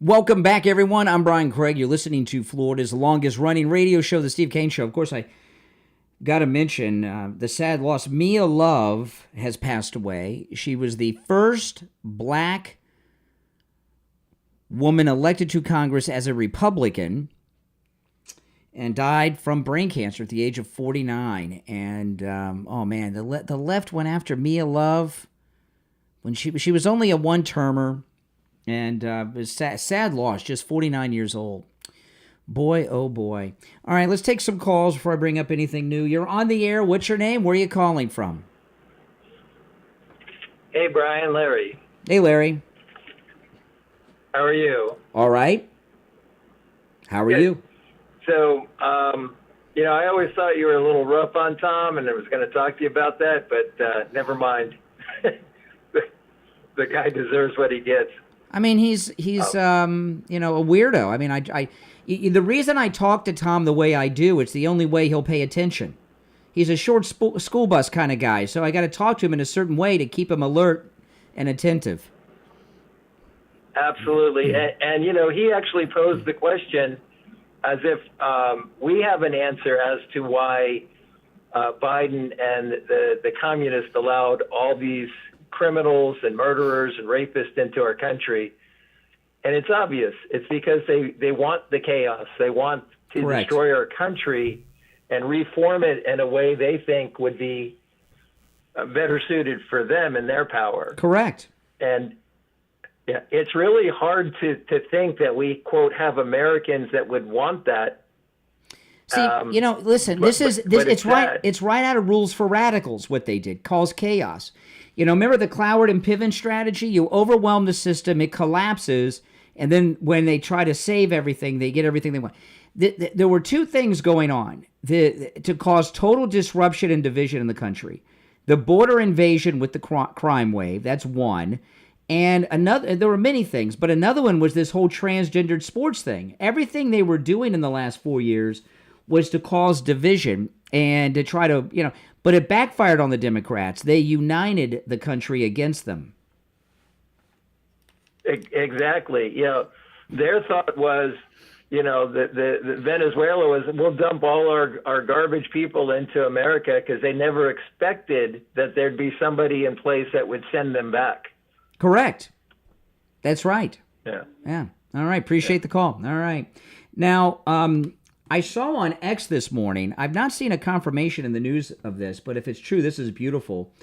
Welcome back, everyone. I'm Brian Craig. You're listening to Florida's longest-running radio show, The Steve Kane Show. Of course, I got to mention the sad loss. Mia Love has passed away. She was the first black woman elected to Congress as a Republican and died from brain cancer at the age of 49. And, oh, man, the left went after Mia Love when she was only a one-termer. And it was sad loss, just 49 years old. Boy, oh boy. All right, let's take some calls before I bring up anything new. You're on the air. What's your name? Where are you calling from? Hey, Brian, Larry. Hey, Larry. How are you? All right. How are you? So, I always thought you were a little rough on Tom, and I was going to talk to you about that, but never mind. The guy deserves what he gets. I mean, he's a weirdo. I mean, the reason I talk to Tom the way I do, it's the only way he'll pay attention. He's a short school bus kind of guy, so I got to talk to him in a certain way to keep him alert and attentive. Absolutely. And he actually posed the question as if we have an answer as to why Biden and the communists allowed all these criminals and murderers and rapists into our country. And it's obvious. It's because they want the chaos. They want to Correct. Destroy our country and reform it in a way they think would be better suited for them and their power. Correct. And yeah, it's really hard to think that we, quote, have Americans that would want that. See, listen, it's right out of Rules for Radicals, what they did, cause chaos. Remember the Cloward and Piven strategy? You overwhelm the system, it collapses, and then when they try to save everything, they get everything they want. There were two things going on to cause total disruption and division in the country. The border invasion with the crime wave, that's one. And there were many things, but another one was this whole transgendered sports thing. Everything they were doing in the last 4 years was to cause division and to try to, but it backfired on the Democrats. They united the country against them. Exactly. Their thought was, the Venezuela was, we'll dump all our garbage people into America because they never expected that there'd be somebody in place that would send them back. Correct. That's right. Yeah. Yeah. All right. Appreciate the call. All right. Now, I saw on X this morning, I've not seen a confirmation in the news of this, but if it's true, this is beautiful.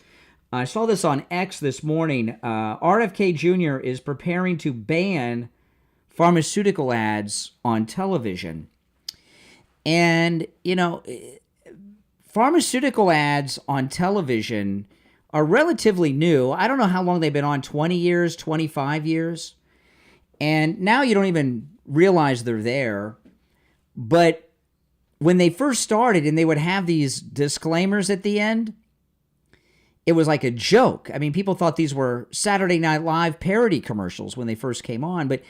I saw this on X this morning. RFK Jr. is preparing to ban pharmaceutical ads on television. And, pharmaceutical ads on television are relatively new. I don't know how long they've been on, 20 years, 25 years. And now you don't even realize they're there. But when they first started and they would have these disclaimers at the end, it was like a joke. I mean, people thought these were Saturday Night Live parody commercials when they first came on. But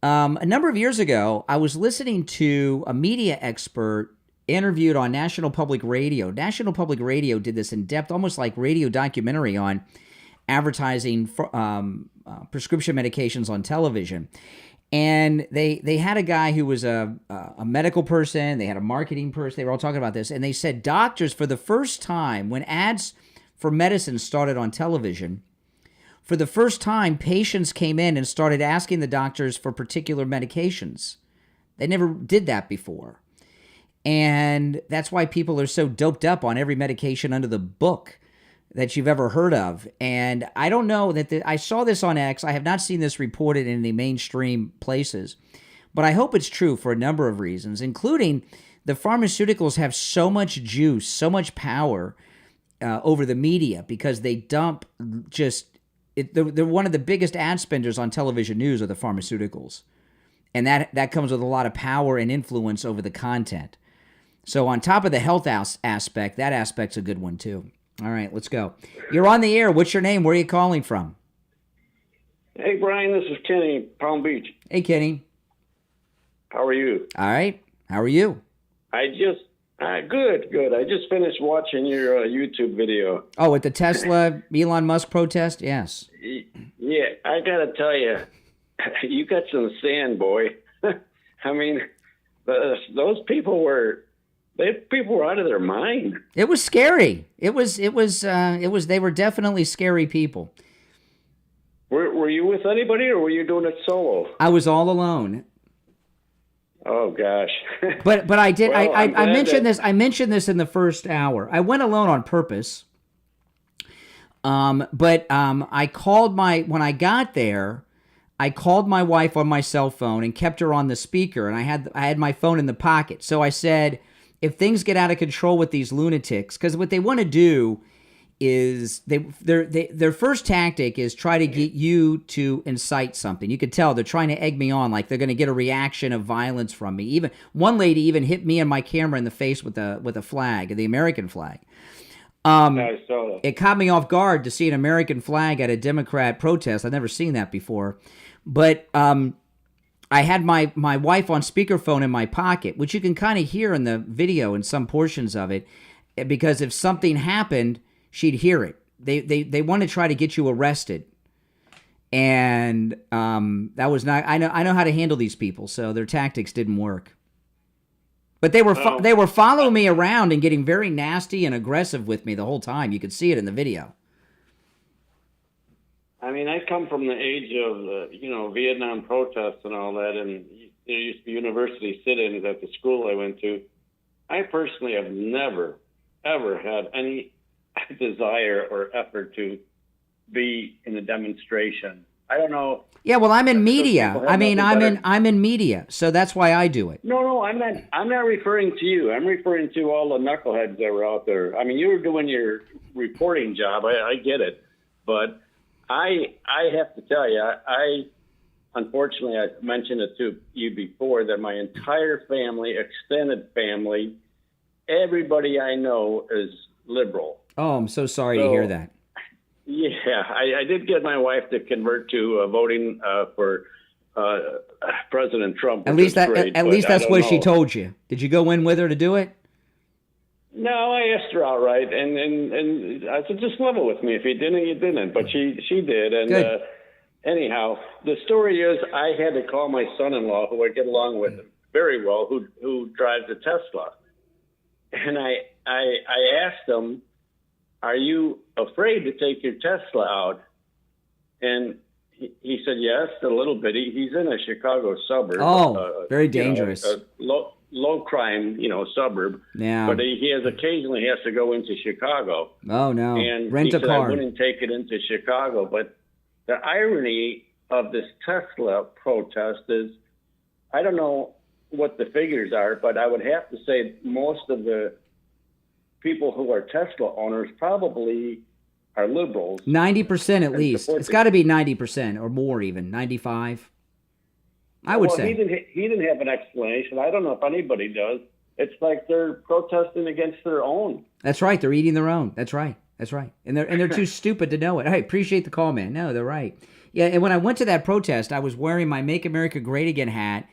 a number of years ago, I was listening to a media expert interviewed on National Public Radio. National Public Radio did this in-depth, almost like radio documentary on advertising for, prescription medications on television. And they had a guy who was a medical person. They had a marketing person. They were all talking about this. And they said doctors, for the first time, when ads for medicine started on television, for the first time, patients came in and started asking the doctors for particular medications. They never did that before. And that's why people are so doped up on every medication under the book that you've ever heard of. And I don't know that I saw this on X. I have not seen this reported in any mainstream places, but I hope it's true for a number of reasons, including the pharmaceuticals have so much juice, so much power over the media because they dump they're one of the biggest ad spenders on television news are the pharmaceuticals. And that comes with a lot of power and influence over the content. So on top of the health aspect, that aspect's a good one too. All right, let's go. You're on the air. What's your name? Where are you calling from? Hey, Brian, this is Kenny, Palm Beach. Hey, Kenny. How are you? All right. How are you? Good. I just finished watching your YouTube video. Oh, at the Tesla Elon Musk protest? Yes. Yeah, I got to tell you, you got some sand, boy. I mean, those people were out of their mind. It was scary. They were definitely scary people. Were you with anybody or were you doing it solo? I was all alone. Oh gosh. But I did. Well, I mentioned this. I mentioned this in the first hour. I went alone on purpose. I called when I got there, I called my wife on my cell phone and kept her on the speaker, and I had my phone in the pocket. So I said, if things get out of control with these lunatics, because what they want to do is their first tactic is try to get you to incite something. You could tell they're trying to egg me on, like they're going to get a reaction of violence from me. Even one lady even hit me and my camera in the face with a flag, the American flag. I saw that. It caught me off guard to see an American flag at a Democrat protest. I've never seen that before. But I had my wife on speakerphone in my pocket, which you can kind of hear in the video in some portions of it, because if something happened, she'd hear it. They want to try to get you arrested. And that was not, I know how to handle these people, so their tactics didn't work. But they were following me around and getting very nasty and aggressive with me the whole time. You could see it in the video. I mean, I come from the age of, Vietnam protests and all that, and there used to be university sit-ins at the school I went to. I personally have never, ever had any desire or effort to be in a demonstration. I don't know. Yeah, well, I'm in media. I mean, I'm in media, so that's why I do it. No, I'm not referring to you. I'm referring to all the knuckleheads that were out there. I mean, you were doing your reporting job. I get it, but I have to tell you, unfortunately, I mentioned it to you before that my entire family, extended family, everybody I know is liberal. Oh, I'm so sorry to hear that. Yeah, I did get my wife to convert to voting for President Trump. At least that's what she told you. Did you go in with her to do it? No, I asked her outright, and I said, just level with me. If you didn't, you didn't. But she did. And anyhow, the story is I had to call my son-in-law, who I get along with very well, who drives a Tesla. And I asked him, are you afraid to take your Tesla out? And he said, yes, a little bit. He's in a Chicago suburb. Oh, very dangerous. Low crime, suburb. Yeah. But he occasionally has to go into Chicago. Oh, no. And Rent a car. I wouldn't take it into Chicago. But the irony of this Tesla protest is, I don't know what the figures are, but I would have to say most of the people who are Tesla owners probably are liberals. 90% at least. It's got to be 90% or more, even 95. I would say. He didn't have an explanation. I don't know if anybody does. It's like they're protesting against their own. That's right. They're eating their own. That's right. And they're too stupid to know it. I appreciate the call, man. No, they're right. Yeah, and when I went to that protest, I was wearing my Make America Great Again hat,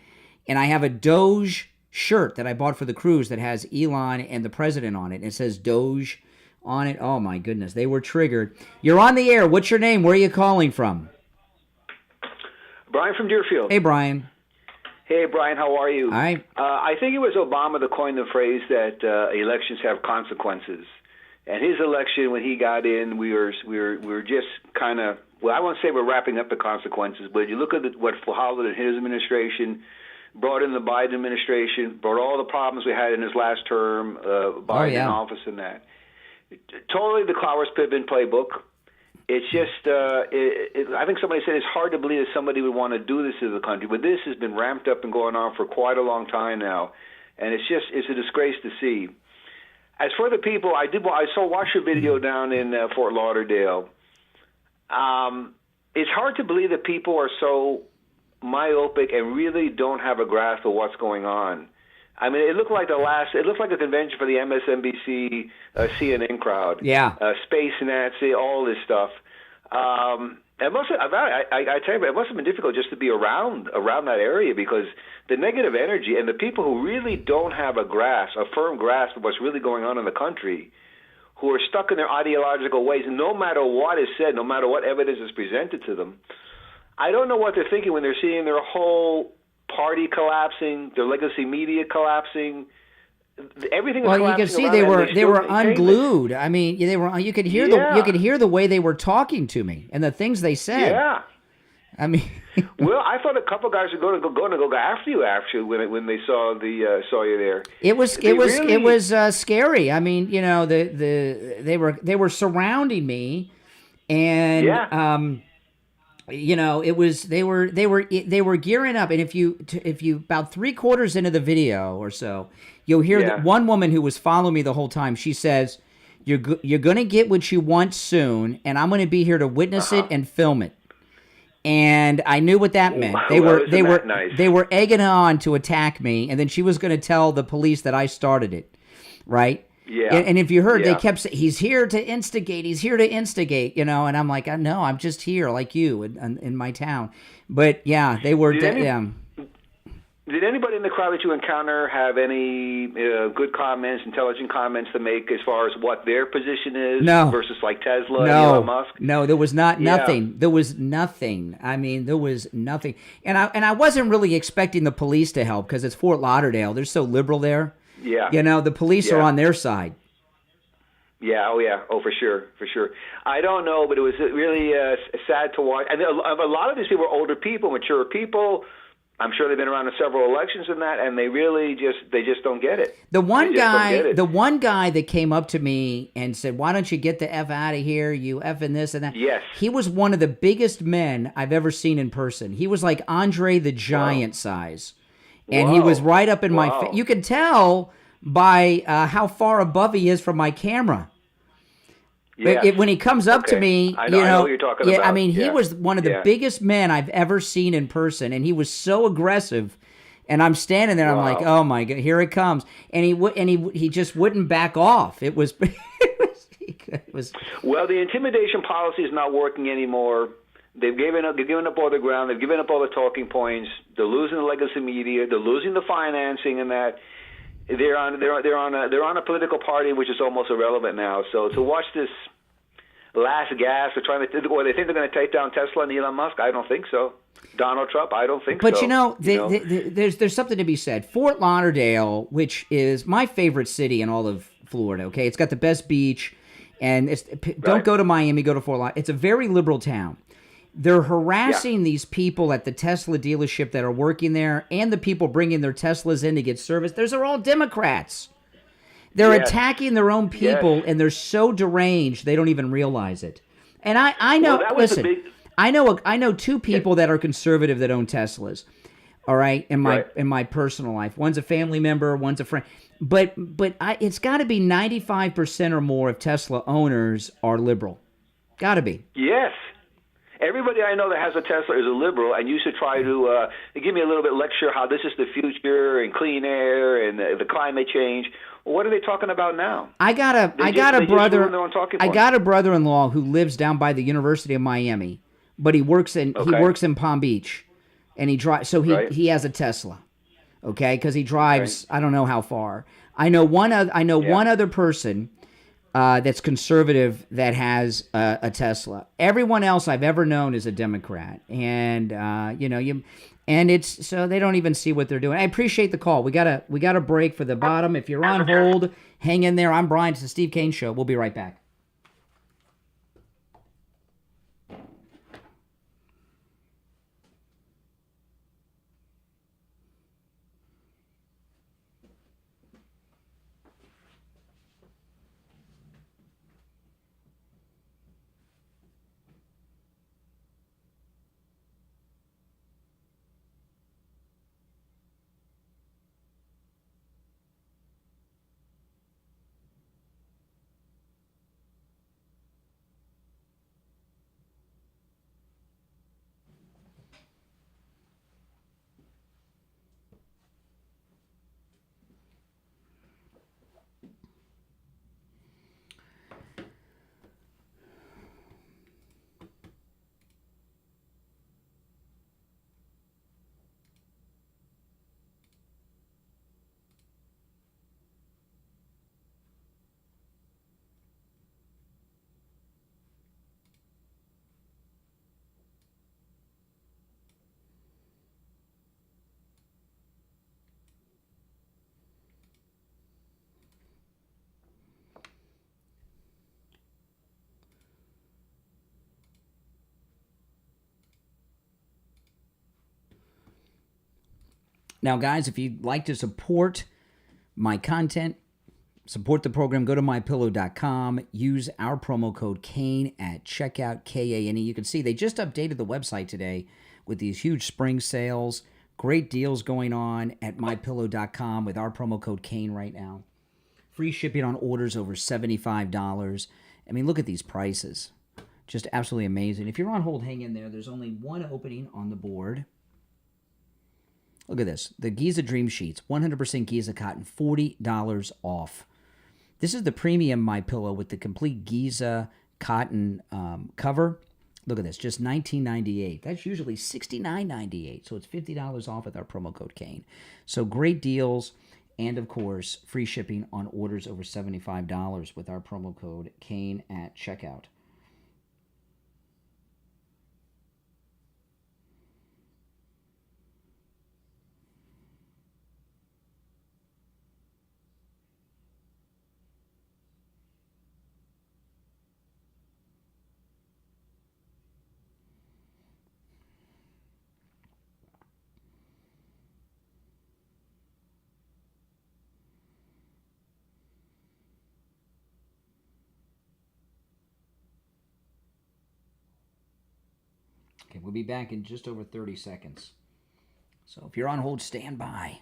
and I have a Doge shirt that I bought for the cruise that has Elon and the president on it. It says Doge on it. Oh, my goodness. They were triggered. You're on the air. What's your name? Where are you calling from? Brian from Deerfield. Hey, Brian. Hey, Brian, how are you? Hi. I think it was Obama that coined the phrase that elections have consequences. And his election, when he got in, we were just kind of, well, I won't say we're wrapping up the consequences, but you look at what followed in his administration, brought in the Biden administration, brought all the problems we had in his last term, Biden in office and that. Totally the Clowers Pittman playbook. It's just, I think somebody said it's hard to believe that somebody would want to do this to the country, but this has been ramped up and going on for quite a long time now, and it's a disgrace to see. As for the people, I watched your video down in Fort Lauderdale. It's hard to believe that people are so myopic and really don't have a grasp of what's going on. I mean, it looked like a convention for the MSNBC, CNN crowd. Yeah. Space Nazi, all this stuff. It must have, I tell you, it must have been difficult just to be around that area, because the negative energy and the people who really don't have a firm grasp of what's really going on in the country, who are stuck in their ideological ways, no matter what is said, no matter what evidence is presented to them. I don't know what they're thinking when they're seeing their whole party collapsing, their legacy media collapsing. Everything. Well, you can see they were unglued. I mean, they were. You could hear the way they were talking to me and the things they said. Yeah. I mean, well, I thought a couple guys were going to go after you when they saw you there. It was scary. I mean, you know, they were surrounding me, and you know, it was they were gearing up. And if you about 3/4 into the video or so, you'll hear one woman who was following me the whole time. She says, "You're going to get what you want soon, and I'm going to be here to witness it and film it." And I knew what that meant. They were egging on to attack me, and then she was going to tell the police that I started it, right? Yeah. And if you heard, they kept saying, "He's here to instigate. He's here to instigate," you know. And I'm like, "No, I'm just here, like you, in my town." But yeah, they were. Did anybody in the crowd that you encounter have any good comments, intelligent comments to make as far as what their position is versus like Tesla and Elon Musk? No, there was nothing. There was nothing. I mean, there was nothing. And I wasn't really expecting the police to help, because it's Fort Lauderdale. They're so liberal there. Yeah. You know, the police are on their side. Yeah, for sure. I don't know, but it was really sad to watch. And a lot of these people are older people, mature people. I'm sure they've been around in several elections and that, and they really just don't get it. The one guy that came up to me and said, "Why don't you get the F out of here, you effing this and that?" Yes. He was one of the biggest men I've ever seen in person. He was like Andre the Giant size. And he was right up in my face. You could tell by how far above he is from my camera. Yes. When he comes up to me, I know what you're talking about. I mean, he was one of the biggest men I've ever seen in person, and he was so aggressive. And I'm standing there, I'm like, "Oh my God, here it comes!" And he just wouldn't back off. It was, Well, the intimidation policy is not working anymore. They've given up all the ground. They've given up all the talking points. They're losing the legacy media. They're losing the financing, and that they're on a political party which is almost irrelevant now. So to watch this last gasp, or they think they're going to take down Tesla and Elon Musk. I don't think so. Donald Trump, I don't think so. But you know, there's something to be said. Fort Lauderdale, which is my favorite city in all of Florida. Okay, it's got the best beach, and don't go to Miami, go to Fort Lauderdale. It's a very liberal town. They're harassing these people at the Tesla dealership that are working there, and the people bringing their Teslas in to get service. Those are all Democrats. They're attacking their own people, and they're so deranged they don't even realize it. And I know. Listen, I know two people that are conservative that own Teslas. All right, in my personal life, one's a family member, one's a friend. But it's got to be 95% or more of Tesla owners are liberal. Got to be. Yes. Everybody I know that has a Tesla is a liberal, and you should try to give me a little bit lecture how this is the future and clean air and the climate change. What are they talking about now? I got a brother-in-law who lives down by the University of Miami, but he works in Palm Beach, and he drives. So he has a Tesla, okay, because he drives. I don't know how far. I know one other person that's conservative that has a Tesla. Everyone else I've ever known is a Democrat, and and it's so they don't even see what they're doing. I appreciate the call. We got a break for the bottom. If you're on hold, hang in there. I'm Brian. It's the Steve Kane Show. We'll be right back. Now, guys, if you'd like to support my content, support the program, go to mypillow.com. Use our promo code KANE at checkout, K-A-N-E. You can see they just updated the website today with these huge spring sales. Great deals going on at mypillow.com with our promo code KANE right now. Free shipping on orders over $75. I mean, look at these prices. Just absolutely amazing. If you're on hold, hang in there. There's only one opening on the board. Look at this. The Giza Dream Sheets, 100% Giza cotton, $40 off. This is the premium MyPillow with the complete Giza cotton cover. Look at this, just $19.98. That's usually $69.98, so it's $50 off with our promo code KANE. So great deals, and of course, free shipping on orders over $75 with our promo code KANE at checkout. Okay, we'll be back in just over 30 seconds. So if you're on hold, stand by.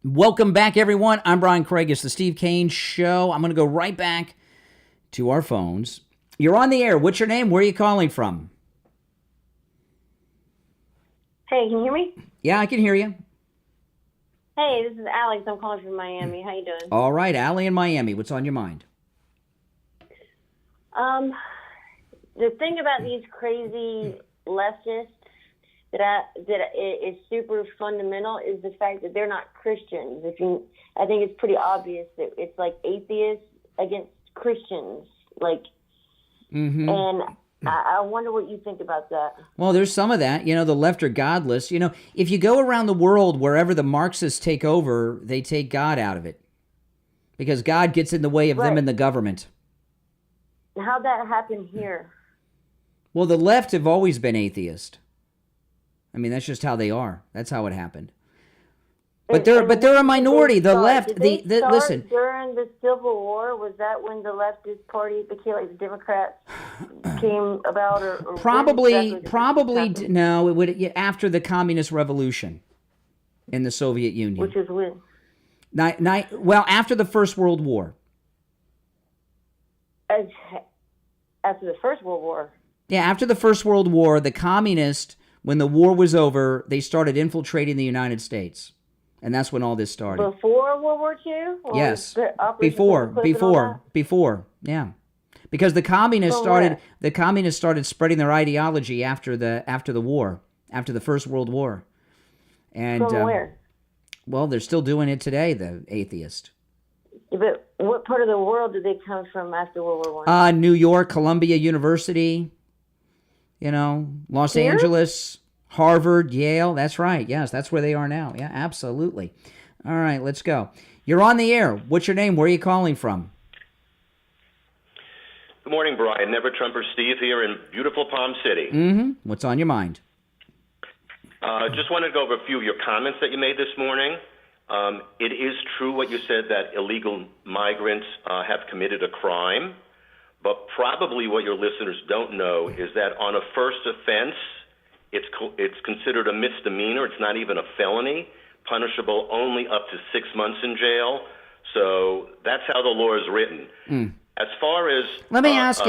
Welcome back, everyone. I'm Brian Craig. It's the Steve Kane Show. I'm going to go right back to our phones. You're on the air. What's your name? Where are you calling from? Hey, can you hear me? Yeah, I can hear you. Hey, this is Alex. I'm calling from Miami. How you doing? All right, Allie in Miami. What's on your mind? The thing about these crazy leftists that is super fundamental is the fact that they're not Christians. I think it's pretty obvious that it's like atheists against Christians, and I wonder what you think about that. Well, there's some of that. The left are godless. If you go around the world, wherever the Marxists take over, they take God out of it because God gets in the way of them and the government. How'd that happen here? Well, the left have always been atheist. I mean, that's just how they are. That's how it happened. But they're a minority. The left. Listen. During the Civil War, was that when the leftist party became like the Democrats came about, or probably no. It would after the Communist Revolution in the Soviet Union. Which is when? Well, after the First World War. After the First World War. Yeah, after the First World War, the communists, when the war was over, they started infiltrating the United States. And that's when all this started. Before World War II? Yes. Before. Yeah. Because the communists started spreading their ideology after the war, after the First World War. And from where? Well, they're still doing it today, the atheists. But what part of the world did they come from after World War I? New York, Columbia University, Los Angeles, Harvard, Yale. That's right. Yes, that's where they are now. Yeah, absolutely. All right, let's go. You're on the air. What's your name? Where are you calling from? Good morning, Brian. Never Trumper Steve here in beautiful Palm City. Mm-hmm. What's on your mind? Just wanted to go over a few of your comments that you made this morning. It is true what you said, that illegal migrants have committed a crime, but probably what your listeners don't know is that on a first offense, it's considered a misdemeanor. It's not even a felony, punishable only up to 6 months in jail. So that's how the law is written. As far as let me ask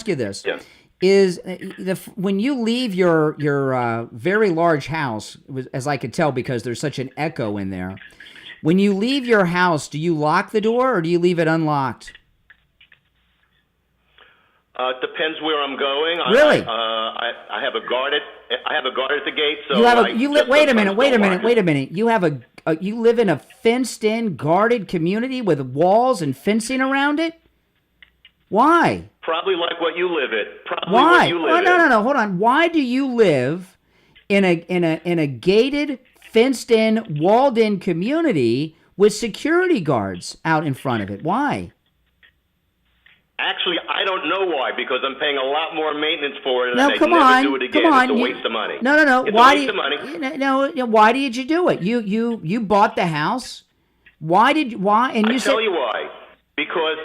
you this. Yeah. Is when you leave your very large house, as I could tell because there's such an echo in there, when you leave your house, do you lock the door or do you leave it unlocked? Depends where I'm going. Really? I have a guard at the gate. So wait a minute. You live in a fenced-in, guarded community with walls and fencing around it? Why? Probably like what you live in. Why? No. Hold on. Why do you live in a gated, fenced-in, walled-in community with security guards out in front of it? Why? Actually, I don't know why, because I'm paying a lot more maintenance for it, and No, I'd come never on, do it again. come on. It's a waste of money. No. It's Why a waste of money. No. Why did you do it? You bought the house. Why? And you tell you why. Because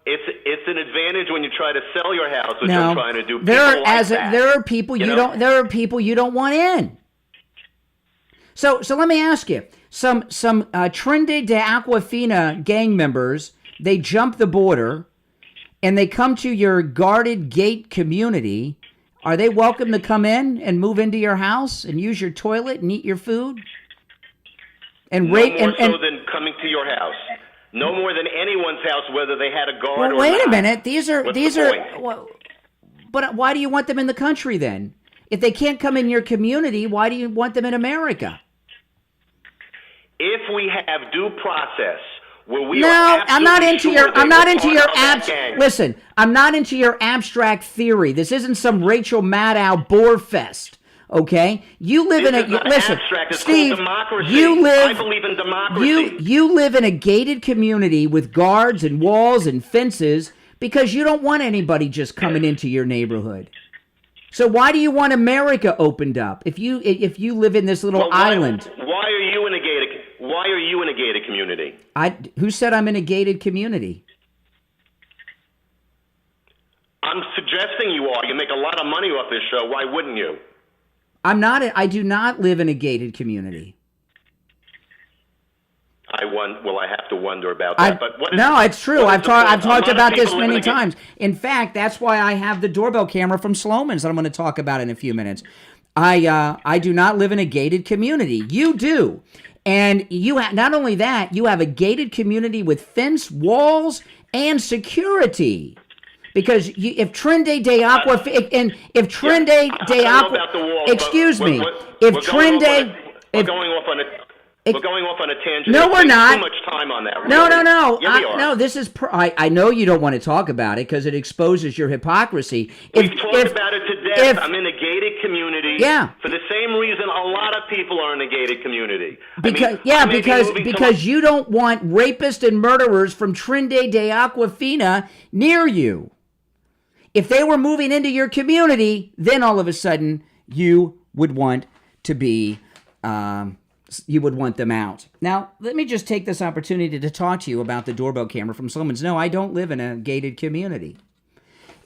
it's an advantage when you try to sell your house, which No, I'm trying to do. there are People people There are people you don't want in. So let me ask you. Some Trinidad de Aquafina gang members, they jump the border, and they come to your guarded gate community. Are they welcome to come in and move into your house and use your toilet and eat your food? And no more so than coming to your house. No more than anyone's house, whether they had a guard or not. Wait a minute. These are. Point? But why do you want them in the country then? If they can't come in your community, why do you want them in America? If we have due process, I'm not into your listen, I'm not into your abstract theory. This isn't some Rachel Maddow bore fest, okay? You live Steve, I believe in democracy. You live in a gated community with guards and walls and fences because you don't want anybody just coming into your neighborhood. So why do you want America opened up if you live in this little island? Why are you in a gated community? Who said I'm in a gated community? I'm suggesting you are. You make a lot of money off this show. Why wouldn't you? I do not live in a gated community. I have to wonder about that. It's true. I've talked about this many times. In fact, that's why I have the doorbell camera from Sloman's that I'm going to talk about in a few minutes. I do not live in a gated community. You do. And not only that, you have a gated community with fence, walls, and security. Because if Trinidad de Aquafina, we're going off on a tangent. No, we're not. Too much time on that. Really. No. Yeah, we are. No, this is. I know you don't want to talk about it because it exposes your hypocrisy. We've talked about it to death. I'm in a gated community. Yeah. For the same reason, a lot of people are in a gated community. Because you don't want rapists and murderers from Trinidad de Aquafina near you. If they were moving into your community, then all of a sudden you would want to be. You would want them out. Now, let me just take this opportunity to talk to you about the doorbell camera from Sloman's. No, I don't live in a gated community.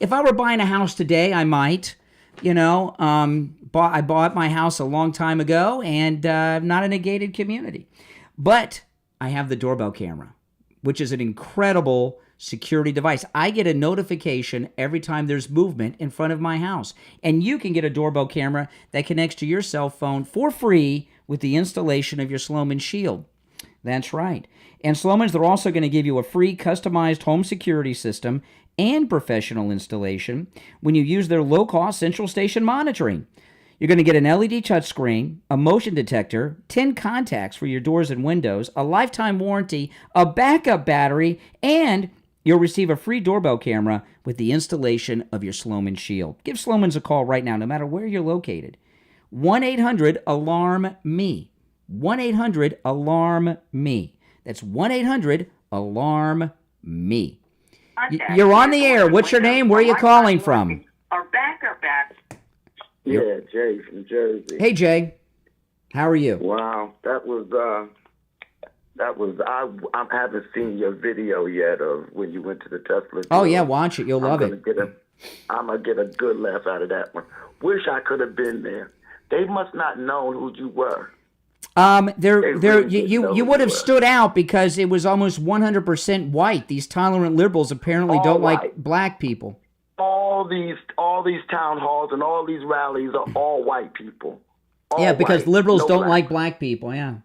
If I were buying a house today, I might. I bought my house a long time ago, and I'm not in a gated community. But I have the doorbell camera, which is an incredible security device. I get a notification every time there's movement in front of my house. And you can get a doorbell camera that connects to your cell phone for free with the installation of your Sloman Shield. That's right. And Sloman's, they're also going to give you a free customized home security system and professional installation when you use their low-cost central station monitoring. You're going to get an LED touchscreen, a motion detector, 10 contacts for your doors and windows, a lifetime warranty, a backup battery, and you'll receive a free doorbell camera with the installation of your Sloman Shield. Give Sloman's a call right now, no matter where you're located. 1-800-ALARM-ME. 1-800-ALARM-ME. That's 1-800-ALARM-ME. You're on the air. What's your name? Where are you calling from? Our backup app. Yeah, Jay from Jersey. Hey, Jay. How are you? Wow, I haven't seen your video yet of when you went to the Tesla. Oh, yeah, watch it. You'll love it. I'm going to get a good laugh out of that one. Wish I could have been there. They must not know who you were. You would have stood out because it was almost 100% white. These tolerant liberals apparently don't like black people. All these town halls and all these rallies are all white people. Yeah, because liberals don't like black people, yeah.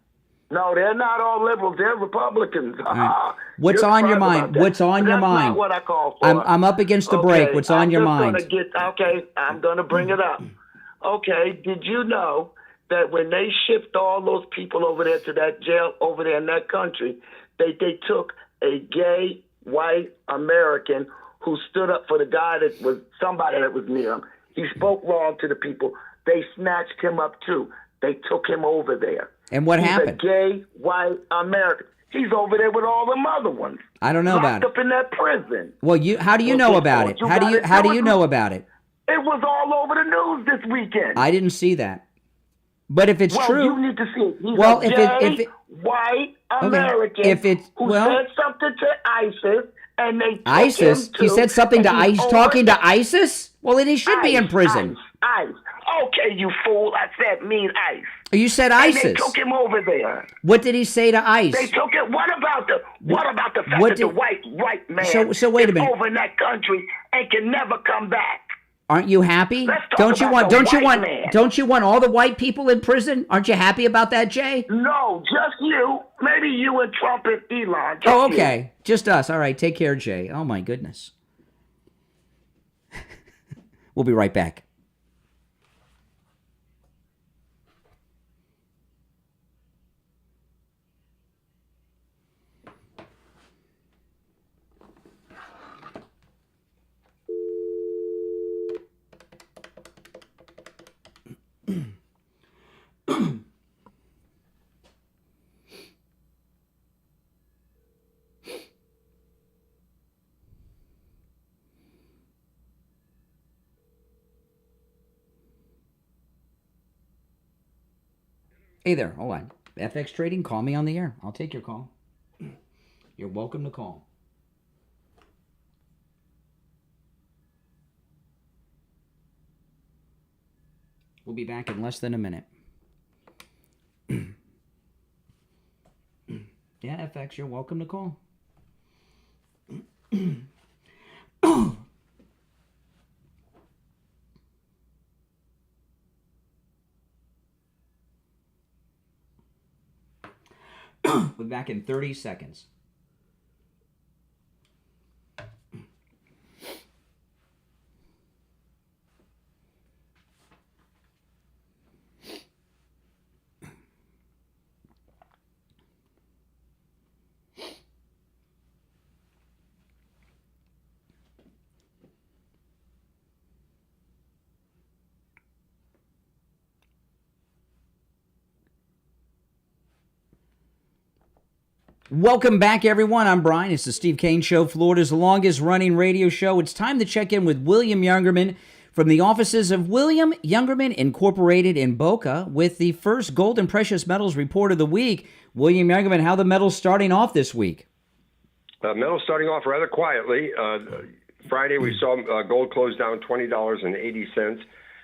No, they're not all liberals. They're Republicans. Right. What's on your mind? What's on your mind? That's not what I call for. I'm up against the break. What's on your mind? I'm going to bring it up. Okay, did you know that when they shipped all those people over there to that jail over there in that country, they took a gay white American who stood up for the guy that was somebody that was near him. He spoke wrong to the people. They snatched him up too. They took him over there. And what happened? He's a gay white American. He's over there with all them other ones. I don't know about it. Locked up in that prison. Well, how do you know about it? How do you know about it? It was all over the news this weekend. I didn't see that. But if it's true, you need to see it. He's well, a gay white American who said something to ISIS, and they took ISIS. him to, he said something to ISIS. Talking to ISIS? Well, then he should be in prison. ICE. Okay, you fool. I said mean ICE. You said ISIS. And they took him over there. What did he say to ICE? They took it. What about the fact that the white man so wait a minute. is over in that country and can never come back? Aren't you happy? Don't you want all the white people in prison? Aren't you happy about that, Jay? No, just you. Maybe you and Trump and Elon. Okay. Just us. All right. Take care, Jay. Oh, my goodness. We'll be right back. Hey there, hold on. FX Trading, call me on the air. I'll take your call. You're welcome to call. We'll be back in less than a minute. Yeah, FX, you're welcome to call. We'll be back in 30 seconds. Welcome back, everyone. I'm Brian. It's the Steve Kane Show, Florida's longest-running radio show. It's time to check in with William Youngerman from the offices of William Youngerman Incorporated in Boca with the first gold and precious metals report of the week. William Youngerman, how are the metals starting off this week? Metals starting off rather quietly. Friday, we saw gold close down $20.80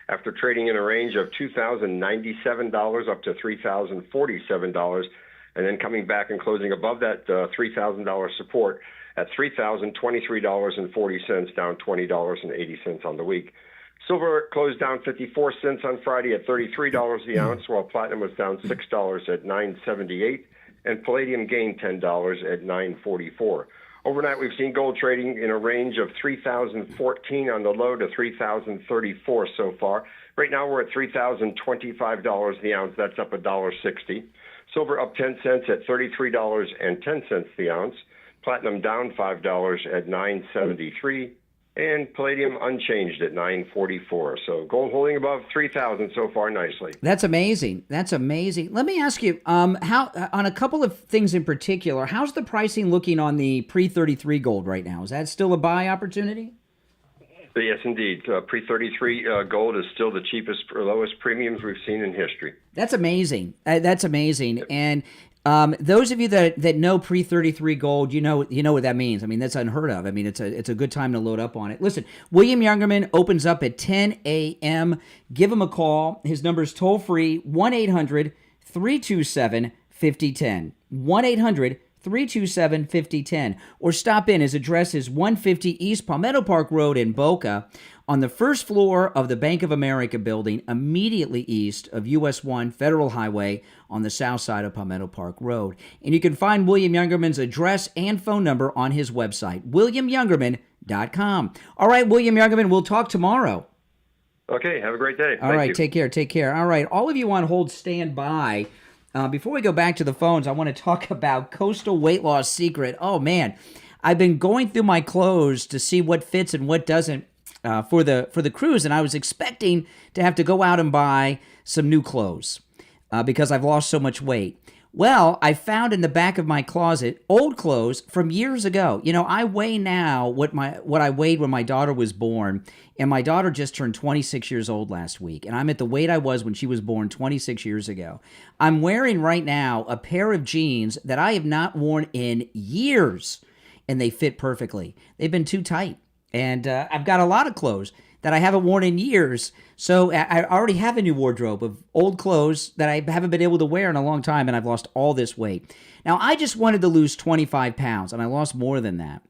after trading in a range of $2,097 up to $3,047. and then coming back and closing above that $3,000 support at $3,023.40, down $20.80 on the week. Silver closed down 54 cents on Friday at $33 the ounce, while platinum was down $6 at $9.78, and palladium gained $10 at $9.44. Overnight, we've seen gold trading in a range of $3,014 on the low to $3,034 so far. Right now, we're at $3,025 the ounce. That's up $1.60. Silver up 10 cents at $33.10 the ounce. Platinum down $5 at $9.73. And palladium unchanged at $9.44. So gold holding above 3,000 so far nicely. That's amazing. Let me ask you, how on a couple of things in particular, how's the pricing looking on the pre-33 gold right now? Is that still a buy opportunity? Yes, indeed. Pre-33 gold is still the cheapest or lowest premiums we've seen in history. That's amazing. And those of you that know pre-33 gold, you know what that means. I mean, that's unheard of. I mean, it's a good time to load up on it. Listen, William Youngerman opens up at 10 a.m. Give him a call. His number is toll free, 1-800-327-5010. 1-800-327-5010. Or stop in. His address is 150 East Palmetto Park Road in Boca, on the first floor of the Bank of America building, immediately east of US 1 Federal Highway on the south side of Palmetto Park Road. And you can find William Youngerman's address and phone number on his website, williamyoungerman.com. All right, William Youngerman, we'll talk tomorrow. Okay, have a great day. All right, take care. All right, all of you on hold, stand by. Before we go back to the phones, I want to talk about Coastal Weight Loss Secret. Oh, man, I've been going through my clothes to see what fits and what doesn't for the cruise, and I was expecting to have to go out and buy some new clothes because I've lost so much weight. Well, I found in the back of my closet old clothes from years ago. You know, I weigh now what I weighed when my daughter was born, and my daughter just turned 26 years old last week, and I'm at the weight I was when she was born 26 years ago. I'm wearing right now a pair of jeans that I have not worn in years, and they fit perfectly. They've been too tight. And I've got a lot of clothes that I haven't worn in years. So I already have a new wardrobe of old clothes that I haven't been able to wear in a long time, and I've lost all this weight. Now, I just wanted to lose 25 pounds, and I lost more than that.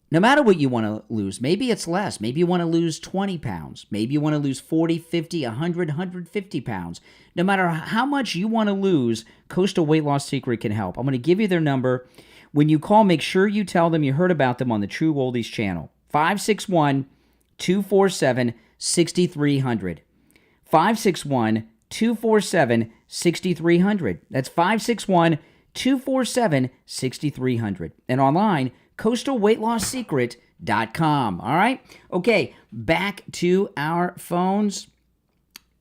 No matter what you want to lose, maybe it's less. Maybe you want to lose 20 pounds. Maybe you want to lose 40, 50, 100, 150 pounds. No matter how much you want to lose, Coastal Weight Loss Secret can help. I'm going to give you their number. When you call, make sure you tell them you heard about them on the True Oldies channel. 561-247-6300. 561-247-6300. That's 561-247-6300. And online, coastalweightlosssecret.com. All right? Okay, back to our phones.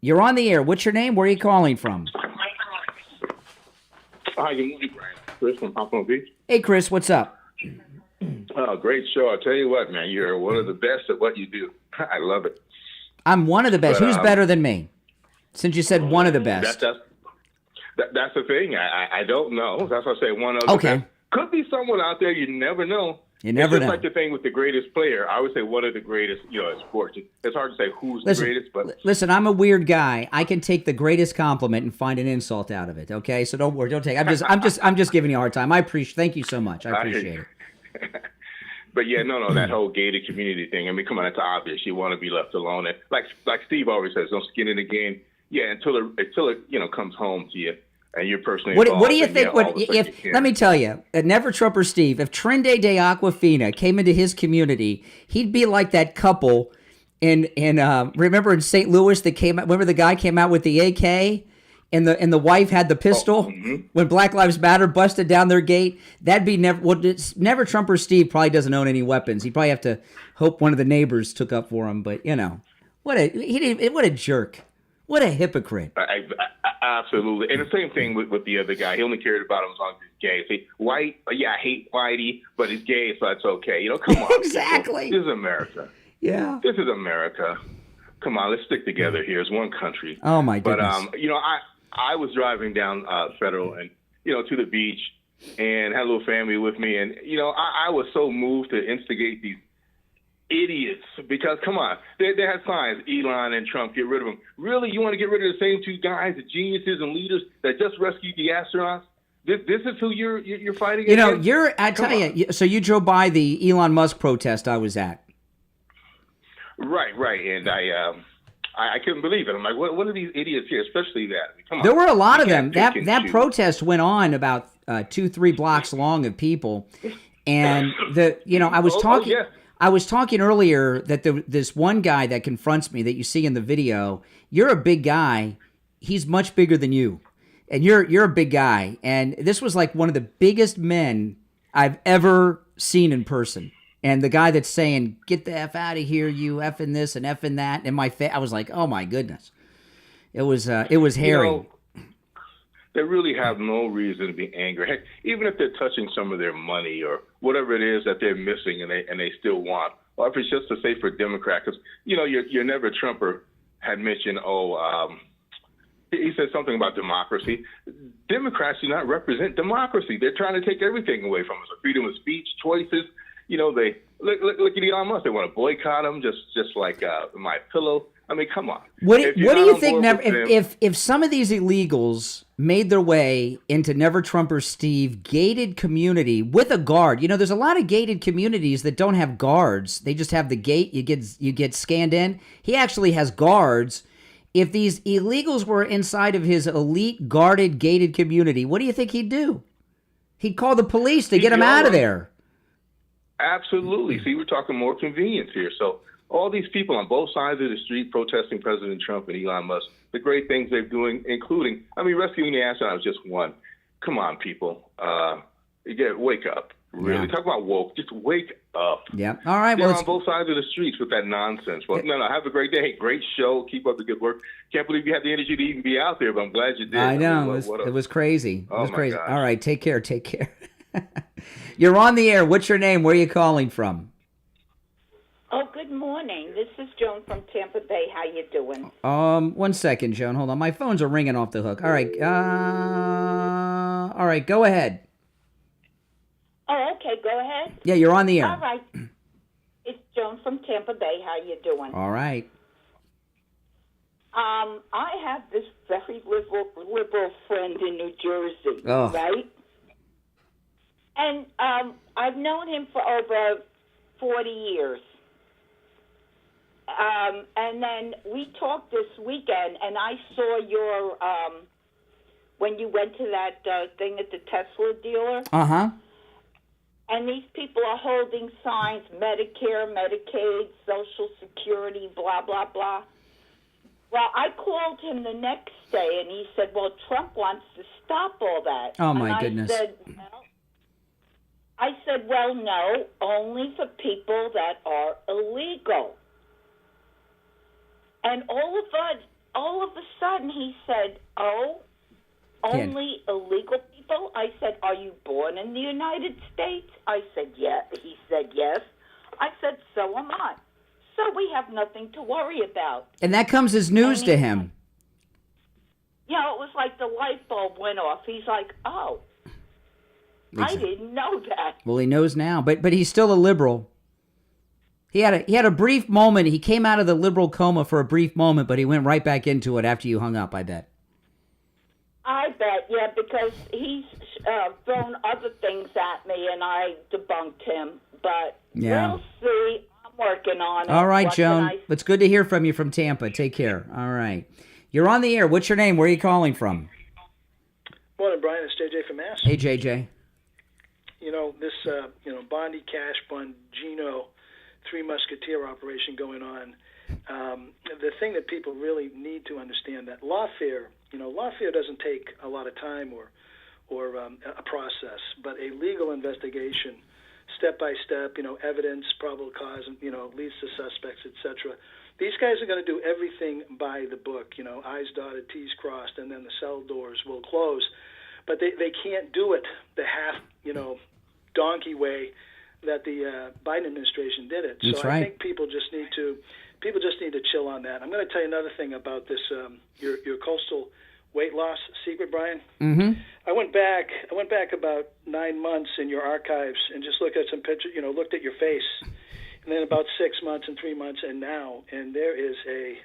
You're on the air. What's your name? Where are you calling from? Hi, good morning, Brian. Chris from Pompano Beach. Hey, Chris, what's up? Oh, great show. I'll tell you what, man, you're one of the best at what you do. I love it. I'm one of the best. Who's better than me? Since you said one of the best. That's the thing. I don't know. That's why I say one of the best. Could be someone out there you never know. You never know. It's like the thing with the greatest player. I would say one of the greatest, in sports. It's hard to say who's the greatest, but listen, I'm a weird guy. I can take the greatest compliment and find an insult out of it. Okay, so don't worry, don't take. I'm just giving you a hard time. Thank you so much. I appreciate it. But yeah, no, that whole gated community thing. I mean, come on, it's obvious. You want to be left alone. And like Steve always says, don't skin in the game. Yeah, until it comes home to you. And you're personally What do you think? Let me tell you, Never Trumper Steve, if Trinde de Aquafina came into his community, he'd be like that couple in remember in St. Louis that came out. Remember the guy came out with the AK, and the wife had the pistol when Black Lives Matter busted down their gate. That'd be Never Trumper Steve probably doesn't own any weapons. He'd probably have to hope one of the neighbors took up for him. But what a jerk. What a hypocrite. Absolutely. And the same thing with the other guy. He only cared about him as long as he's gay. See, white, I hate Whitey, but he's gay, so that's okay. Come on. Exactly. This is America. Yeah. This is America. Come on, let's stick together here as one country. Oh, my goodness. But, I was driving down Federal and, to the beach and had a little family with me. And, I was so moved to instigate these idiots because, come on, they had signs, Elon and Trump, get rid of them. Really? You want to get rid of the same two guys, the geniuses and leaders that just rescued the astronauts? This is who you're fighting You know, against? I tell you, so you drove by the Elon Musk protest I was at. Right, and I couldn't believe it. I'm like, what are these idiots here? Especially that. I mean, come on. There were a lot of them. Pick and That choose. protest went on about 2-3 blocks long of people, and I was talking. yeah. I was talking earlier that this one guy that confronts me that you see in the video. You're a big guy. He's much bigger than you, and you're a big guy. And this was like one of the biggest men I've ever seen in person. And the guy that's saying, "Get the F out of here, you effing this and effing that," in my face, I was like, "Oh my goodness!" It was hairy. They really have no reason to be angry. Heck, even if they're touching some of their money or whatever it is that they're missing and they still want, or if it's just a safer Democrat, because your Never Trumper had mentioned, he said something about democracy. Democrats do not represent democracy. They're trying to take everything away from us: freedom of speech, choices. They look at Elon Musk. They want to boycott him, just like My Pillow. I mean, come on. What do you think? If some of these illegals made their way into Never Trumper Steve gated community with a guard, there's a lot of gated communities that don't have guards. They just have the gate. You get scanned in. He actually has guards. If these illegals were inside of his elite guarded gated community, what do you think he'd do? He'd call the police to get them out of there. Absolutely. See, we're talking more convenience here. So all these people on both sides of the street protesting President Trump and Elon Musk, the great things they're doing, including, rescuing the astronaut was just one. Come on, people. Wake up. Really. Yeah. Talk about woke. Just wake up. Yeah. All right. They're Well, on both sides of the streets with that nonsense. Well, no, have a great day. Great show. Keep up the good work. Can't believe you had the energy to even be out there, but I'm glad you did. I know. It was crazy. It was my crazy. gosh. All right. Take care. You're on the air. What's your name? Where are you calling from? Oh, good morning. This is Joan from Tampa Bay. How you doing? 1 second, Joan. Hold on. My phones are ringing off the hook. All right. All right. Go ahead. Oh, okay. Go ahead. Yeah, you're on the air. All right. It's Joan from Tampa Bay. How you doing? All right. I have this very liberal friend in New Jersey, Oh. right? And I've known him for over 40 years. And then we talked this weekend, and I saw your, when you went to that thing at the Tesla dealer. Uh-huh. And these people are holding signs, Medicare, Medicaid, Social Security, blah, blah, blah. Well, I called him the next day, and he said, well, Trump wants to stop all that. Oh, my and goodness. I said, well, no, only for people that are illegal. And all of a sudden, he said, oh, only illegal people? I said, are you born in the United States? I said, yeah. He said, yes. I said, so am I. So we have nothing to worry about. And that comes as news to him. It was like the light bulb went off. He's like, oh, I didn't know that. Well, he knows now, but he's still a liberal. He had a brief moment. He came out of the liberal coma for a brief moment, but he went right back into it after you hung up, I bet. I bet, yeah, because he's thrown other things at me, and I debunked him. But Yeah. we'll see. I'm working on it. All right, What Joan. can It's good to hear from you from Tampa. Take care. All right. You're on the air. What's your name? Where are you calling from? Morning, Brian. It's JJ from Mass. Hey, JJ. This, Bondi, Cash, Bongino, Three Musketeer operation going on. The thing that people really need to understand that Lawfare, Lawfare doesn't take a lot of time or a process, but a legal investigation, step by step, evidence, probable cause, leads to suspects, etc. These guys are going to do everything by the book, I's dotted, T's crossed, and then the cell doors will close. But they can't do it the half, donkey way that the Biden administration did it. That's so right. I think people just need to chill on that. I'm going to tell you another thing about this your coastal weight loss secret, Brian. Mm-hmm. I went back about 9 months in your archives and just looked at some pictures, looked at your face, and then about 6 months and 3 months and now, and there is a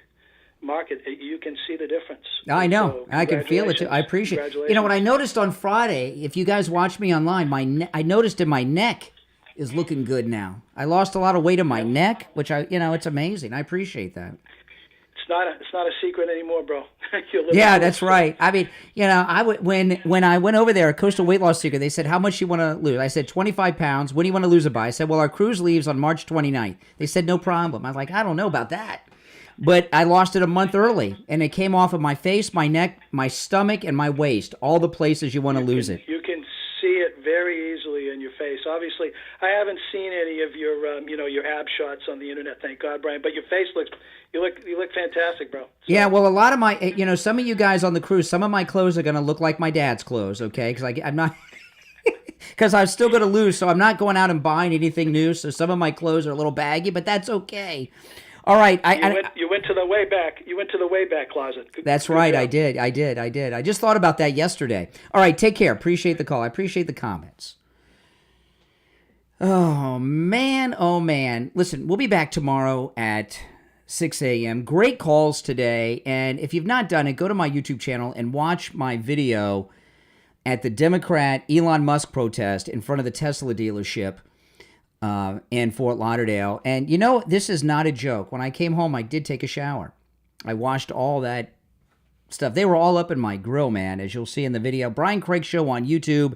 market, you can see the difference. I know. So, I can feel it too. I appreciate it. You know, what I noticed on Friday, if you guys watch me online, I noticed in my neck is looking good now. I lost a lot of weight in my neck, which it's amazing. I appreciate that. It's not a secret anymore, bro. Yeah, that's right. I mean, when I went over there at Coastal Weight Loss Secret, they said, how much you want to lose? I said, 25 pounds. When do you want to lose it by? I said, well, our cruise leaves on March 29th. They said, no problem. I was like, I don't know about that. But I lost it a month early, and it came off of my face, my neck, my stomach, and my waist, all the places you want to lose it. You can see it very easily in your face. Obviously, I haven't seen any of your, your ab shots on the internet, thank God, Brian. But your face you look fantastic, bro. So. Yeah, well, a lot of my, some of you guys on the cruise, some of my clothes are going to look like my dad's clothes, okay? Because I'm not, because I'm still going to lose, so I'm not going out and buying anything new. So some of my clothes are a little baggy, but that's okay. All right, you went to the way back. You went to the way back closet. That's right. I did. I just thought about that yesterday. All right, take care. Appreciate the call. I appreciate the comments. Oh man. Listen, we'll be back tomorrow at 6 a.m. Great calls today, and if you've not done it, go to my YouTube channel and watch my video at the Democrat Elon Musk protest in front of the Tesla dealership. In Fort Lauderdale. And this is not a joke. When I came home, I did take a shower. I washed all that stuff. They were all up in my grill, man, as you'll see in the video. Brian Craig Show on YouTube.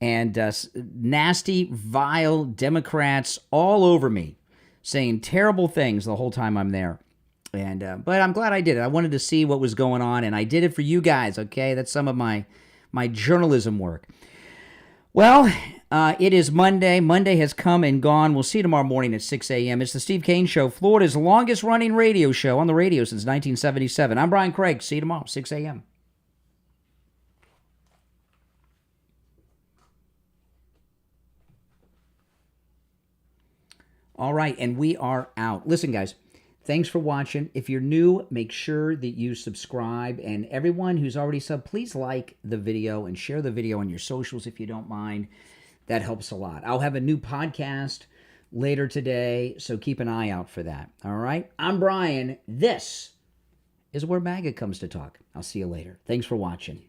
And nasty, vile Democrats all over me saying terrible things the whole time I'm there. And but I'm glad I did it. I wanted to see what was going on, and I did it for you guys, okay? That's some of my journalism work. Well, it is Monday. Monday has come and gone. We'll see you tomorrow morning at 6 a.m. It's the Steve Kane Show, Florida's longest-running radio show on the radio since 1977. I'm Brian Craig. See you tomorrow, 6 a.m. All right, and we are out. Listen, guys, thanks for watching. If you're new, make sure that you subscribe. And everyone who's already subbed, please like the video and share the video on your socials if you don't mind. That helps a lot. I'll have a new podcast later today, so keep an eye out for that. All right? I'm Brian. This is where MAGA comes to talk. I'll see you later. Thanks for watching.